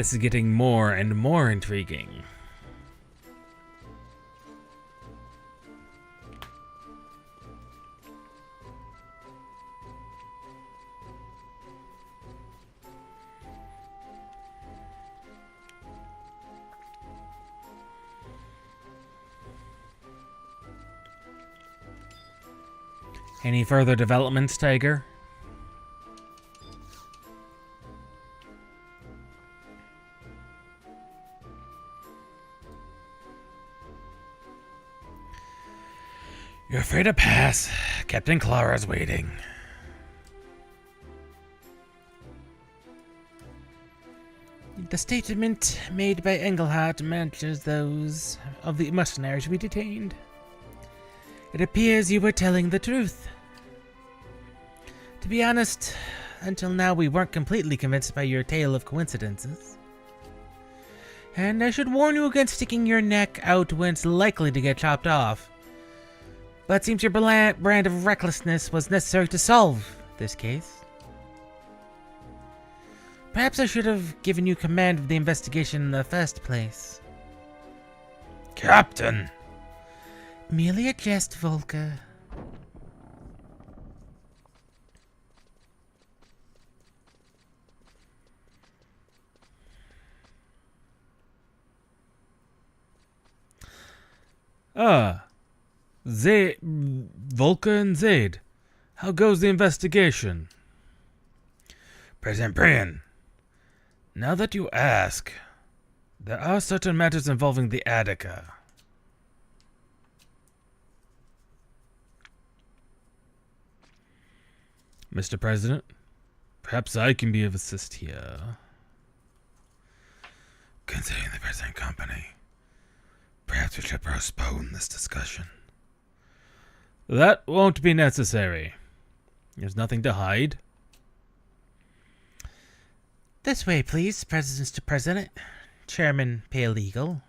This is getting more and more intriguing. Any further developments, Tiger? You're free to pass. Captain Clara's waiting. The statement made by Engelhardt matches those of the mercenaries we detained. It appears you were telling the truth. To be honest, until now we weren't completely convinced by your tale of coincidences. And I should warn you against sticking your neck out when it's likely to get chopped off. But it seems your brand of recklessness was necessary to solve this case. Perhaps I should have given you command of the investigation in the first place. Captain! Merely a jest, Volker. Volker and Zaid. How goes the investigation? President Brian, now that you ask, There are certain matters involving the Attica. Mr. President, perhaps I can be of assist here. considering the present company, perhaps we should postpone this discussion. That won't be necessary. There's nothing to hide. This way, please, Mr. President. Chairman Pale Eagle.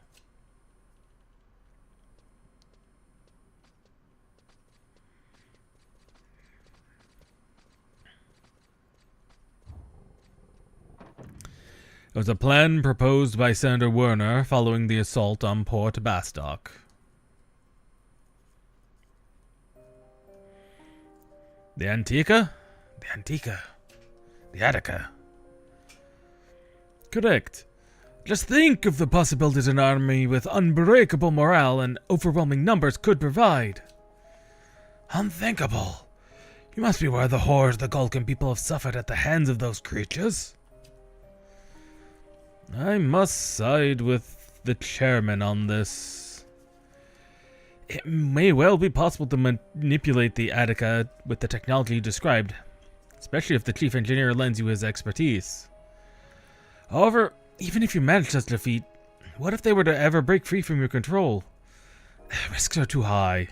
It was a plan proposed by Senator Werner following the assault on Port Bastock. The Antica? The Antica. The Attica. Correct. Just think of the possibilities an army with unbreakable morale and overwhelming numbers could provide. Unthinkable. You must be aware of the horrors the Gulkan people have suffered at the hands of those creatures. I must side with the chairman on this. It may well be possible to manipulate the Attica with the technology you described, especially if the chief engineer lends you his expertise. However, even if you manage such defeat, what if they were to ever break free from your control? Risks are too high.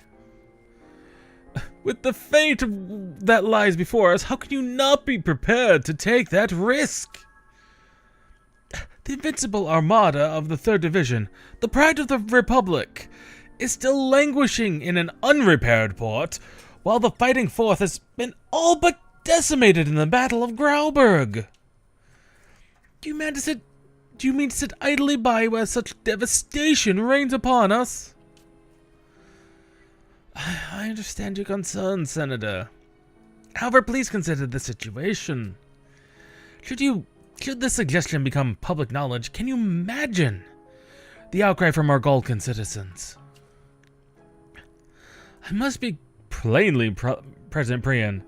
With the fate that lies before us, how can you not be prepared to take that risk? The invincible armada of the 3rd Division, the pride of the Republic, is still languishing in an unrepaired port, while the fighting 4th has been all but decimated in the Battle of Grauberg. Do you mean to sit idly by while such devastation reigns upon us? I understand your concerns, Senator. However, please consider the situation. Should this suggestion become public knowledge, can you imagine the outcry from our Gulkan citizens? I must be plainly, President Priyan.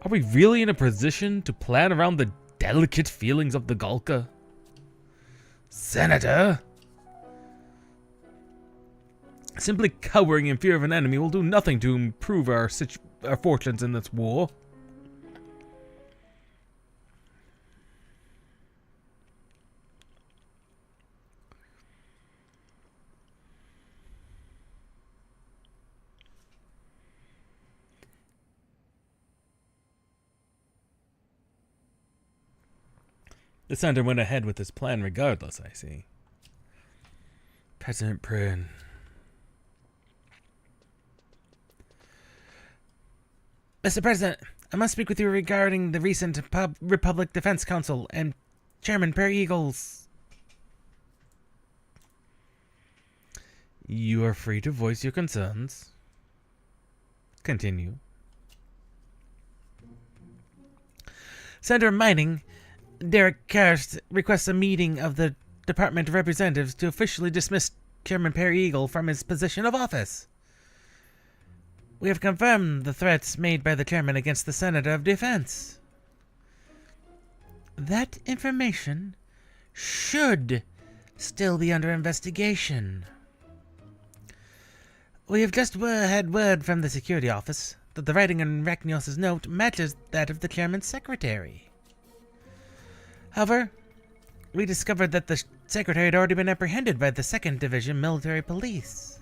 Are we really in a position to plan around the delicate feelings of the Gulka? Senator? Simply cowering in fear of an enemy will do nothing to improve our fortunes in this war. The senator went ahead with his plan regardless, I see. President Priyan. Mr. President, I must speak with you regarding the recent Republic Defense Council and Chairman Pale Eagle's You are free to voice your concerns. Continue. Senator Mining, Derek Karst requests a meeting of the Department of Representatives to officially dismiss Chairman Perry Eagle from his position of office. We have confirmed the threats made by the chairman against the Senator of Defense. That information should still be under investigation. We have just had word from the security office that the writing on Rachnios' note matches that of the chairman's secretary. However, we discovered that the secretary had already been apprehended by the 2nd Division Military Police.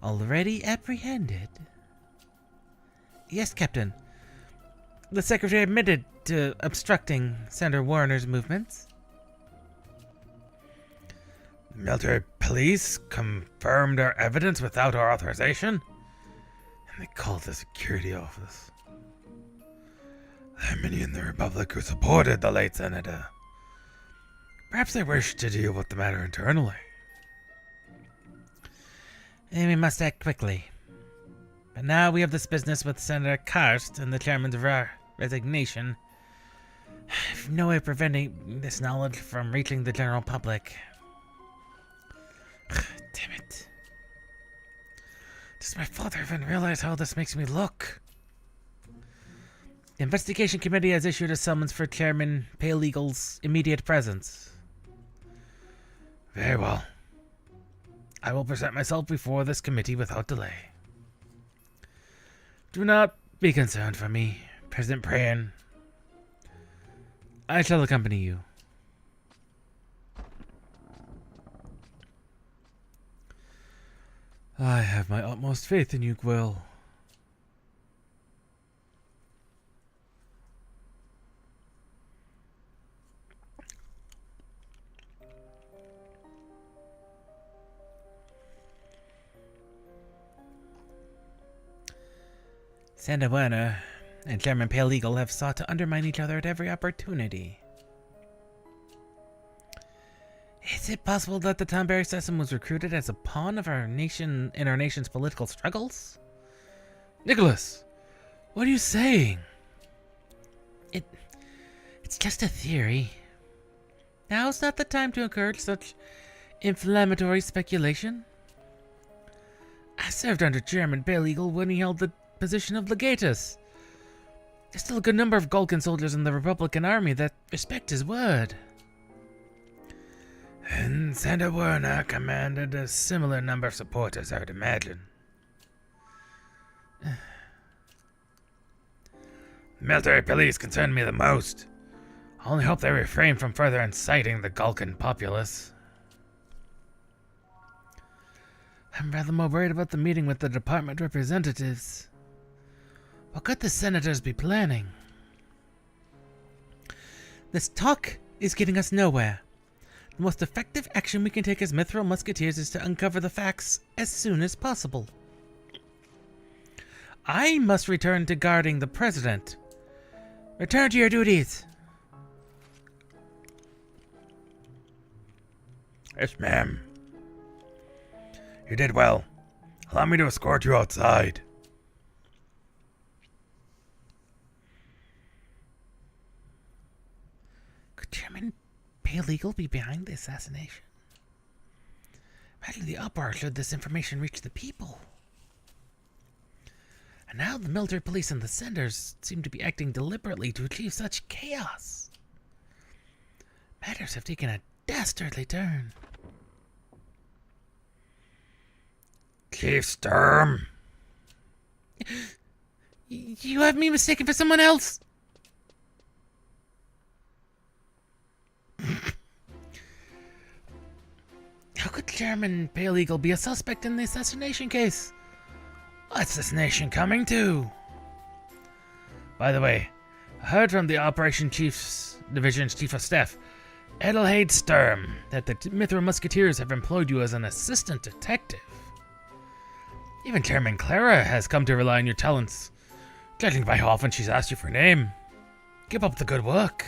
Already apprehended? Yes, Captain. The secretary admitted to obstructing Senator Warner's movements. The military police confirmed our evidence without our authorization, and they called the security office. There are many in the Republic who supported the late senator. Perhaps they wish to deal with the matter internally. And we must act quickly. But now we have this business with Senator Karst and the chairman's resignation. I have no way of preventing this knowledge from reaching the general public. Damn it. Does my father even realize how this makes me look? The investigation committee has issued a summons for Chairman Pale Eagle's immediate presence. Very well. I will present myself before this committee without delay. Do not be concerned for me, President Prayan. I shall accompany you. I have my utmost faith in you, Gwyll. Senator Werner and Chairman Pale Eagle have sought to undermine each other at every opportunity. Is it possible that the Tonberry Sessom was recruited as a pawn of our nation in our nation's political struggles? Nicholas, what are you saying? It's just a theory. Now's not the time to encourage such inflammatory speculation. I served under Chairman Pale Eagle when he held the position of legatus. There's still a good number of Gulkan soldiers in the Republican Army that respect his word. And Senator Werner commanded a similar number of supporters, I would imagine. The military police concern me the most. I only hope they refrain from further inciting the Gulkan populace. I'm rather more worried about the meeting with the department representatives. What could the senators be planning? This talk is getting us nowhere. The most effective action we can take as Mithril Musketeers is to uncover the facts as soon as possible. I must return to guarding the president. Return to your duties. Yes, ma'am. You did well. Allow me to escort you outside. Could Chairman Pale Eagle be behind the assassination? Imagine the uproar should this information reach the people. And now the military police and the senders seem to be acting deliberately to achieve such chaos. Matters have taken a dastardly turn. Chief Sturm. You have me mistaken for someone else? How could Chairman Pale Eagle be a suspect in the assassination case? What's this nation coming to? By the way, I heard from the Operation Division's Chief of Staff, Edelheid Sturm, that the Mithril Musketeers have employed you as an assistant detective. Even Chairman Clara has come to rely on your talents, judging by how often she's asked you for a name. Keep up the good work.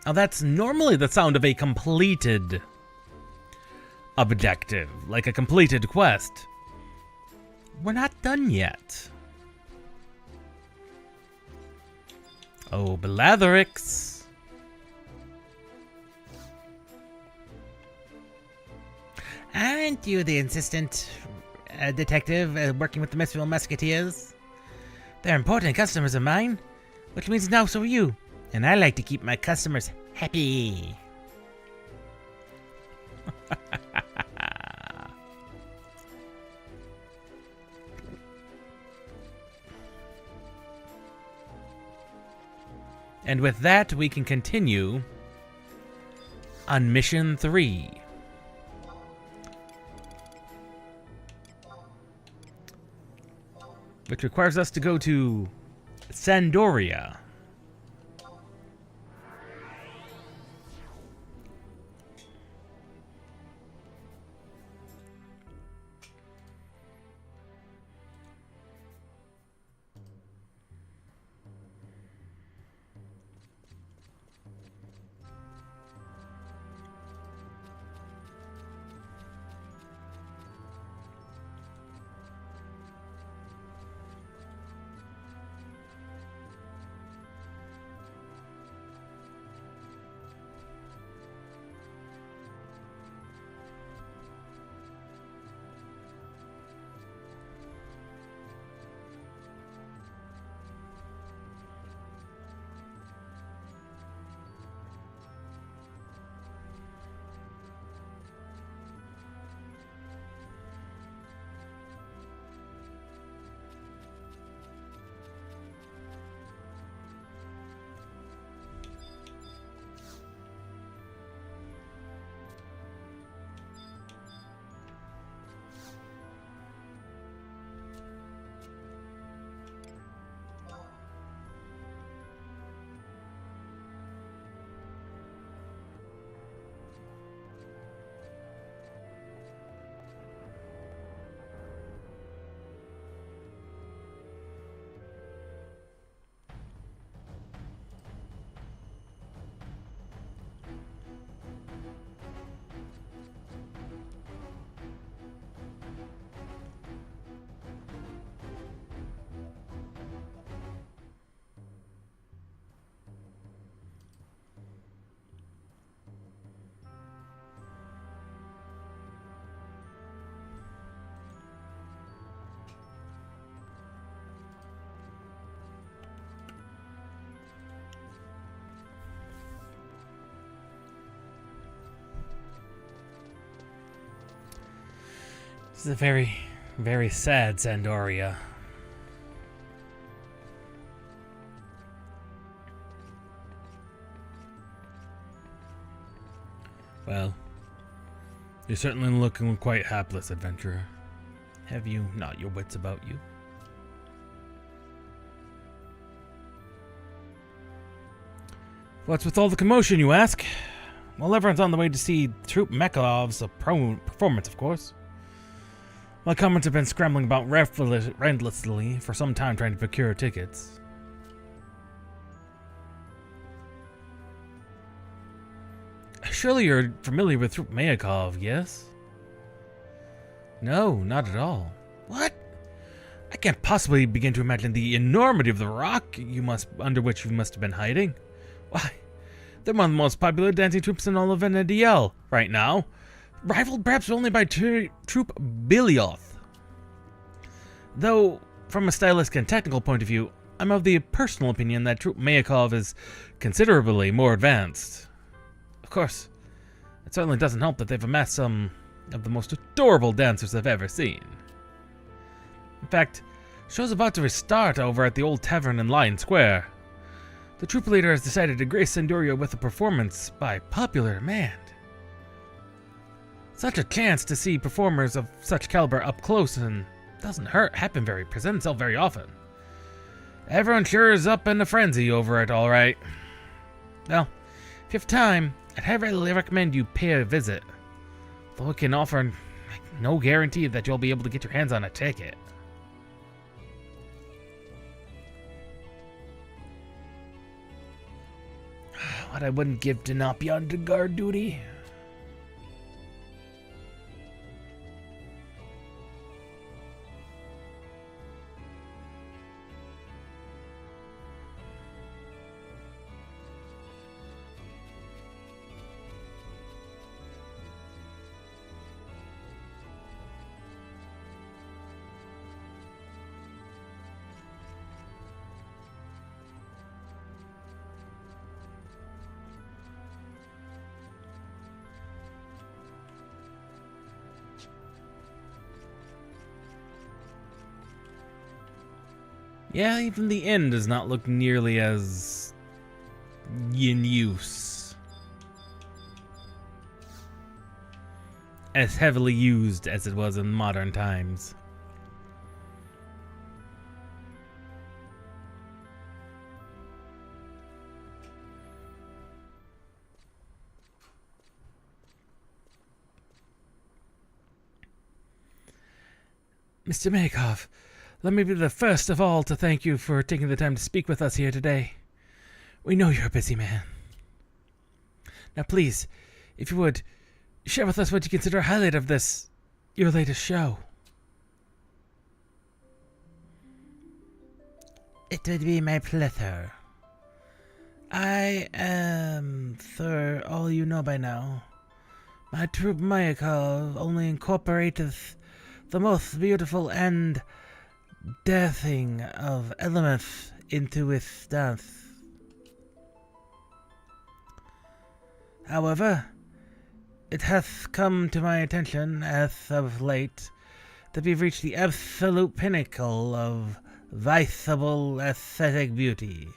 Now that's normally the sound of a completed objective, like a completed quest. We're not done yet. Oh, Belathrix. Aren't you the insistent detective working with the Mistral Musketeers? They're important customers of mine, which means now so are you. And I like to keep my customers happy. And with that, we can continue on Mission 3. Which requires us to go to Sandoria. This is a very, very sad Sandoria. Well, you're certainly looking quite hapless, adventurer. Have you not your wits about you? What's with all the commotion, you ask? Well, everyone's on the way to see Troop Mekhov's performance, of course. My comrades have been scrambling about relentlessly for some time trying to procure tickets. Surely you're familiar with Troop Mekov, yes? No, not at all. What? I can't possibly begin to imagine the enormity of the rock under which you must have been hiding. Why, they're one of the most popular dancing troops in all of NDL right now, rivaled perhaps only by Troop Bilioth. Though, from a stylistic and technical point of view, I'm of the personal opinion that Troop Mayakov is considerably more advanced. Of course, it certainly doesn't help that they've amassed some of the most adorable dancers I've ever seen. In fact, show's about to restart over at the old tavern in Lion Square. The troop leader has decided to grace Sandoria with a performance by popular demand. Such a chance to see performers of such caliber up close and present itself very often. Everyone sure is up in a frenzy over it, alright. Well, if you have time, I'd highly recommend you pay a visit. Though it can offer no guarantee that you'll be able to get your hands on a ticket. what I wouldn't give to not be on the guard duty. Yeah, even the inn does not look nearly as in use. As heavily used as it was in modern times. Mr. Makov, let me be the first of all to thank you for taking the time to speak with us here today. We know you're a busy man. Now please, if you would, share with us what you consider a highlight of your latest show. It would be my pleasure. I am, for all you know by now, my troupe Mayakov only incorporateth the most beautiful and dancing of elements into its dance. However, it hath come to my attention as of late that we've reached the absolute pinnacle of viceable aesthetic beauty.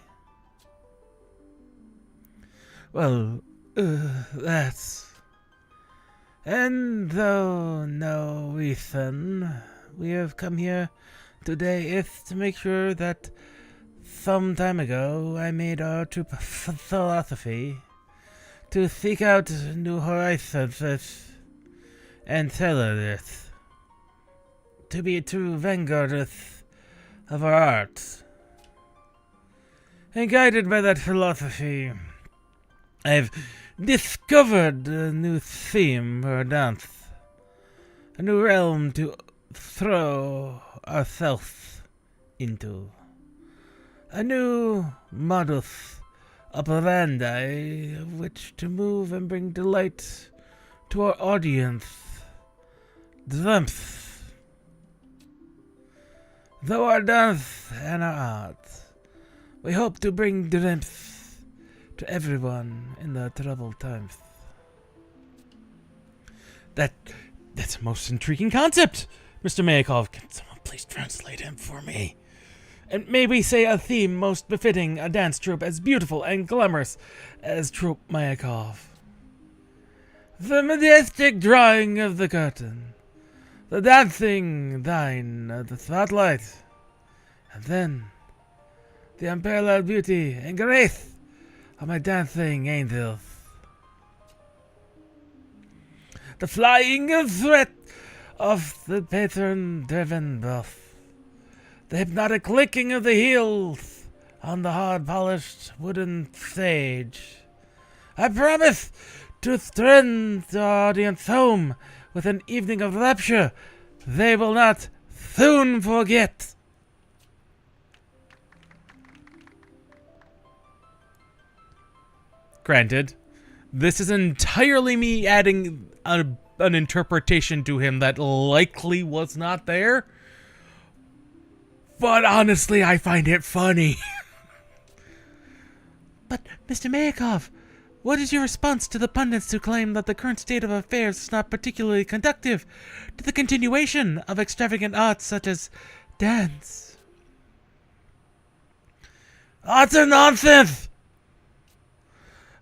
Well, that's... And though no reason we have come here today is to make sure that some time ago I made our true philosophy to seek out new horizons and tailored to be a true vanguard of our arts. And guided by that philosophy, I've discovered a new theme for our dance, a new realm to throw ourselves into, a new modus operandi of which to move and bring delight to our audience. Dance. Though our dance and our art, we hope to bring dance to everyone in the troubled times. That's a most intriguing concept, Mr. Mayakov. Can someone please translate him for me? And may we say a theme most befitting a dance troupe as beautiful and glamorous as Troupe Mayakov. The majestic drawing of the curtain, the dancing thine of the spotlight, and then the unparalleled beauty and grace of my dancing angels. The flying threat of the patron-driven buff. The hypnotic clicking of the heels on the hard-polished wooden stage. I promise to send the audience home with an evening of rapture they will not soon forget. Granted, this is entirely me adding an interpretation to him that likely was not there. But honestly, I find it funny. But, Mr. Mayakov, what is your response to the pundits who claim that the current state of affairs is not particularly conducive to the continuation of extravagant arts such as dance? Utter nonsense!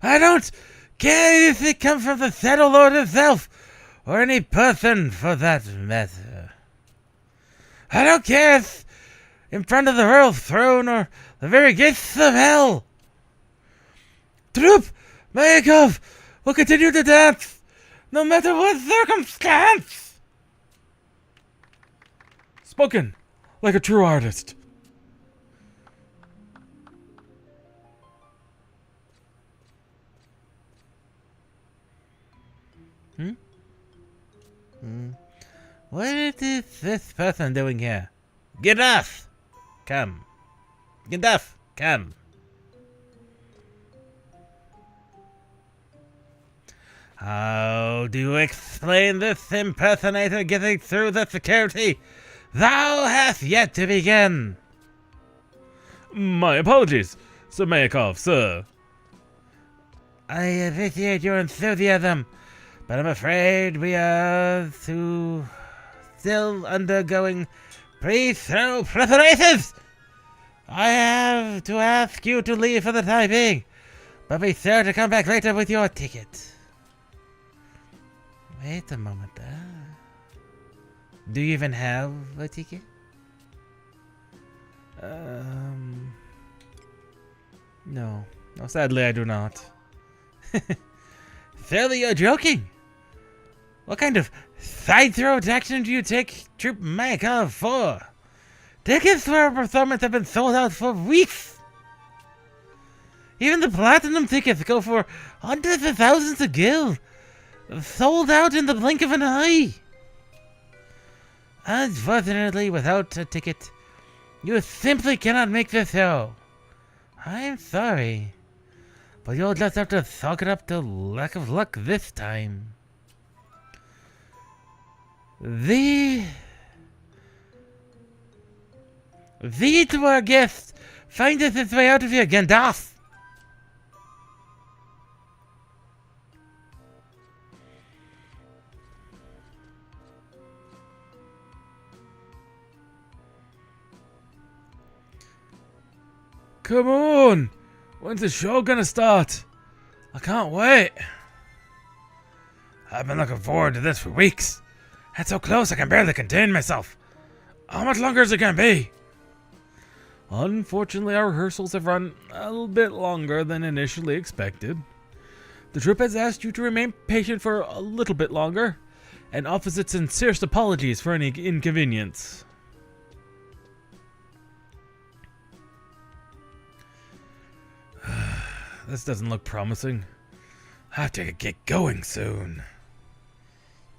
I don't care if it comes from the Saddle Lord himself, or any person for that matter. I don't care if in front of the royal throne or the very gates of hell. Troupe Mayakov will continue to dance, no matter what circumstance. Spoken like a true artist. What is this person doing here? Get off! Come. Get off! Come. How do you explain this impersonator getting through the security? Thou hast yet to begin. My apologies, Sir Mayakov, sir. I appreciate your enthusiasm, but I'm afraid we are still undergoing pre-throw preparations. I have to ask you to leave for the time being, but be sure to come back later with your ticket. Wait a moment. Do you even have a ticket? No. No, sadly I do not. Surely you're joking. What kind of side-throw action do you take Troop Mayakov for? Tickets for our performance have been sold out for weeks. Even the platinum tickets go for hundreds of thousands of gil. Sold out in the blink of an eye. Unfortunately, without a ticket, you simply cannot make the show. I'm sorry, but you'll just have to suck it up to lack of luck this time. The to our guest finds its way out of here, Gandalf. Come on! When's the show gonna start? I can't wait. I've been looking forward to this for weeks. It's so close I can barely contain myself. How much longer is it gonna be? Unfortunately, our rehearsals have run a little bit longer than initially expected. The troupe has asked you to remain patient for a little bit longer, and offers its sincerest apologies for any inconvenience. This doesn't look promising. I have to get going soon.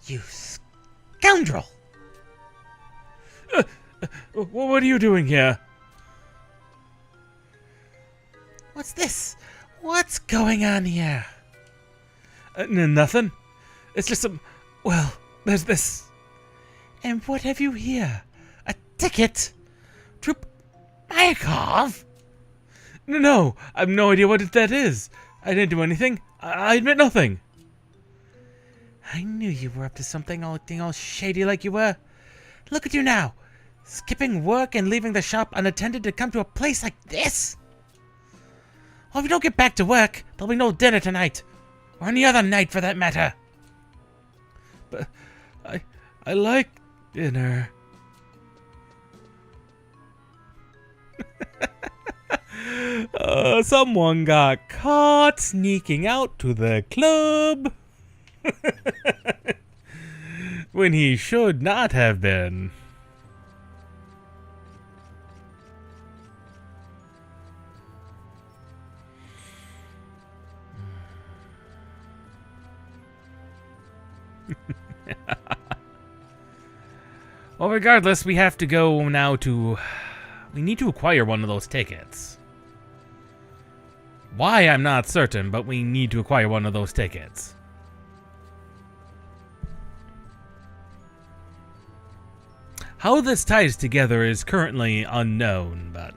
You scoundrel! What are you doing here? What's this? What's going on here? Nothing. It's just some... Well, there's this. And what have you here? A ticket? Troop Mayakov? No, I have no idea what that is. I didn't do anything. I admit nothing. I knew you were up to something, acting all shady like you were. Look at you now, skipping work and leaving the shop unattended to come to a place like this. Well, if you don't get back to work, there'll be no dinner tonight, or any other night for that matter. But I like dinner. Someone got caught sneaking out to the club when he should not have been. Well, regardless, we have to go now to... We need to acquire one of those tickets. Why, I'm not certain, but we need to acquire one of those tickets. How this ties together is currently unknown, but...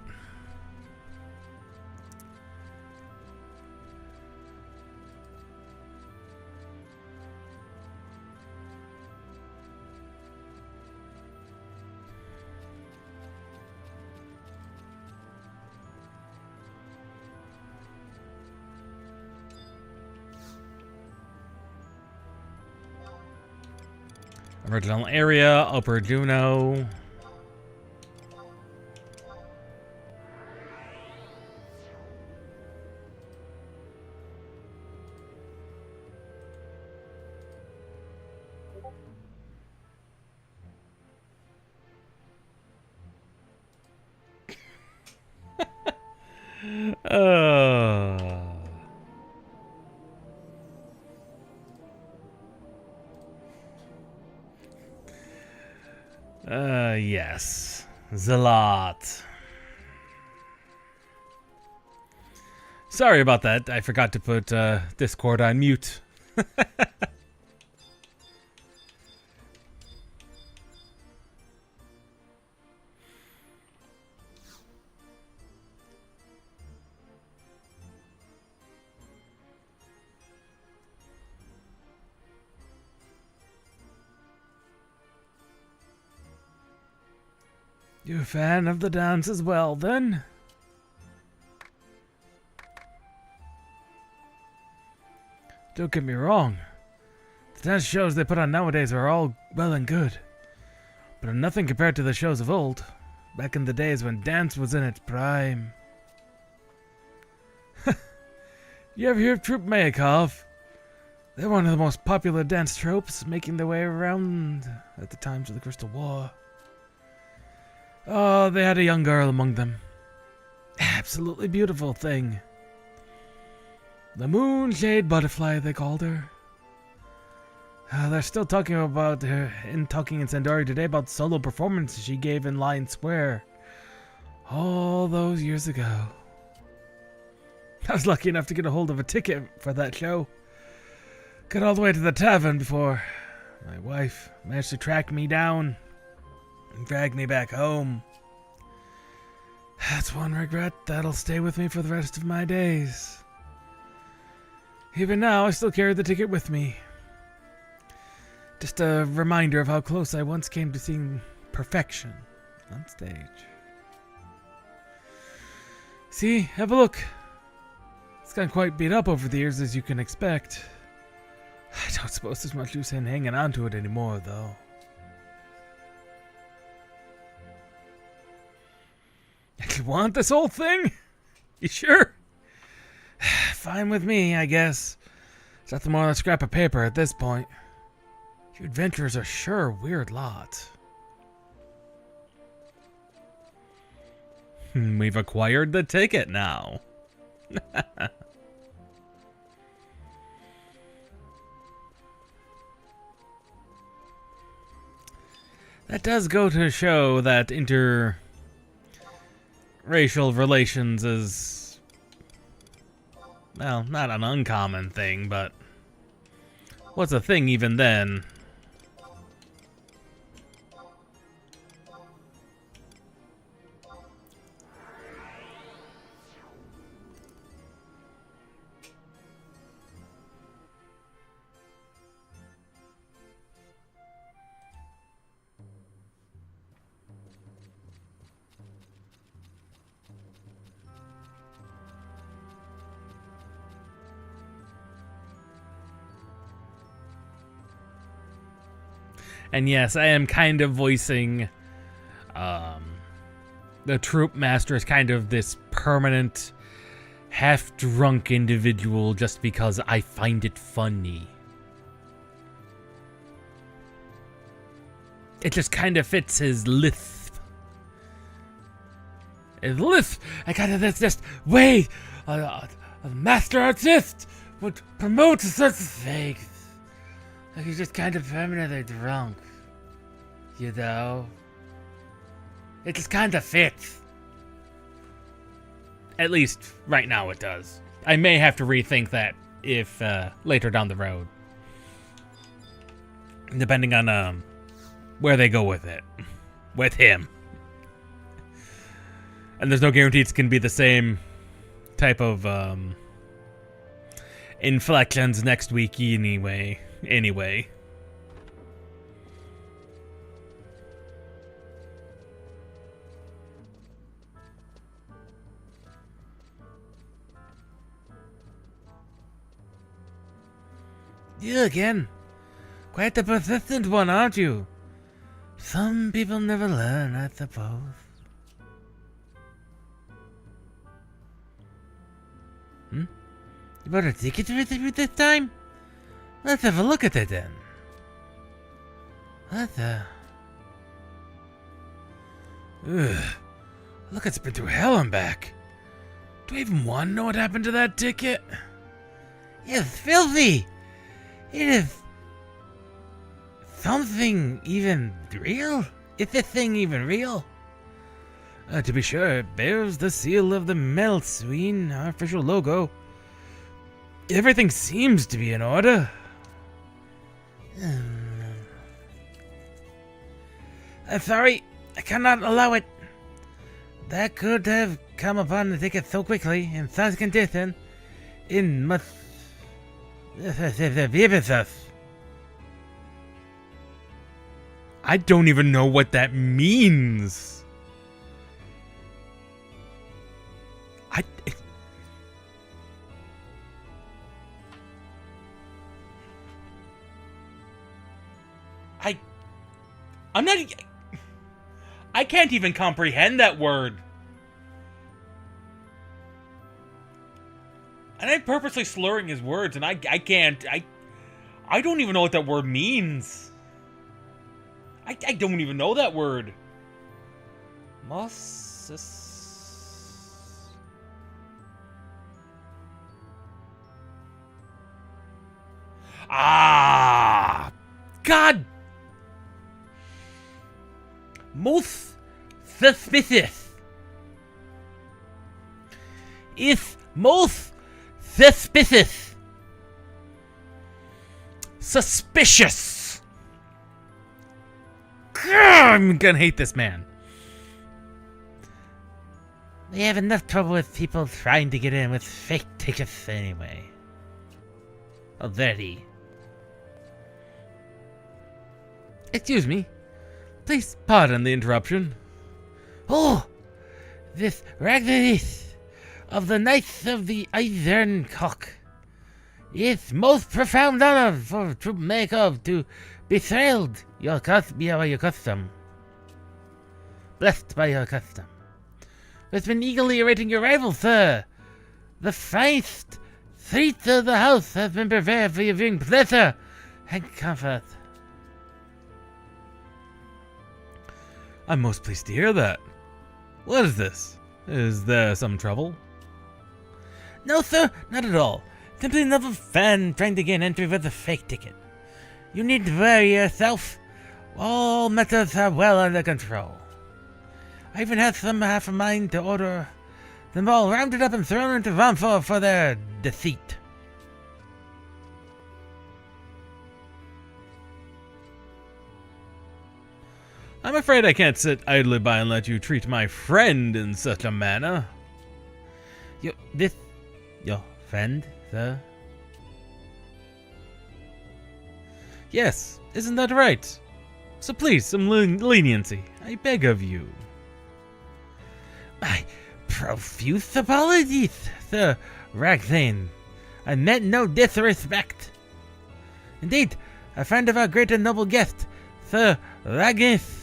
Original area, Upper Juno. yes. Zealot. Sorry about that. I forgot to put Discord on mute. You a fan of the dance as well, then? Don't get me wrong. The dance shows they put on nowadays are all well and good, but are nothing compared to the shows of old, back in the days when dance was in its prime. You ever hear of Troupe Mayakov? They're one of the most popular dance tropes, making their way around at the times of the Crystal War. Oh, they had a young girl among them. Absolutely beautiful thing. The Moonshade Butterfly, they called her. They're still talking about her in Sandori today about solo performances she gave in Lion Square all those years ago. I was lucky enough to get a hold of a ticket for that show. Got all the way to the tavern before my wife managed to track me down and drag me back home. That's one regret that'll stay with me for the rest of my days. Even now, I still carry the ticket with me. Just a reminder of how close I once came to seeing perfection on stage. See, have a look. It's gotten quite beat up over the years, as you can expect. I don't suppose there's much use in hanging on to it anymore, though. You want this whole thing? You sure? Fine with me, I guess. It's nothing more than a scrap of paper at this point. You adventurers are sure a weird lot. We've acquired the ticket now. That does go to show that interracial relations is, well, not an uncommon thing, but what's a thing even then? And yes, I am kind of voicing the troop master as kind of this permanent, half-drunk individual just because I find it funny. It just kind of fits his lisp. His lisp! I kind of this way a master artist would promote such things. Like he's just kind of permanently drunk. You know? It just kind of fits. At least, right now it does. I may have to rethink that if, later down the road. Depending on, where they go with it. With him. And there's no guarantee it's gonna be the same type of, inflections next week anyway. You again. Quite the persistent one, aren't you? Some people never learn, I suppose. You bought a ticket with you this time? Let's have a look at it then. What the? Ugh. Look, it's been through hell and back. Do I even want to know what happened to that ticket? It's filthy. It is something even real? Is this thing even real? To be sure, it bears the seal of the Meltsween, our official logo. Everything seems to be in order. I'm sorry, I cannot allow it. That could have come upon the ticket so quickly, in such condition, in must us. I don't even know what that means. I'm not. I can't even comprehend that word. And I'm purposely slurring his words, and I can't. I don't even know what that word means. I don't even know that word. Mosses. Ah! God! Most suspicious. Is most suspicious. Suspicious! I'm gonna hate this man. They have enough trouble with people trying to get in with fake tickets anyway. Already. Excuse me. Please pardon the interruption. Oh! This Ragnaris of the Knights of the Iron Cock. It's most profound honor for Troop Makov to be thrilled by your custom. Blessed by your custom. We've been eagerly awaiting your arrival, sir. The finest seats of the house has been prepared for your viewing pleasure and comfort. I'm most pleased to hear that. What is this? Is there some trouble? No, sir, not at all. Simply another fan trying to gain entry with a fake ticket. You need to worry yourself. All matters are well under control. I even had some half a mind to order them all rounded up and thrown into Ramfor for their deceit. I'm afraid I can't sit idly by and let you treat my friend in such a manner. Your friend, sir? Yes, isn't that right? So please, some leniency, I beg of you. My profuse apologies, Sir Ragzane. I meant no disrespect. Indeed, a friend of our great and noble guest, Sir Ragis,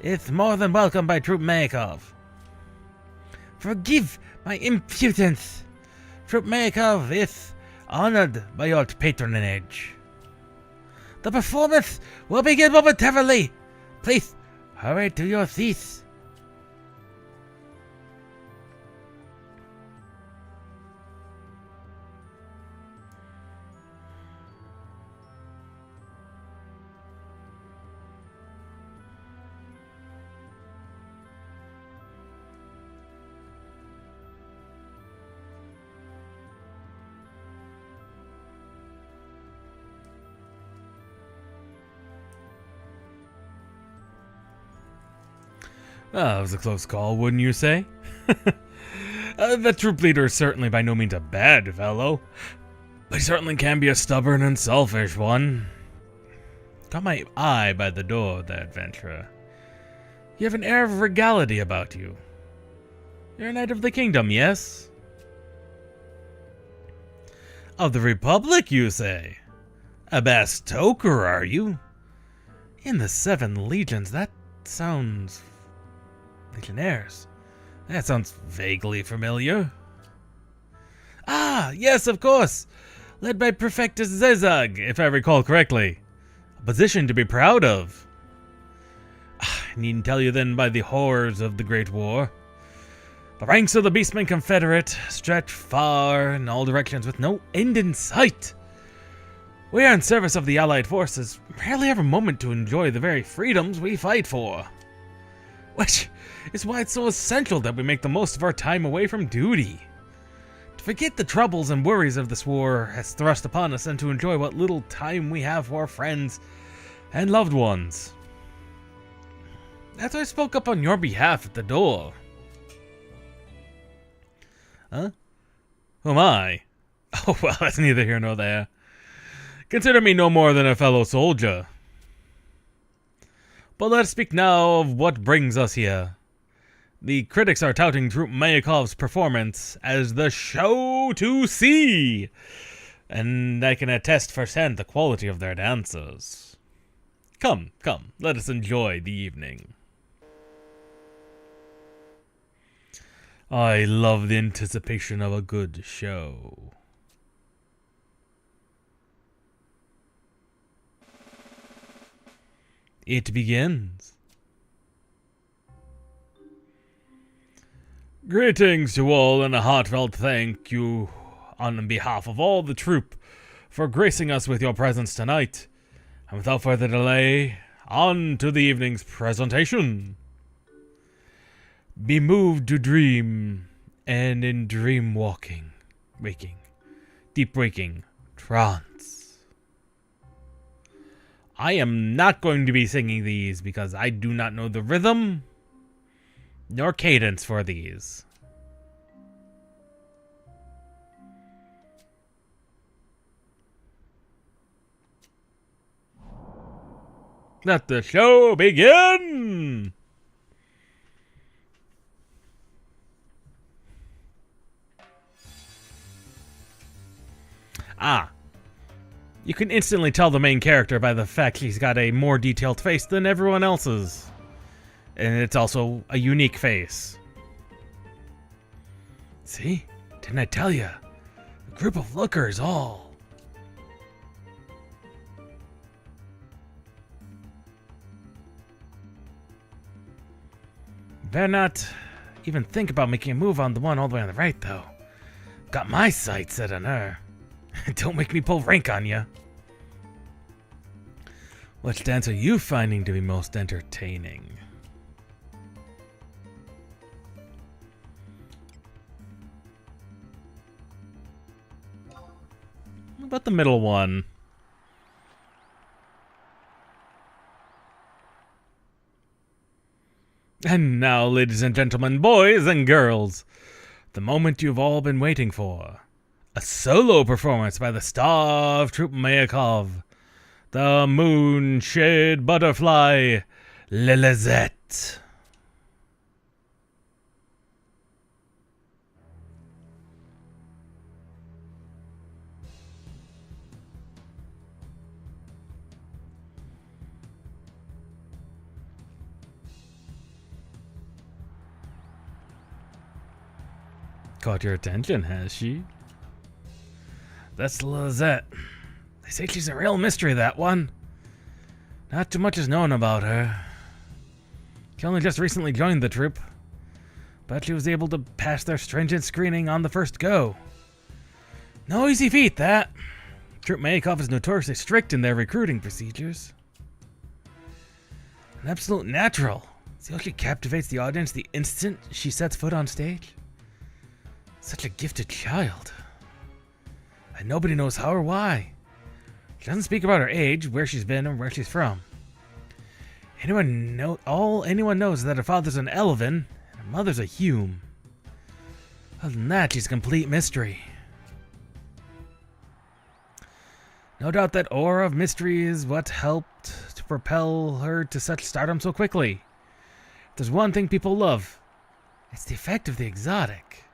is more than welcome by Troop Mayakov. Forgive my impudence. Troop Mayakov is honored by your patronage. The performance will begin momentarily. Please hurry to your seats. That was a close call, wouldn't you say? The troop leader is certainly by no means a bad fellow, but he certainly can be a stubborn and selfish one. Caught my eye by the door, that adventurer. You have an air of regality about you. You're a knight of the kingdom, yes? Of the Republic, you say? A Bastoker, are you? In the 7 legions, that sounds... Legionnaires. That sounds vaguely familiar. Ah, yes, of course. Led by Prefectus Zezag, if I recall correctly. A position to be proud of. I needn't tell you then by the horrors of the Great War. The ranks of the Beastmen Confederate stretch far in all directions with no end in sight. We are in service of the Allied forces, rarely have a moment to enjoy the very freedoms we fight for. Which is why it's so essential that we make the most of our time away from duty. To forget the troubles and worries of this war has thrust upon us and to enjoy what little time we have for our friends and loved ones. That's why I spoke up on your behalf at the door. Huh? Who am I? Oh, well, that's neither here nor there. Consider me no more than a fellow soldier. But let's speak now of what brings us here. The critics are touting Troop Mayakov's performance as the show to see, and I can attest firsthand the quality of their dancers. Come, let us enjoy the evening. I love the anticipation of a good show. It begins. Greetings to all, and a heartfelt thank you on behalf of all the troop for gracing us with your presence tonight. And without further delay, on to the evening's presentation. Be moved to dream, and in dream waking, deep waking, trance. I am not going to be singing these because I do not know the rhythm nor cadence for these. Let the show begin! You can instantly tell the main character by the fact she's got a more detailed face than everyone else's. And it's also a unique face. See? Didn't I tell you? A group of lookers all. Better not even think about making a move on the one all the way on the right, though. Got my sights set on her. Don't make me pull rank on you. Which dance are you finding to be most entertaining? What about the middle one? And now, ladies and gentlemen, boys and girls, the moment you've all been waiting for. A solo performance by the star of Troop Mayakov, the Moonshade Butterfly, Lilizette. Caught your attention, has she? That's Lizette. They say she's a real mystery, that one. Not too much is known about her. She only just recently joined the troop, but she was able to pass their stringent screening on the first go. No easy feat, that. Troop Mayakov is notoriously strict in their recruiting procedures. An absolute natural. See how she captivates the audience the instant she sets foot on stage? Such a gifted child. And nobody knows how or why. She doesn't speak about her age, where she's been, or where she's from. All anyone knows is that her father's an Elven, and her mother's a Hume. Other than that, she's a complete mystery. No doubt that aura of mystery is what helped to propel her to such stardom so quickly. If there's one thing people love, it's the effect of the exotic.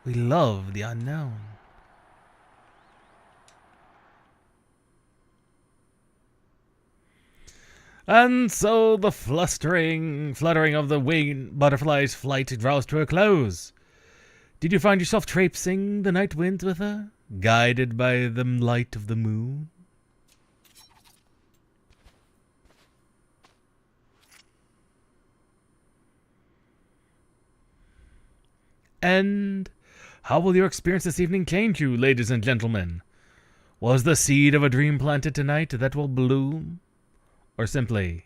We love the unknown. And so the fluttering of the winged butterfly's flight draws to a close. Did you find yourself traipsing the night winds with her, guided by the light of the moon? And how will your experience this evening change you, ladies and gentlemen? Was the seed of a dream planted tonight that will bloom, or simply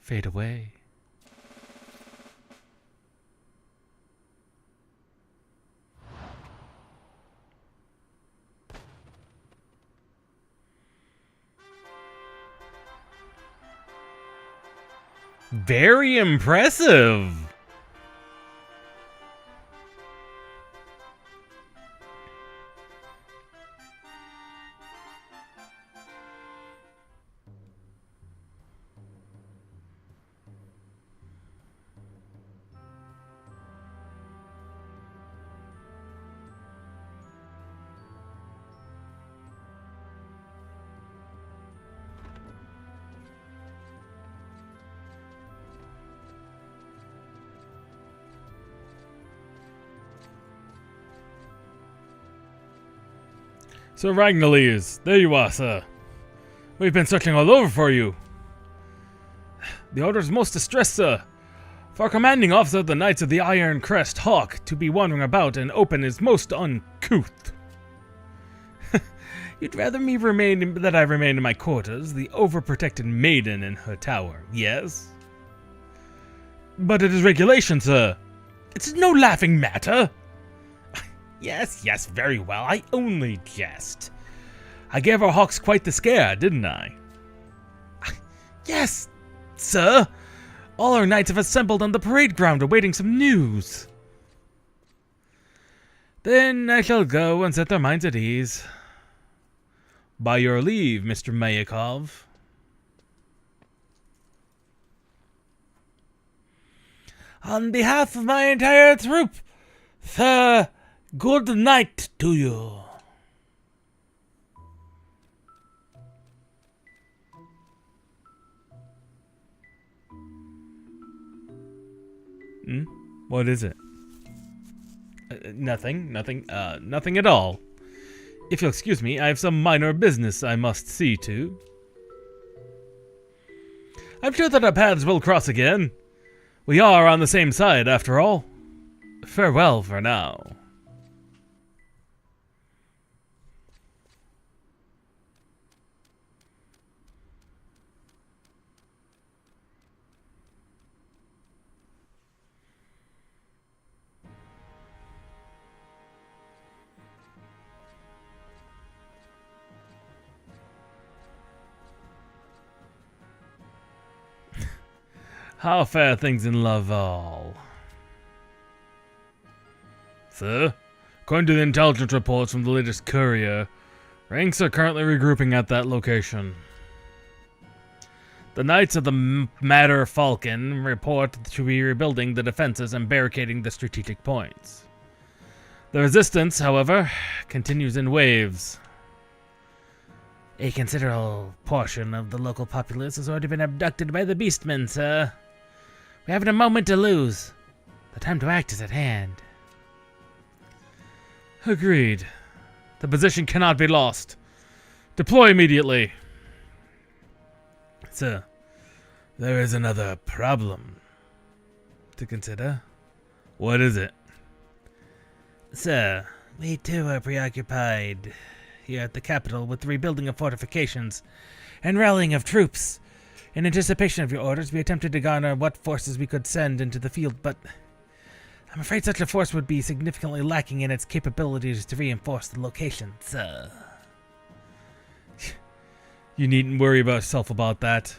fade away? Very impressive! Sir Ragnales, there you are, sir. We've been searching all over for you. The order is most distressed, sir. For our commanding officer of the Knights of the Iron Crest, Hawk, to be wandering about and open is most uncouth. You'd rather I remain in my quarters, the overprotected maiden in her tower, yes? But it is regulation, sir. It's no laughing matter. Yes, very well. I only jest. I gave our hawks quite the scare, didn't I? Yes, sir. All our knights have assembled on the parade ground awaiting some news. Then I shall go and set their minds at ease. By your leave, Mr. Mayakov. On behalf of my entire troop, sir, good night to you. What is it? Nothing at all. If you'll excuse me, I have some minor business I must see to. I'm sure that our paths will cross again. We are on the same side, after all. Farewell for now. How fare things in Laval? Sir, according to the intelligence reports from the latest courier, ranks are currently regrouping at that location. The Knights of the Madder Falcon report to be rebuilding the defenses and barricading the strategic points. The resistance, however, continues in waves. A considerable portion of the local populace has already been abducted by the Beastmen, sir. We haven't a moment to lose. The time to act is at hand. Agreed. The position cannot be lost. Deploy immediately. Sir, there is another problem to consider. What is it? Sir, we too are preoccupied here at the capital with the rebuilding of fortifications and rallying of troops. In anticipation of your orders, we attempted to garner what forces we could send into the field, but I'm afraid such a force would be significantly lacking in its capabilities to reinforce the location, sir. You needn't worry yourself about that.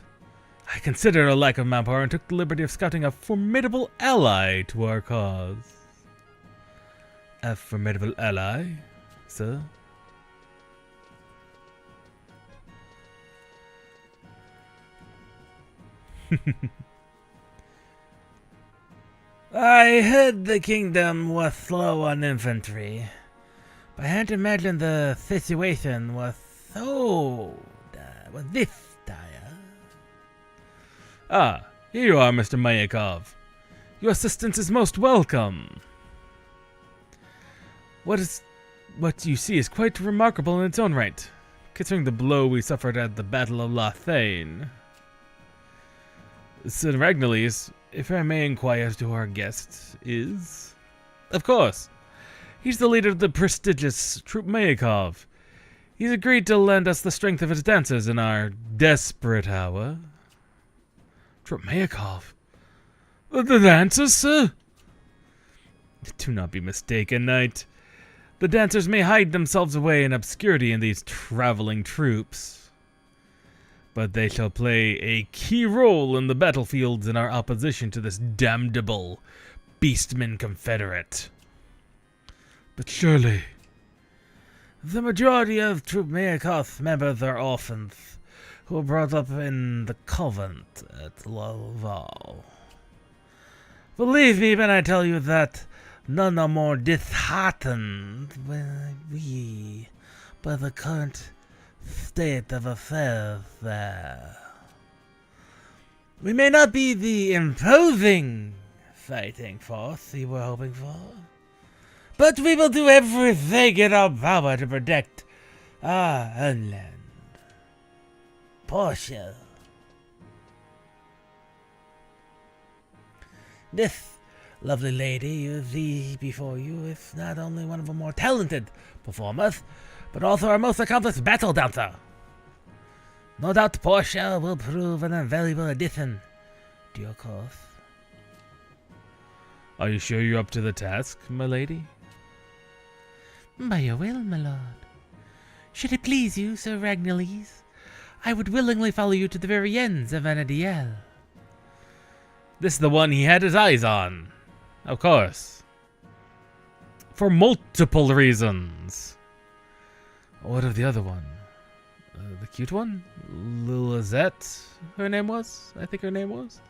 I considered a lack of manpower and took the liberty of scouting a formidable ally to our cause. A formidable ally, sir? I heard the kingdom was slow on infantry, but I hadn't imagined the situation was this dire. Ah, here you are, Mr. Mayakov. Your assistance is most welcome. What you see is quite remarkable in its own right, considering the blow we suffered at the Battle of Lathane. Sir Ragnales, if I may inquire as to who our guest is? Of course. He's the leader of the prestigious Troop Mayakov. He's agreed to lend us the strength of his dancers in our desperate hour. Trutmayakov? The dancers, sir? Do not be mistaken, knight. The dancers may hide themselves away in obscurity in these traveling troops, but they shall play a key role in the battlefields in our opposition to this damnable Beastman Confederate. But surely... The majority of Trutmayakov members are orphans who were brought up in the convent at Laval. Believe me when I tell you that none are more disheartened by the current state of affairs there. We may not be the imposing fighting force you were hoping for, but we will do everything in our power to protect our homeland. Portia. This lovely lady you see before you is not only one of our more talented performers, but also our most accomplished battle dancer. No doubt Portia will prove an invaluable addition to your course. Are you sure you're up to the task, my lady? By your will, my lord. Should it please you, Sir Ragnales, I would willingly follow you to the very ends of Anadiel. This is the one he had his eyes on. Of course. For multiple reasons. What of the other one? The cute one? Lizette, her name was? I think her name was.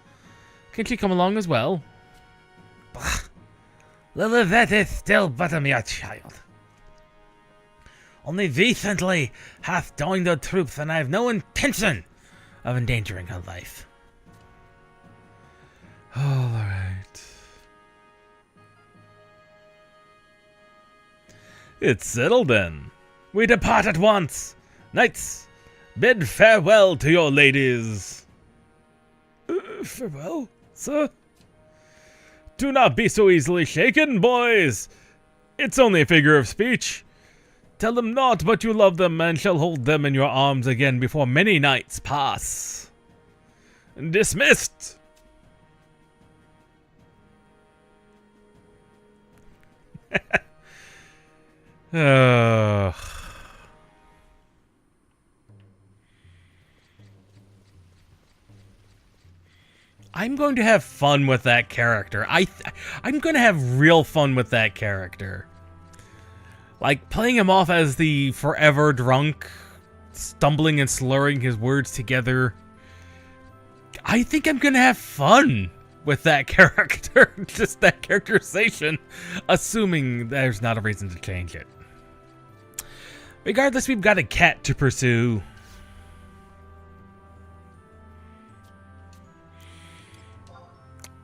Can she come along as well? Bah! Lizette is still but a mere child. Only recently hath joined the troops, and I have no intention of endangering her life. All right. It's settled then. We depart at once. Knights, bid farewell to your ladies. Farewell, sir? Do not be so easily shaken, boys. It's only a figure of speech. Tell them naught but you love them, and shall hold them in your arms again before many nights pass. Dismissed. I'm going to have fun with that character. I'm going to have real fun with that character. Like, playing him off as the forever drunk, stumbling and slurring his words together. I think I'm going to have fun with that character. Just that characterization. Assuming there's not a reason to change it. Regardless, we've got a cat to pursue.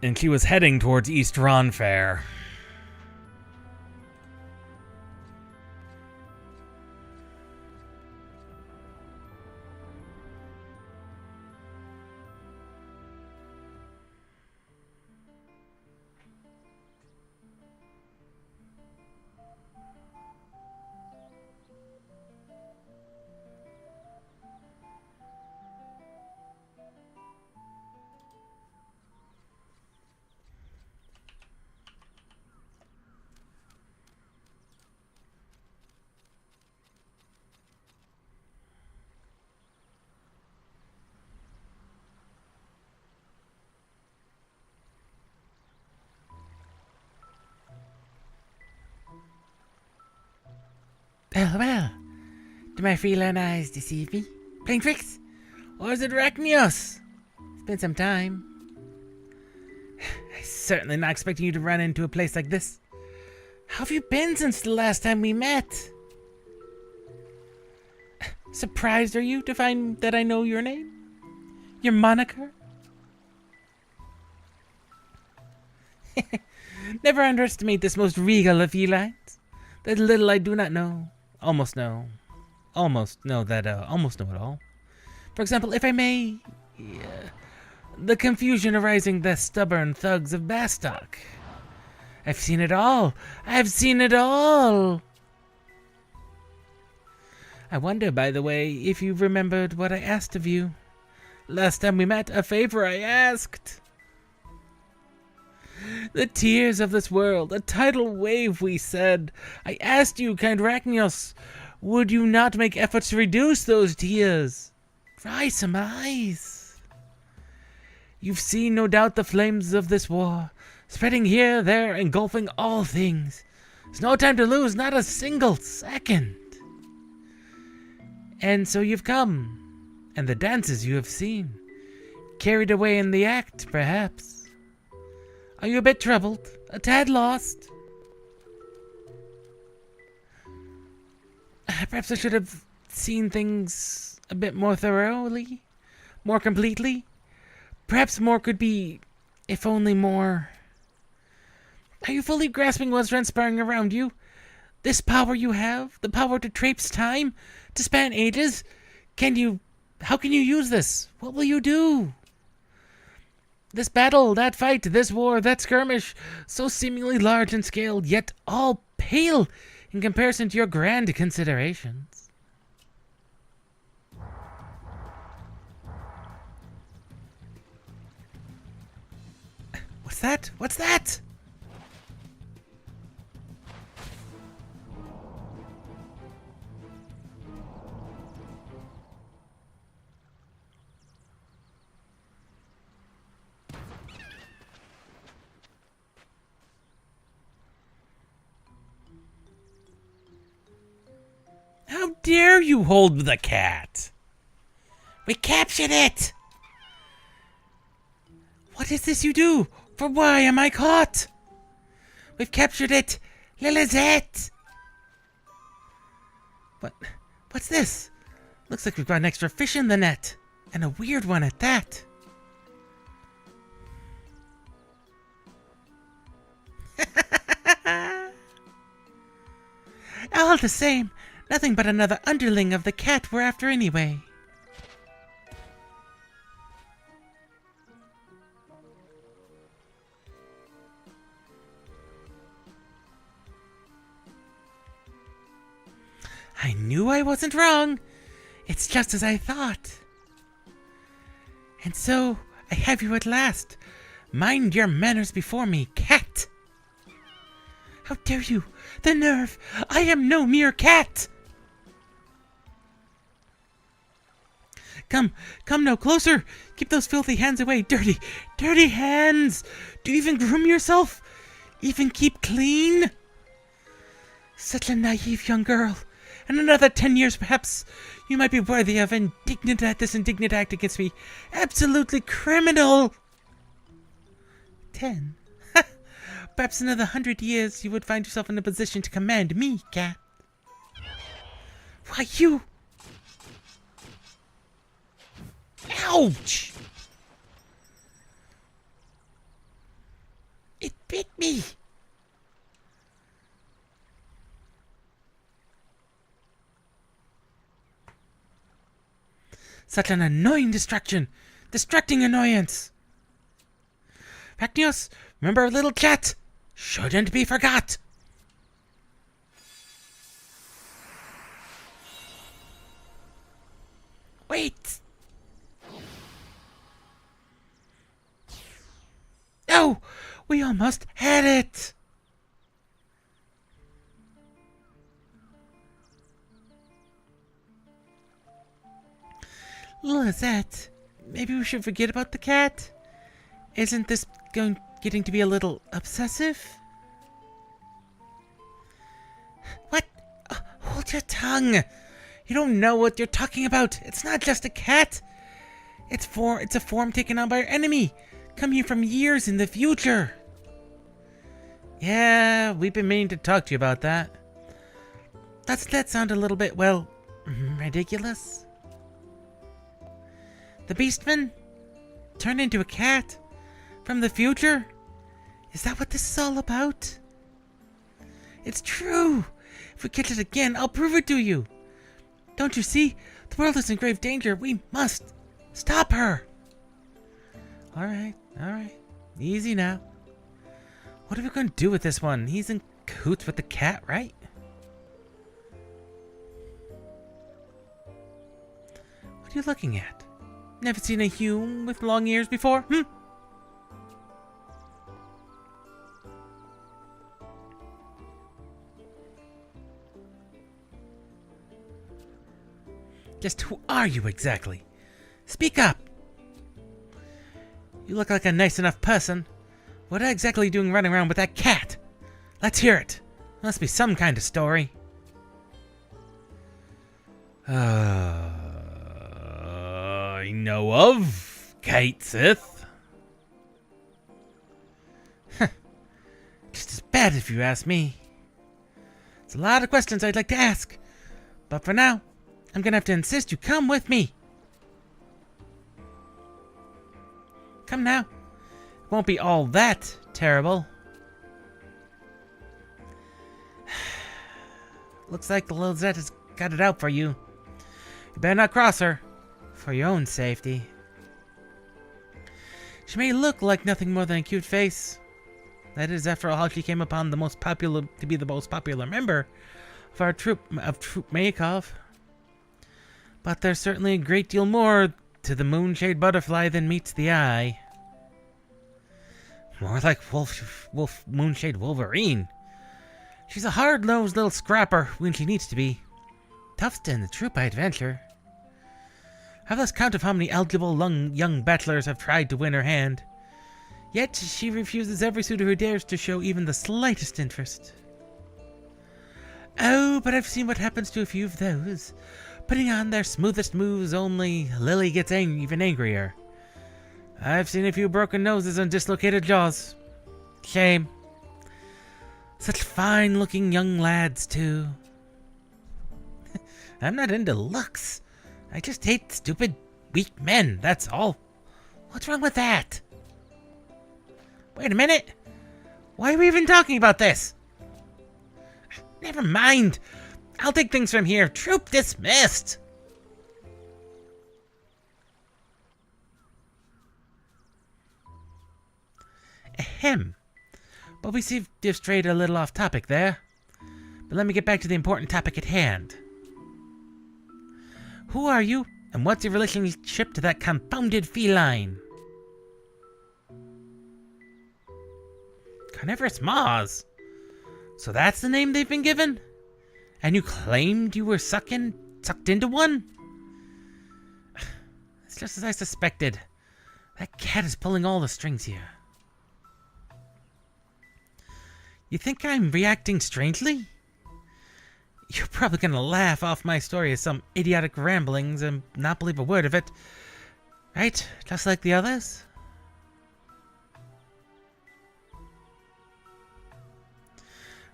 And she was heading towards East Ron Fair. Well, do my feline eyes deceive me? Playing tricks? Or is it Arachnios? It's been some time. I'm certainly not expecting you to run into a place like this. How have you been since the last time we met? Surprised are you to find that I know your name? Your moniker? Never underestimate this most regal of felines. That little I do not know. Almost know it all. For example, if I may, the confusion arising the stubborn thugs of Bastok. I've seen it all. I've I wonder, by the way, if you remembered what I asked of you. Last time we met, a favor I asked. The tears of this world, a tidal wave, we said. I asked you, kind Rachnios, would you not make efforts to reduce those tears? Dry some eyes. You've seen, no doubt, the flames of this war, spreading here, there, engulfing all things. There's no time to lose, not a single second. And so you've come, and the dances you have seen. Carried away in the act, perhaps. Are you a bit troubled? A tad lost? Perhaps I should have seen things a bit more thoroughly? More completely? Perhaps more could be, if only more. Are you fully grasping what's transpiring around you? This power you have, the power to traipse time, to span ages, how can you use this? What will you do? This battle, that fight, this war, that skirmish, so seemingly large in scale, yet all pale in comparison to your grand considerations. What's that? What's that? How dare you hold the cat? We captured it! What is this you do? For why am I caught? We've captured it! Lilizette! What's this? Looks like we've got an extra fish in the net. And a weird one at that. All the same, nothing but another underling of the cat we're after anyway. I knew I wasn't wrong. It's just as I thought. And so, I have you at last. Mind your manners before me, cat. How dare you? The nerve! I am no mere cat! Come no closer! Keep those filthy hands away! Dirty, dirty hands! Do you even groom yourself? Even keep clean? Such a naive young girl. In another 10 years, perhaps, you might be worthy of this indignant act against me. Absolutely criminal! 10? Perhaps another 100 years you would find yourself in a position to command me, cat. Why, you... Ouch! It bit me! Such an annoying distracting annoyance. Rachnios, remember our little chat? Shouldn't be forgot. Wait. Oh, we almost had it. Lizette, maybe we should forget about the cat? Isn't this getting to be a little obsessive? What? Hold your tongue. You don't know what you're talking about. It's not just a cat. It's a form taken on by our enemy, coming from years in the future. Yeah, we've been meaning to talk to you about that. Doesn't that sound a little bit, well, ridiculous? The Beastman turned into a cat from the future? Is that what this is all about? It's true. If we catch it again, I'll prove it to you. Don't you see? The world is in grave danger. We must stop her. All right. Easy now. What are we going to do with this one? He's in cahoots with the cat, right? What are you looking at? Never seen a human with long ears before? Just who are you exactly? Speak up! You look like a nice enough person. What exactly are you doing running around with that cat? Let's hear it. Must be some kind of story. I know of, Kate Sith. Just as bad if you ask me. It's a lot of questions I'd like to ask. But for now, I'm gonna have to insist you come with me. Come now. It won't be all that terrible. Looks like the little Zet has got it out for you. You better not cross her. For your own safety. She may look like nothing more than a cute face. That is, after all, how she came upon the most popular member of our troop Maikov. But there's certainly a great deal more to the moonshade butterfly than meets the eye. More like moonshade Wolverine. She's a hard-nosed little scrapper when she needs to be. Toughest in the troop, I adventure. I've lost count of how many eligible young bachelors have tried to win her hand. Yet she refuses every suitor who dares to show even the slightest interest. Oh, but I've seen what happens to a few of those. Putting on their smoothest moves, only Lily gets even angrier. I've seen a few broken noses and dislocated jaws. Shame. Such fine-looking young lads, too. I'm not into looks. I just hate stupid, weak men, that's all. What's wrong with that? Wait a minute. Why are we even talking about this? Never mind. I'll take things from here. Troop dismissed. Ahem. But we seem to have strayed a little off topic there. But let me get back to the important topic at hand. Who are you, and what's your relationship to that confounded feline? Carnivorous maws. So that's the name they've been given? And you claimed you were sucked into one? It's just as I suspected. That cat is pulling all the strings here. You think I'm reacting strangely? You're probably gonna laugh off my story as some idiotic ramblings and not believe a word of it. Right? Just like the others?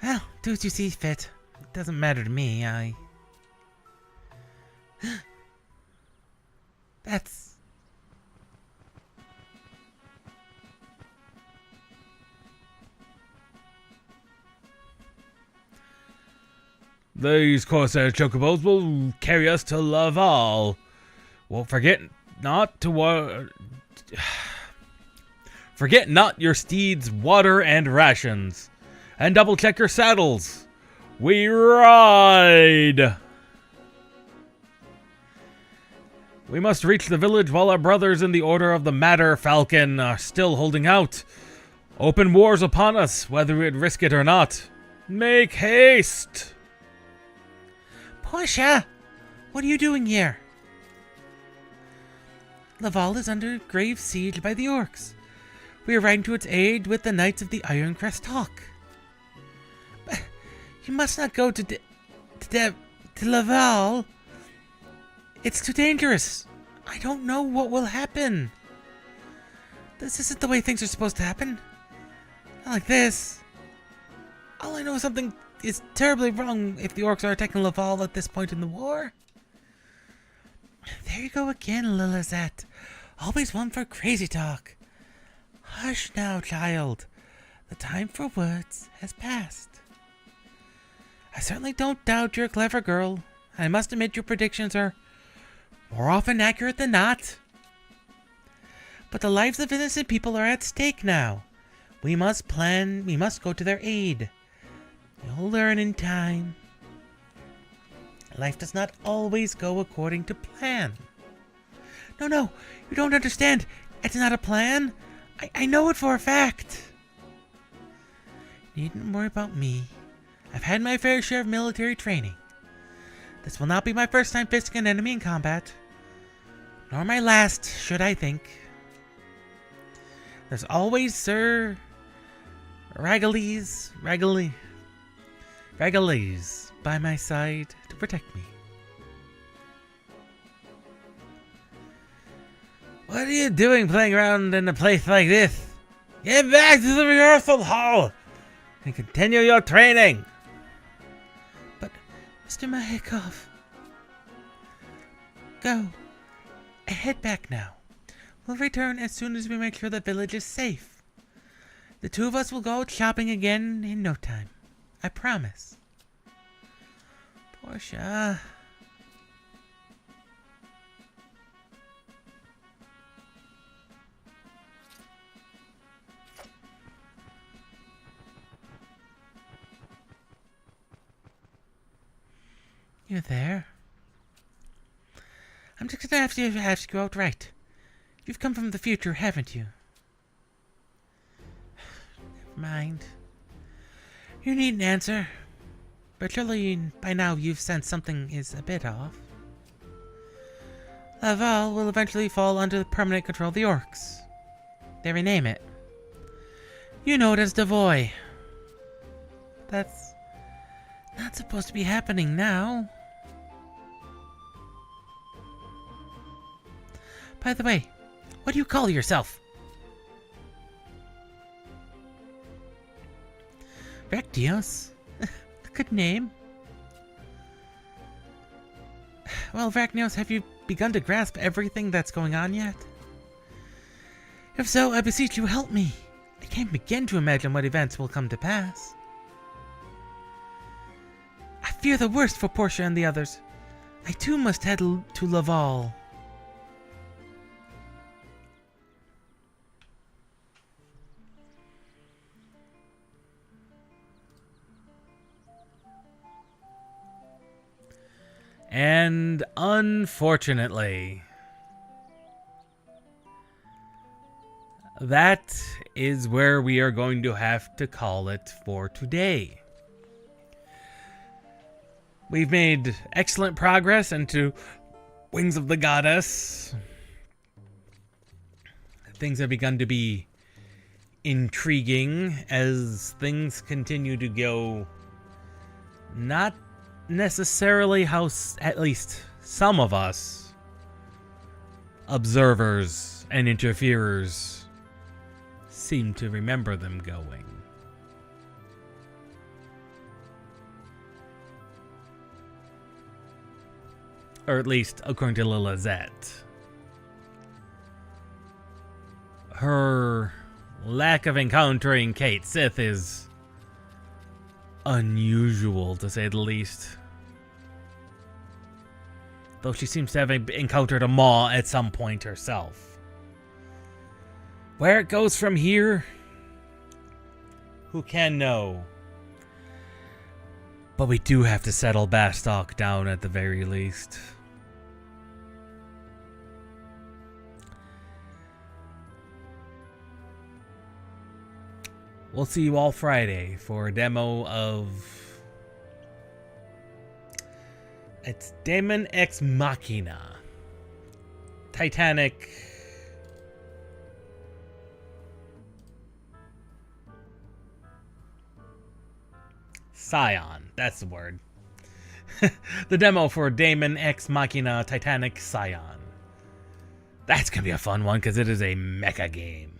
Well, do as you see fit. It doesn't matter to me, That's... These Corsair chocobos will carry us to Laval. Forget not your steeds' water and rations. And double check your saddles. We ride! We must reach the village while our brothers in the Order of the Matter Falcon are still holding out. Open war's upon us, whether we'd risk it or not. Make haste! Portia! What are you doing here? Laval is under grave siege by the orcs. We are riding to its aid with the Knights of the Iron Crest Hawk. But you must not go to Laval. It's too dangerous. I don't know what will happen. This isn't the way things are supposed to happen. Not like this. All I know is something is terribly wrong if the orcs are attacking Laval at this point in the war. There you go again, Lilizette. Always one for crazy talk. Hush now, child. The time for words has passed. I certainly don't doubt you're a clever girl. I must admit your predictions are more often accurate than not. But the lives of innocent people are at stake now. We must go to their aid. You'll learn in time. Life does not always go according to plan. No, you don't understand. It's not a plan. I know it for a fact. Needn't worry about me. I've had my fair share of military training. This will not be my first time facing an enemy in combat. Nor my last, should I think. There's always Sir Ragalies by my side to protect me. What are you doing playing around in a place like this? Get back to the rehearsal hall and continue your training. But, Mr. Mahikov, go. Head back now. We'll return as soon as we make sure the village is safe. The two of us will go out shopping again in no time. I promise. Portia. You there? I'm just gonna have to ask you outright. You've come from the future, haven't you? Never mind. You needn't answer. But surely by now you've sensed something is a bit off. Laval will eventually fall under the permanent control of the orcs. They rename it. You know it as Devoy. That's not supposed to be happening now. By the way, what do you call yourself? Vactios? A good name. Well, Vactios, have you begun to grasp everything that's going on yet? If so, I beseech you, help me. I can't begin to imagine what events will come to pass. I fear the worst for Portia and the others. I too must head to Laval. And unfortunately, that is where we are going to have to call it for today. We've made excellent progress into Wings of the Goddess. Things have begun to be intriguing as things continue to go not necessarily how at least some of us observers and interferers seem to remember them going. Or at least according to Lilazette. Her lack of encountering Kate Sith is unusual, to say the least. Though she seems to have encountered a Maw at some point herself. Where it goes from here, who can know? But we do have to settle Bastok down at the very least. We'll see you all Friday for a demo of... It's Daemon Ex Machina. Titanic... Scion. That's the word. The demo for Daemon Ex Machina Titanic Scion. That's going to be a fun one because it is a mecha game.